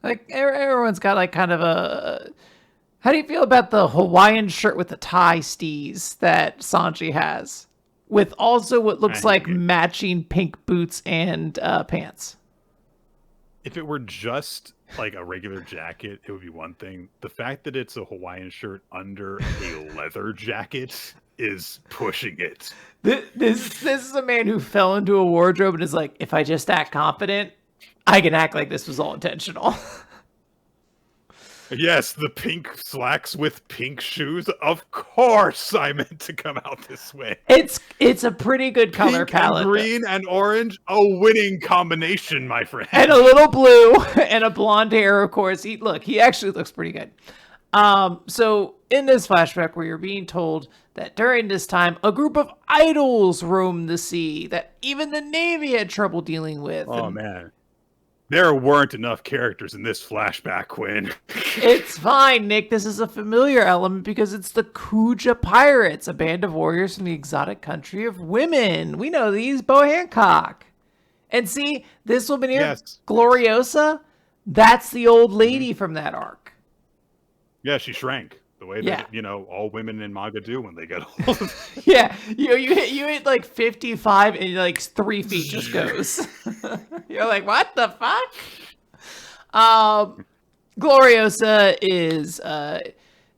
Like everyone's got like kind of a. How do you feel about the Hawaiian shirt with the tie stees that Sanji has, with also what looks like matching pink boots and pants? If it were just like a regular jacket, it would be one thing. The fact that it's a Hawaiian shirt under a leather jacket is pushing it. This is a man who fell into a wardrobe and is like, if I just act confident, I can act like this was all intentional. Yes, the pink slacks with pink shoes. Of course, I meant to come out this way. It's a pretty good color palette. And green and orange, a winning combination, my friend. And a little blue and a blonde hair, of course. He actually looks pretty good. So in this flashback, where you're being told that during this time, a group of idols roamed the sea that even the Navy had trouble dealing with. Oh, man. There weren't enough characters in this flashback, Quinn. It's fine, Nick. This is a familiar element because it's the Kuja Pirates, a band of warriors from the exotic country of women. We know these, Bo Hancock. And see, this woman here, yes. Gloriosa, that's the old lady from that arc. Yeah, she shrank. The way that, all women in manga do when they get old. Yeah, you hit like 55 and like 3 feet just goes. You're like, what the fuck? Gloriosa is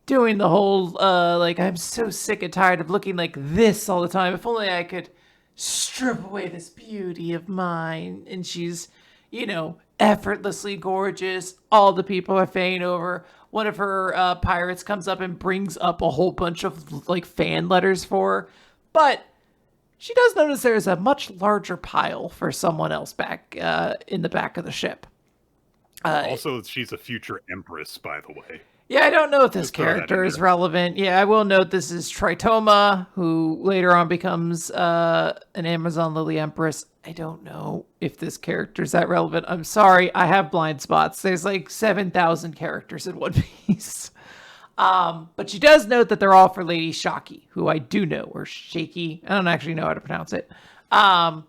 doing the whole like, I'm so sick and tired of looking like this all the time. If only I could strip away this beauty of mine. And she's, effortlessly gorgeous. All the people are fainting over. One of her pirates comes up and brings up a whole bunch of like fan letters for her. But she does notice there's a much larger pile for someone else back in the back of the ship. Also, she's a future empress, by the way. Yeah, I don't know if this character is relevant. Yeah, I will note this is Tritoma, who later on becomes an Amazon Lily Empress. I don't know if this character is that relevant. I'm sorry, I have blind spots. There's like 7,000 characters in One Piece. But she does note that they're all for Lady Shaki, who I do know, or Shaky. I don't actually know how to pronounce it. Gloriosa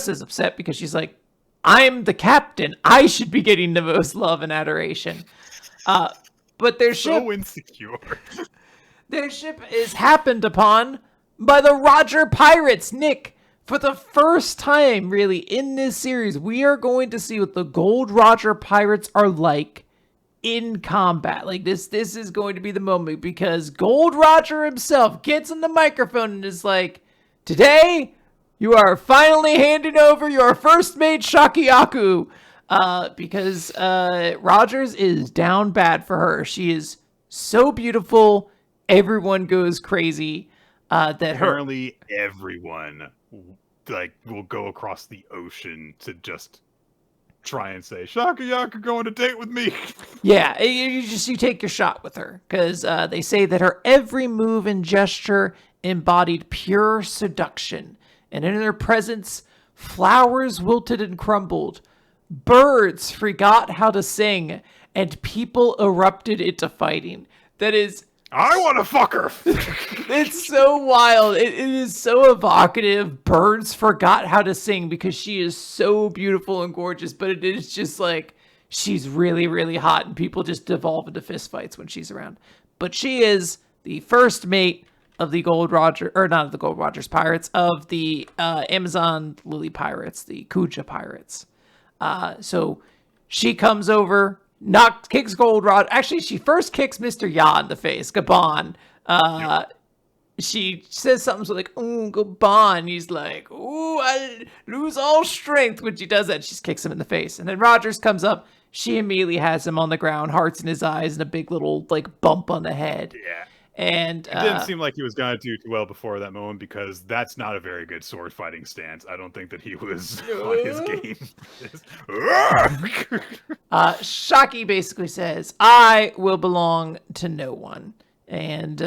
is upset because she's like, I'm the captain. I should be getting the most love and adoration. But their ship... So insecure. Their ship is happened upon by the Roger Pirates, Nick. For the first time, really, in this series, we are going to see what the Gold Roger Pirates are like in combat. Like, this is going to be the moment because Gold Roger himself gets on the microphone and is like, today, you are finally handing over your first mate, Shakiyaku. Because Rogers is down bad for her. She is so beautiful, everyone goes crazy. Apparently everyone will go across the ocean to just try and say, Shakiyaku going to date with me. Yeah, you take your shot with her because they say that her every move and gesture embodied pure seduction, and in her presence, flowers wilted and crumbled, birds forgot how to sing, and people erupted into fighting. That is, I want to fuck her. it's so wild. It is so evocative. Birds forgot how to sing because she is so beautiful and gorgeous, but it is just like she's really, really hot, and people just devolve into fistfights when she's around. But she is the first mate of the Gold Roger, or not of the Gold Rogers pirates, of the Amazon Lily pirates, the Kuja pirates. So she comes over, kicks Gold Rod. Actually, she first kicks Mr. Ya in the face, Gabon. She says something like, "Oh, Gabon." He's like, "Oh, I lose all strength." When she does that, she kicks him in the face. And then Rogers comes up. She immediately has him on the ground, hearts in his eyes, and a big little like bump on the head. Yeah. And it didn't seem like he was going to do too well before that moment, because that's not a very good sword fighting stance. I don't think that he was on his game. Shaki basically says, "I will belong to no one." And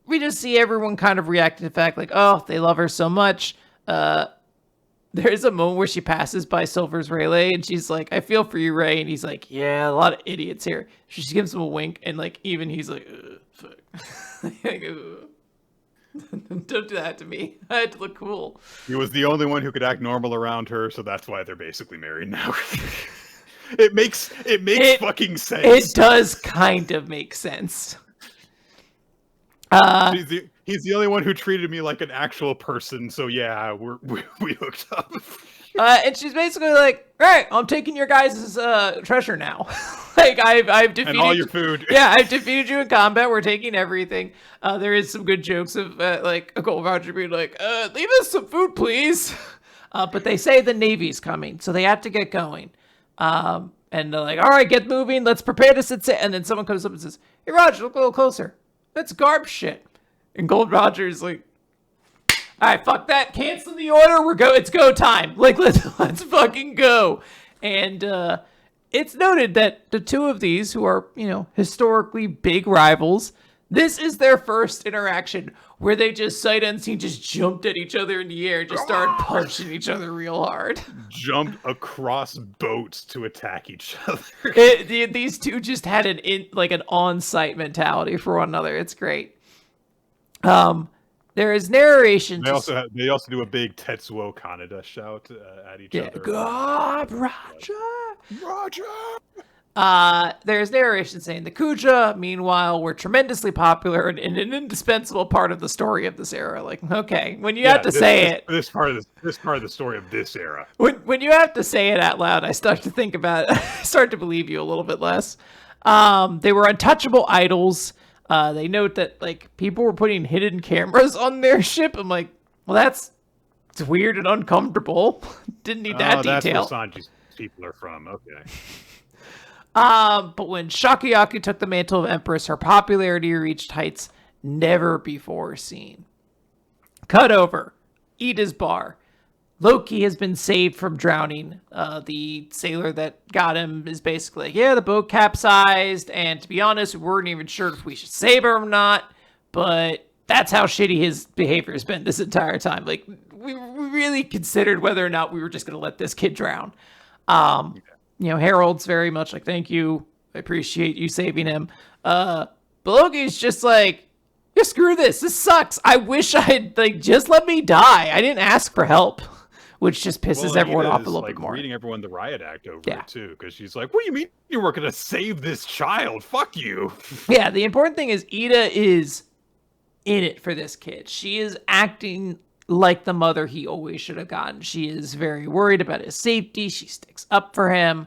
we just see everyone kind of react to the fact like, oh, they love her so much. There's a moment where she passes by Silver's Rayleigh, and she's like, "I feel for you, Ray." And he's like, "Yeah, a lot of idiots here." She gives him a wink, and like even he's like, fuck. Like, don't do that to me. I had to look cool. He was the only one who could act normal around her, so that's why they're basically married now. It makes fucking sense. It does kind of make sense. He's the only one who treated me like an actual person, so yeah, we hooked up. And she's basically like, "All right, I'm taking your guys' treasure now. Like I've defeated and all your food. Yeah, I've defeated you in combat. We're taking everything." There is some good jokes of like a Gold Roger being like, "Leave us some food, please." But they say the Navy's coming, so they have to get going. And they're like, "All right, get moving. Let's prepare to sit." And then someone comes up and says, "Hey, Roger, look a little closer. That's garb shit." And Gold Roger's like, "All right, fuck that. Cancel the order. It's go time. Like, let's fucking go." And it's noted that the two of these, who are, historically big rivals, this is their first interaction where they just sight unseen just jumped at each other in the air, just started punching each other real hard. Jumped across boats to attack each other. These two just had an on-site mentality for one another. It's great. There is narration. They also do a big Tetsuo Kaneda shout at each other. God, Roger. There's narration saying the Kuja, meanwhile, were tremendously popular and an indispensable part of the story of this era. Like, okay, when you have to say it, this part of the story of this era. When you have to say it out loud, I start to think about it. I start to believe you a little bit less. They were untouchable idols. They note that like people were putting hidden cameras on their ship. I'm like, well, it's weird and uncomfortable. Didn't need that detail. That's where Sanji's people are from. Okay. But when Shakyaki took the mantle of Empress, her popularity reached heights never before seen. Cut over. Ida's bar. Loki has been saved from drowning. The sailor that got him is basically like, yeah, the boat capsized, and to be honest, we weren't even sure if we should save her or not, but that's how shitty his behavior has been this entire time. Like, we really considered whether or not we were just going to let this kid drown. Harold's very much like, thank you, I appreciate you saving him. But Loki's just like, yeah, screw this sucks. I wish I'd, just let me die. I didn't ask for help. Which just pisses everyone off a little bit more. Reading everyone the riot act over it too, because she's like, "What do you mean you weren't gonna save this child? Fuck you!" Yeah, the important thing is Ida is in it for this kid. She is acting like the mother he always should have gotten. She is very worried about his safety. She sticks up for him,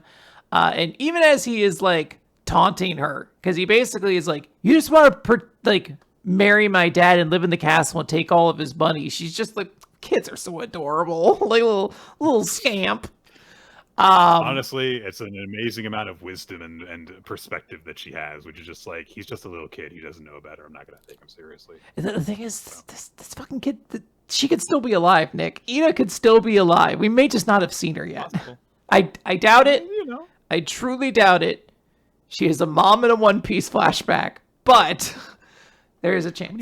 and even as he is like taunting her, because he basically is like, "You just want to marry my dad and live in the castle and take all of his money." She's just like, kids are so adorable. Like little scamp. Honestly, it's an amazing amount of wisdom and perspective that she has, which is just like, he's just a little kid. He doesn't know better. I'm not going to take him seriously. The thing is, this fucking kid, she could still be alive, Nick. Ida could still be alive. We may just not have seen her yet. I doubt it. I truly doubt it. She is a mom in a One Piece flashback, but there is a chance. How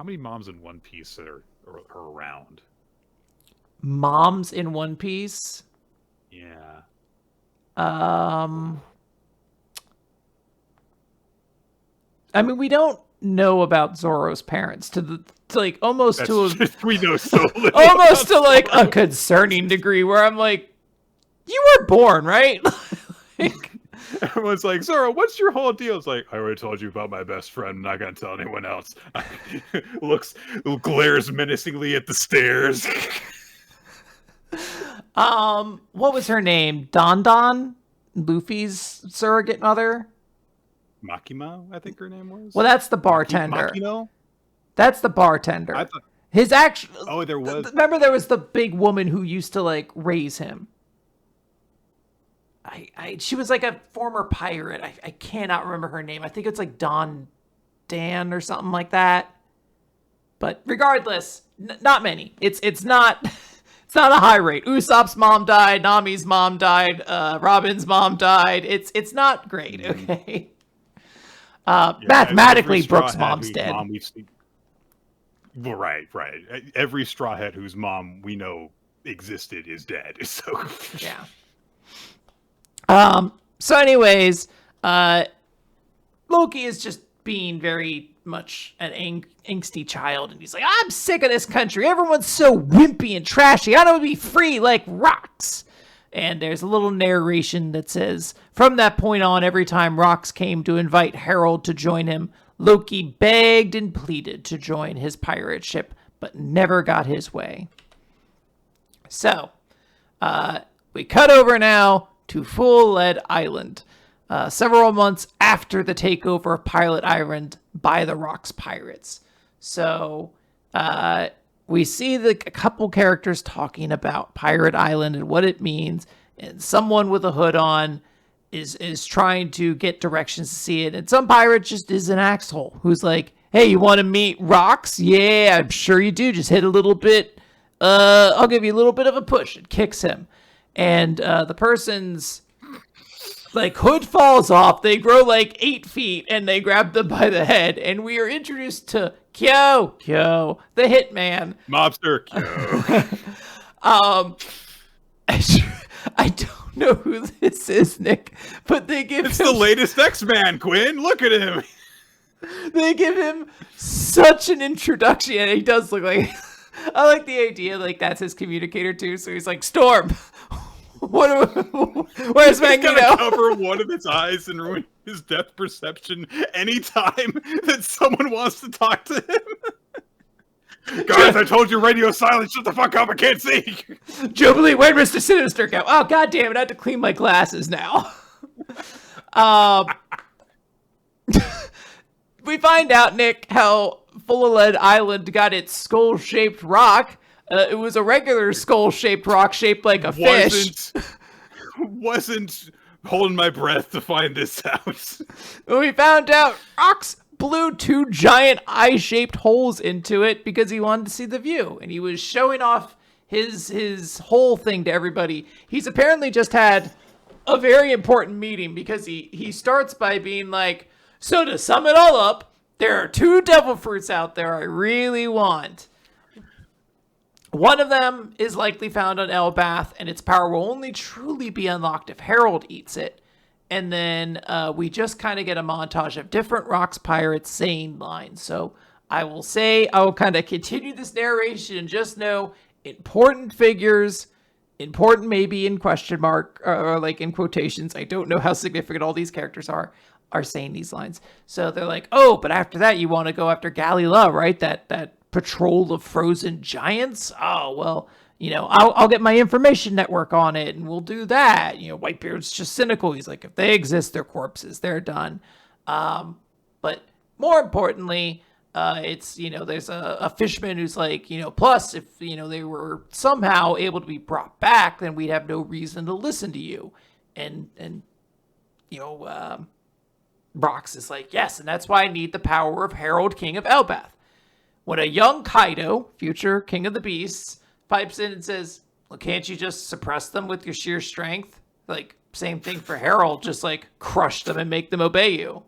many moms in One Piece are around? Moms in One Piece? Yeah. I mean, we don't know about Zoro's parents almost to we know so little. Almost to like a concerning degree where I'm like, you were born, right? Everyone's like, Zoro, what's your whole deal? It's like, I already told you about my best friend. I'm not gonna tell anyone else. Glares menacingly at the stairs. What was her name? Dandadan? Luffy's surrogate mother? Makima, I think her name was. Well, that's the bartender. Makino? That's the bartender. I thought. His actual. Oh, there was. Remember, there was the big woman who used to like raise him. She was like a former pirate. I cannot remember her name. I think it's like Dan or something like that. But regardless, not many. It's not it's not a high rate. Usopp's mom died. Nami's mom died. Robin's mom died. It's not great. Okay. Mathematically, Brooke's mom's dead. Well, right. Every Straw Hat whose mom we know existed is dead. So yeah. So anyways, Loki is just being very much an angsty child, and he's like, I'm sick of this country. Everyone's so wimpy and trashy. I don't want to be free like rocks. And there's a little narration that says, from that point on, every time Rocks came to invite Harold to join him, Loki begged and pleaded to join his pirate ship, but never got his way. So, we cut over now to Full Lead Island, several months after the takeover of Pilot Island by the Rocks pirates. So, we see a couple characters talking about Pirate Island and what it means, and someone with a hood on is trying to get directions to see it, and some pirate just is an asshole who's like, hey, you want to meet Rocks? Yeah, I'm sure you do. Just hit a little bit. I'll give you a little bit of a push. It kicks him. And the person's like hood falls off. They grow like 8 feet and they grab them by the head. And we are introduced to Kyo, the hitman. Mobster Kyo. I don't know who this is, Nick, but they give It's the latest X-Man, Quinn. Look at him. They give him such an introduction, and he does look like... I like the idea, like, that's his communicator, too, so he's like, Storm, where's Magneto? He's gonna cover one of its eyes and ruin his depth perception anytime that someone wants to talk to him. Guys, I told you radio silence. Shut the fuck up, I can't see. Jubilee, where'd Mr. Sinister go? Oh, god damn it, I have to clean my glasses now. We find out, Nick, how Full of Lead Island got its skull-shaped rock. It was a regular skull-shaped rock shaped like a fish. Wasn't holding my breath to find this out. We found out Rocks blew 2 giant eye-shaped holes into it because he wanted to see the view. And he was showing off his whole thing to everybody. He's apparently just had a very important meeting because he starts by being like, so to sum it all up, there are 2 devil fruits out there I really want. One of them is likely found on Elbath, and its power will only truly be unlocked if Harold eats it. And then we just kind of get a montage of different Rocks pirates saying lines. So I will kind of continue this narration and just know important figures, important maybe in question mark, or like in quotations. I don't know how significant all these characters are saying these lines. So they're like, oh, but after that you want to go after Galila, right? That patrol of frozen giants? Oh, well, I'll get my information network on it and we'll do that. Whitebeard's just cynical. He's like, if they exist, they're corpses. They're done. But more importantly, it's, there's a fisherman who's like, plus if, they were somehow able to be brought back, then we'd have no reason to listen to you. And Brox is like, yes, and that's why I need the power of Harold, King of Elbath. When a young Kaido, future King of the Beasts, pipes in and says, well, can't you just suppress them with your sheer strength? Like, same thing for Harold, just like crush them and make them obey you.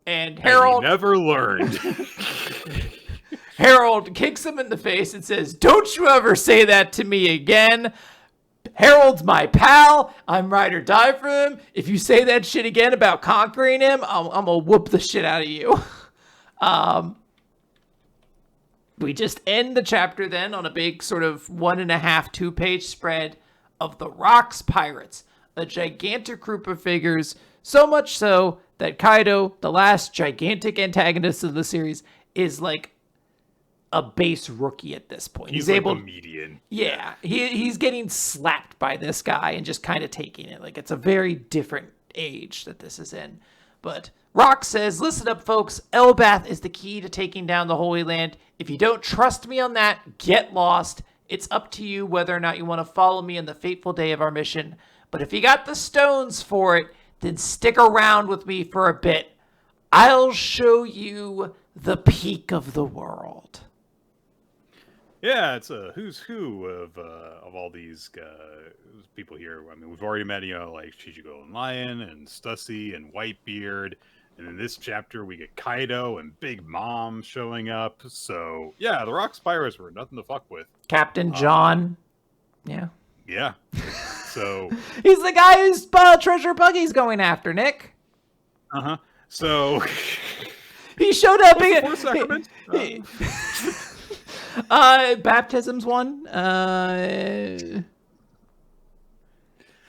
And Harold never learned. Harold kicks him in the face and says, don't you ever say that to me again. Harold's my pal. I'm ride or die for him. If you say that shit again about conquering him, I'm gonna whoop the shit out of you. We just end the chapter then on a big sort of 1.5, 2-page spread of the Rocks Pirates, a gigantic group of figures, so much so that Kaido, the last gigantic antagonist of the series, is like a base rookie at this point. He's like able, a median. Yeah, he's getting slapped by this guy and just kind of taking it. Like, it's a very different age that this is in. But Rock says, listen up, folks. Elbath is the key to taking down the Holy Land. If you don't trust me on that, get lost. It's up to you whether or not you want to follow me on the fateful day of our mission. But if you got the stones for it, then stick around with me for a bit. I'll show you the peak of the world. Yeah, it's a who's who of all these people here. I mean, we've already met, like Chichigo and Lion and Stussy and Whitebeard. And in this chapter, we get Kaido and Big Mom showing up. So, yeah, the Rocks Pirates were nothing to fuck with. Captain John. Yeah. Yeah. So... he's the guy whose treasure buggy's going after, Nick. Uh-huh. So... he showed up... Four sacraments? Baptism's one.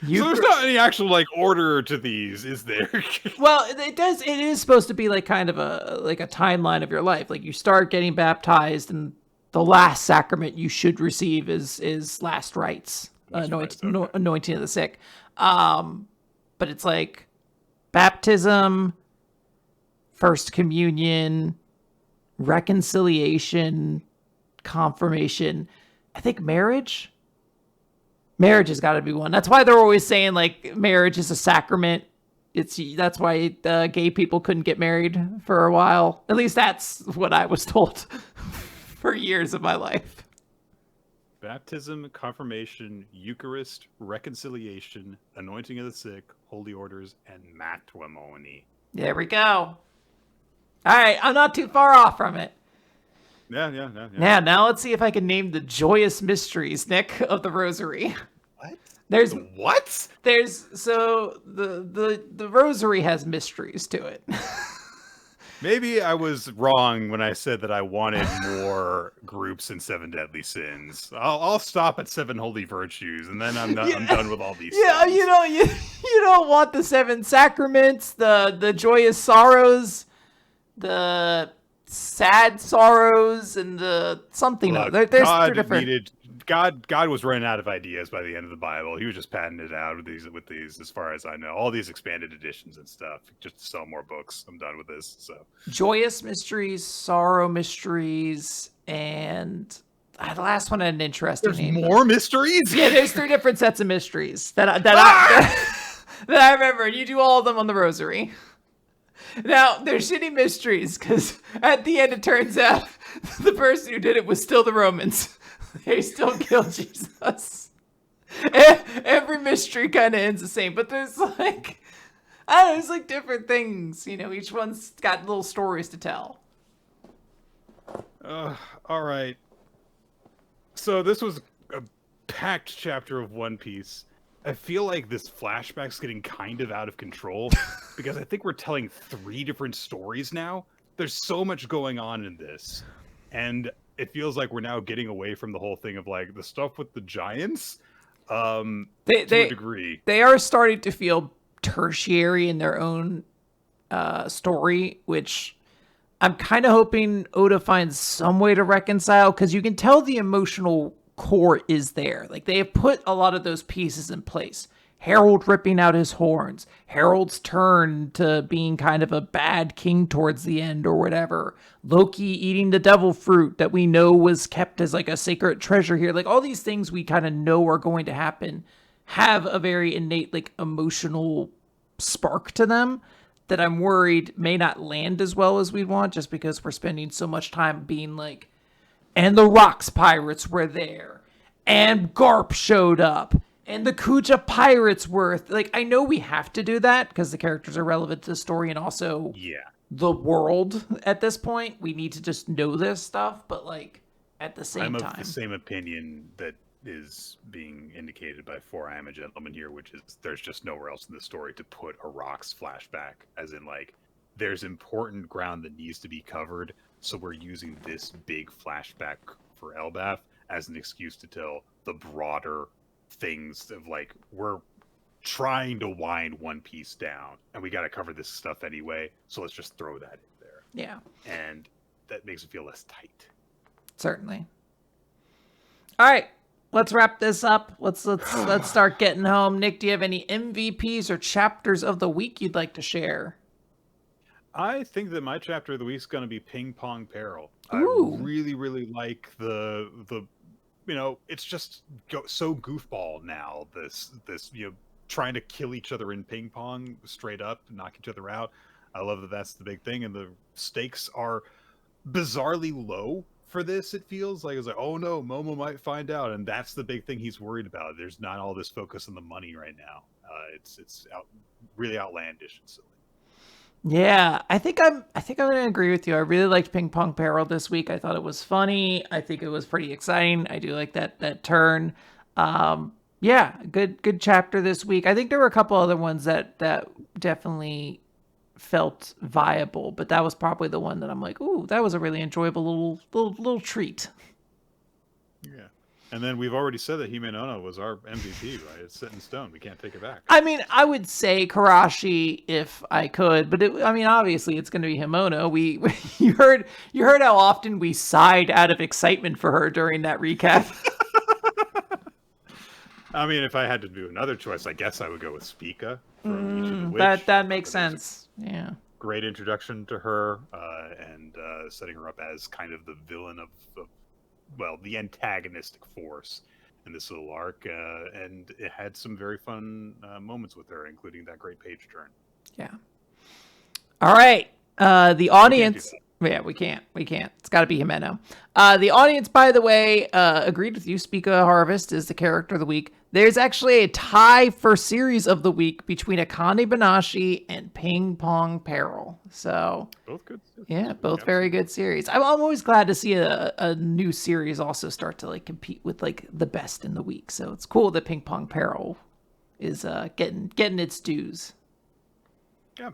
So there's not any actual like order to these, is there? Well, it does. It is supposed to be like kind of a timeline of your life. Like, you start getting baptized, and the last sacrament you should receive is last rites, anointing of the sick. But it's like baptism, first communion, reconciliation, confirmation. I think marriage. Marriage has got to be one. That's why they're always saying like marriage is a sacrament. That's why gay people couldn't get married for a while. At least that's what I was told for years of my life. Baptism, confirmation, Eucharist, reconciliation, anointing of the sick, holy orders, and matrimony. There we go. All right, I'm not too far off from it. Yeah. Now let's see if I can name the joyous mysteries, Nick, of the Rosary. What? There's what? There's so the Rosary has mysteries to it. Maybe I was wrong when I said that I wanted more groups in Seven Deadly Sins. I'll stop at Seven Holy Virtues, and then I'm done with all these. Yeah, things. You don't want the Seven Sacraments, the joyous sorrows, the sad sorrows, and the something. Look, there's God different. God was running out of ideas by the end of the Bible. He was just padding it out with these, as far as I know. All these expanded editions and stuff, just to sell more books. I'm done with this. So joyous mysteries, sorrow mysteries, and the last one had an interesting name. There's more mysteries? Yeah, there's 3 different sets of mysteries that I remember. And you do all of them on the Rosary. Now, they're shitty mysteries, because at the end it turns out the person who did it was still the Romans. They still killed Jesus. Every mystery kind of ends the same, but there's like, I don't know, there's like different things. Each one's got little stories to tell. All right. So this was a packed chapter of One Piece. I feel like this flashback's getting kind of out of control because I think we're telling 3 different stories now. There's so much going on in this. And it feels like we're now getting away from the whole thing of like the stuff with the giants to a degree. They are starting to feel tertiary in their own story, which I'm kind of hoping Oda finds some way to reconcile, because you can tell the emotional core is there. Like, they have put a lot of those pieces in place. Harold ripping out his horns, Harold's turn to being kind of a bad king towards the end or whatever, Loki eating the devil fruit that we know was kept as like a sacred treasure here. Like, all these things we kind of know are going to happen have a very innate like emotional spark to them that I'm worried may not land as well as we'd want, just because we're spending so much time being like, and the Rocks Pirates were there, and Garp showed up, and the Kuja Pirates were... Like, I know we have to do that, because the characters are relevant to the story, and also the world at this point. We need to just know this stuff, but, like, at the same time... I'm of the same opinion that is being indicated by For I Am a Gentleman here, which is there's just nowhere else in the story to put a Rocks flashback, as in, like, there's important ground that needs to be covered, so we're using this big flashback for Elbath as an excuse to tell the broader things of like, we're trying to wind One Piece down, and we got to cover this stuff anyway, so let's just throw that in there. Yeah. And that makes it feel less tight. Certainly. All right, let's wrap this up. Let's start getting home. Nick, do you have any MVPs or chapters of the week you'd like to share? I think that my chapter of the week is going to be Ping-Pong Peril. Ooh. I really, really like the it's just so goofball now. This trying to kill each other in ping pong straight up, knock each other out. I love that that's the big thing, and the stakes are bizarrely low for this. It feels like it's like, oh no, Momo might find out, and that's the big thing he's worried about. There's not all this focus on the money right now. It's really outlandish and silly. Yeah, I think I'm gonna agree with you. I really liked Ping Pong Peril this week. I thought it was funny. I think it was pretty exciting. I do like that turn. Yeah, good chapter this week. I think there were a couple other ones that definitely felt viable, but that was probably the one that I'm like, ooh, that was a really enjoyable little treat. Yeah. And then we've already said that Hime-no was our MVP, right? It's set in stone. We can't take it back. I mean, I would say Karashi if I could, but obviously it's going to be Himono. You heard how often we sighed out of excitement for her during that recap. I mean, if I had to do another choice, I guess I would go with Spica from Ichi the Witch. That makes sense. Yeah. Great introduction to her, and setting her up as kind of the villain of the antagonistic force in this little arc, and it had some very fun moments with her, including that great page turn. Yeah. All right. The audience. Yeah, we can't. It's got to be Himeno. The audience, by the way, agreed with you. Spica Harvest is the character of the week. There's actually a tie for series of the week between Akane-banashi and Ping-Pong Peril. So both good. Yeah, both very good series. I'm always glad to see a new series also start to like compete with like the best in the week. So it's cool that Ping-Pong Peril is getting its dues. Yeah.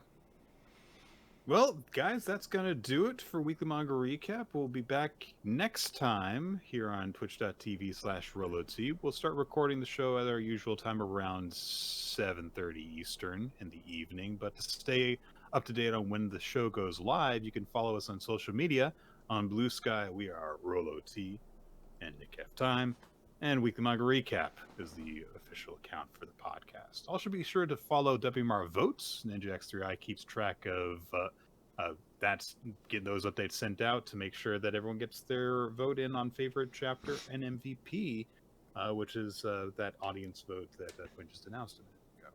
Well, guys, that's going to do it for Weekly Manga Recap. We'll be back next time here on twitch.tv/RoloT. We'll start recording the show at our usual time around 7:30 Eastern in the evening. But to stay up to date on when the show goes live, you can follow us on social media. On BlueSky, we are RoloT and Nick F. Time. And Weekly Manga Recap is the official account for the podcast. Also, be sure to follow WMR Votes. NinjaX3i keeps track of that's getting those updates sent out to make sure that everyone gets their vote in on favorite chapter and MVP, which is that audience vote that Quinn just announced a minute ago.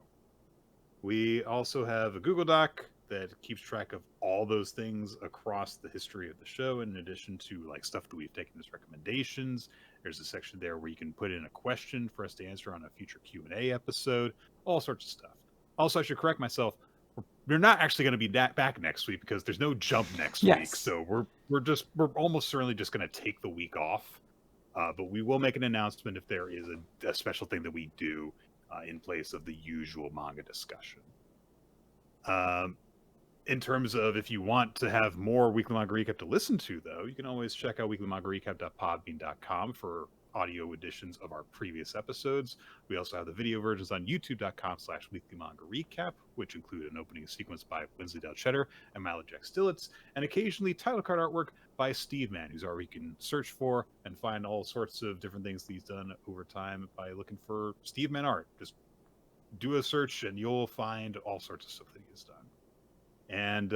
We also have a Google Doc that keeps track of all those things across the history of the show, in addition to like stuff that we've taken as recommendations. There's a section there where you can put in a question for us to answer on a future Q&A episode, all sorts of stuff. Also, I should correct myself. We're not actually going to be back next week because there's no jump next week. So we're almost certainly just going to take the week off. But we will make an announcement if there is a special thing that we do in place of the usual manga discussion. In terms of if you want to have more Weekly Manga Recap to listen to, though, you can always check out weeklymangarecap.podbean.com for audio editions of our previous episodes. We also have the video versions on youtube.com/weeklymangarecap, which include an opening sequence by Winsley Del Cheddar and Milo Jack Stillitz, and occasionally title card artwork by Steve Man, whose art we can search for and find all sorts of different things that he's done over time by looking for Steve Man art. Just do a search and you'll find all sorts of stuff that he has done. And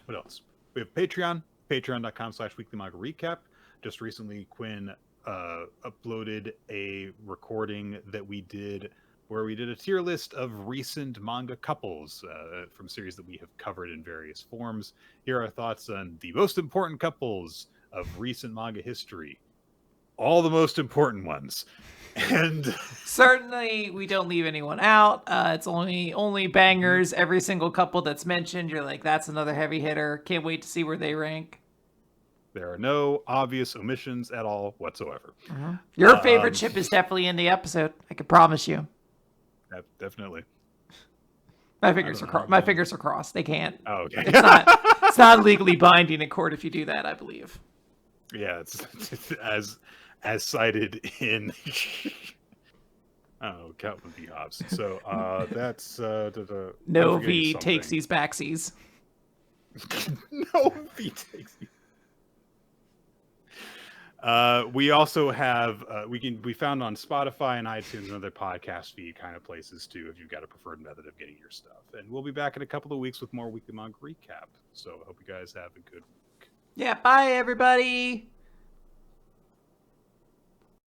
what else? We have Patreon, patreon.com/weeklymangarecap. Just recently, Quinn uploaded a recording that we did where we did a tier list of recent manga couples from series that we have covered in various forms. Here are our thoughts on the most important couples of recent manga history. All the most important ones. And certainly we don't leave anyone out. It's only bangers. Every single couple that's mentioned, you're like, that's another heavy hitter. Can't wait to see where they rank. There are no obvious omissions at all whatsoever. Your favorite ship is definitely in the episode. I can promise you. Definitely. My fingers are crossed. They can't. Oh, okay. It's not legally binding in court if you do that, I believe. Yeah, it's as cited in Calvin v. Hobbes. So that's no V takes these backsies. No V takes these. We also have we found on Spotify and iTunes and other podcast feed kind of places too if you've got a preferred method of getting your stuff. And we'll be back in a couple of weeks with more weekly manga recap. So I hope you guys have a good week. Yeah, bye everybody.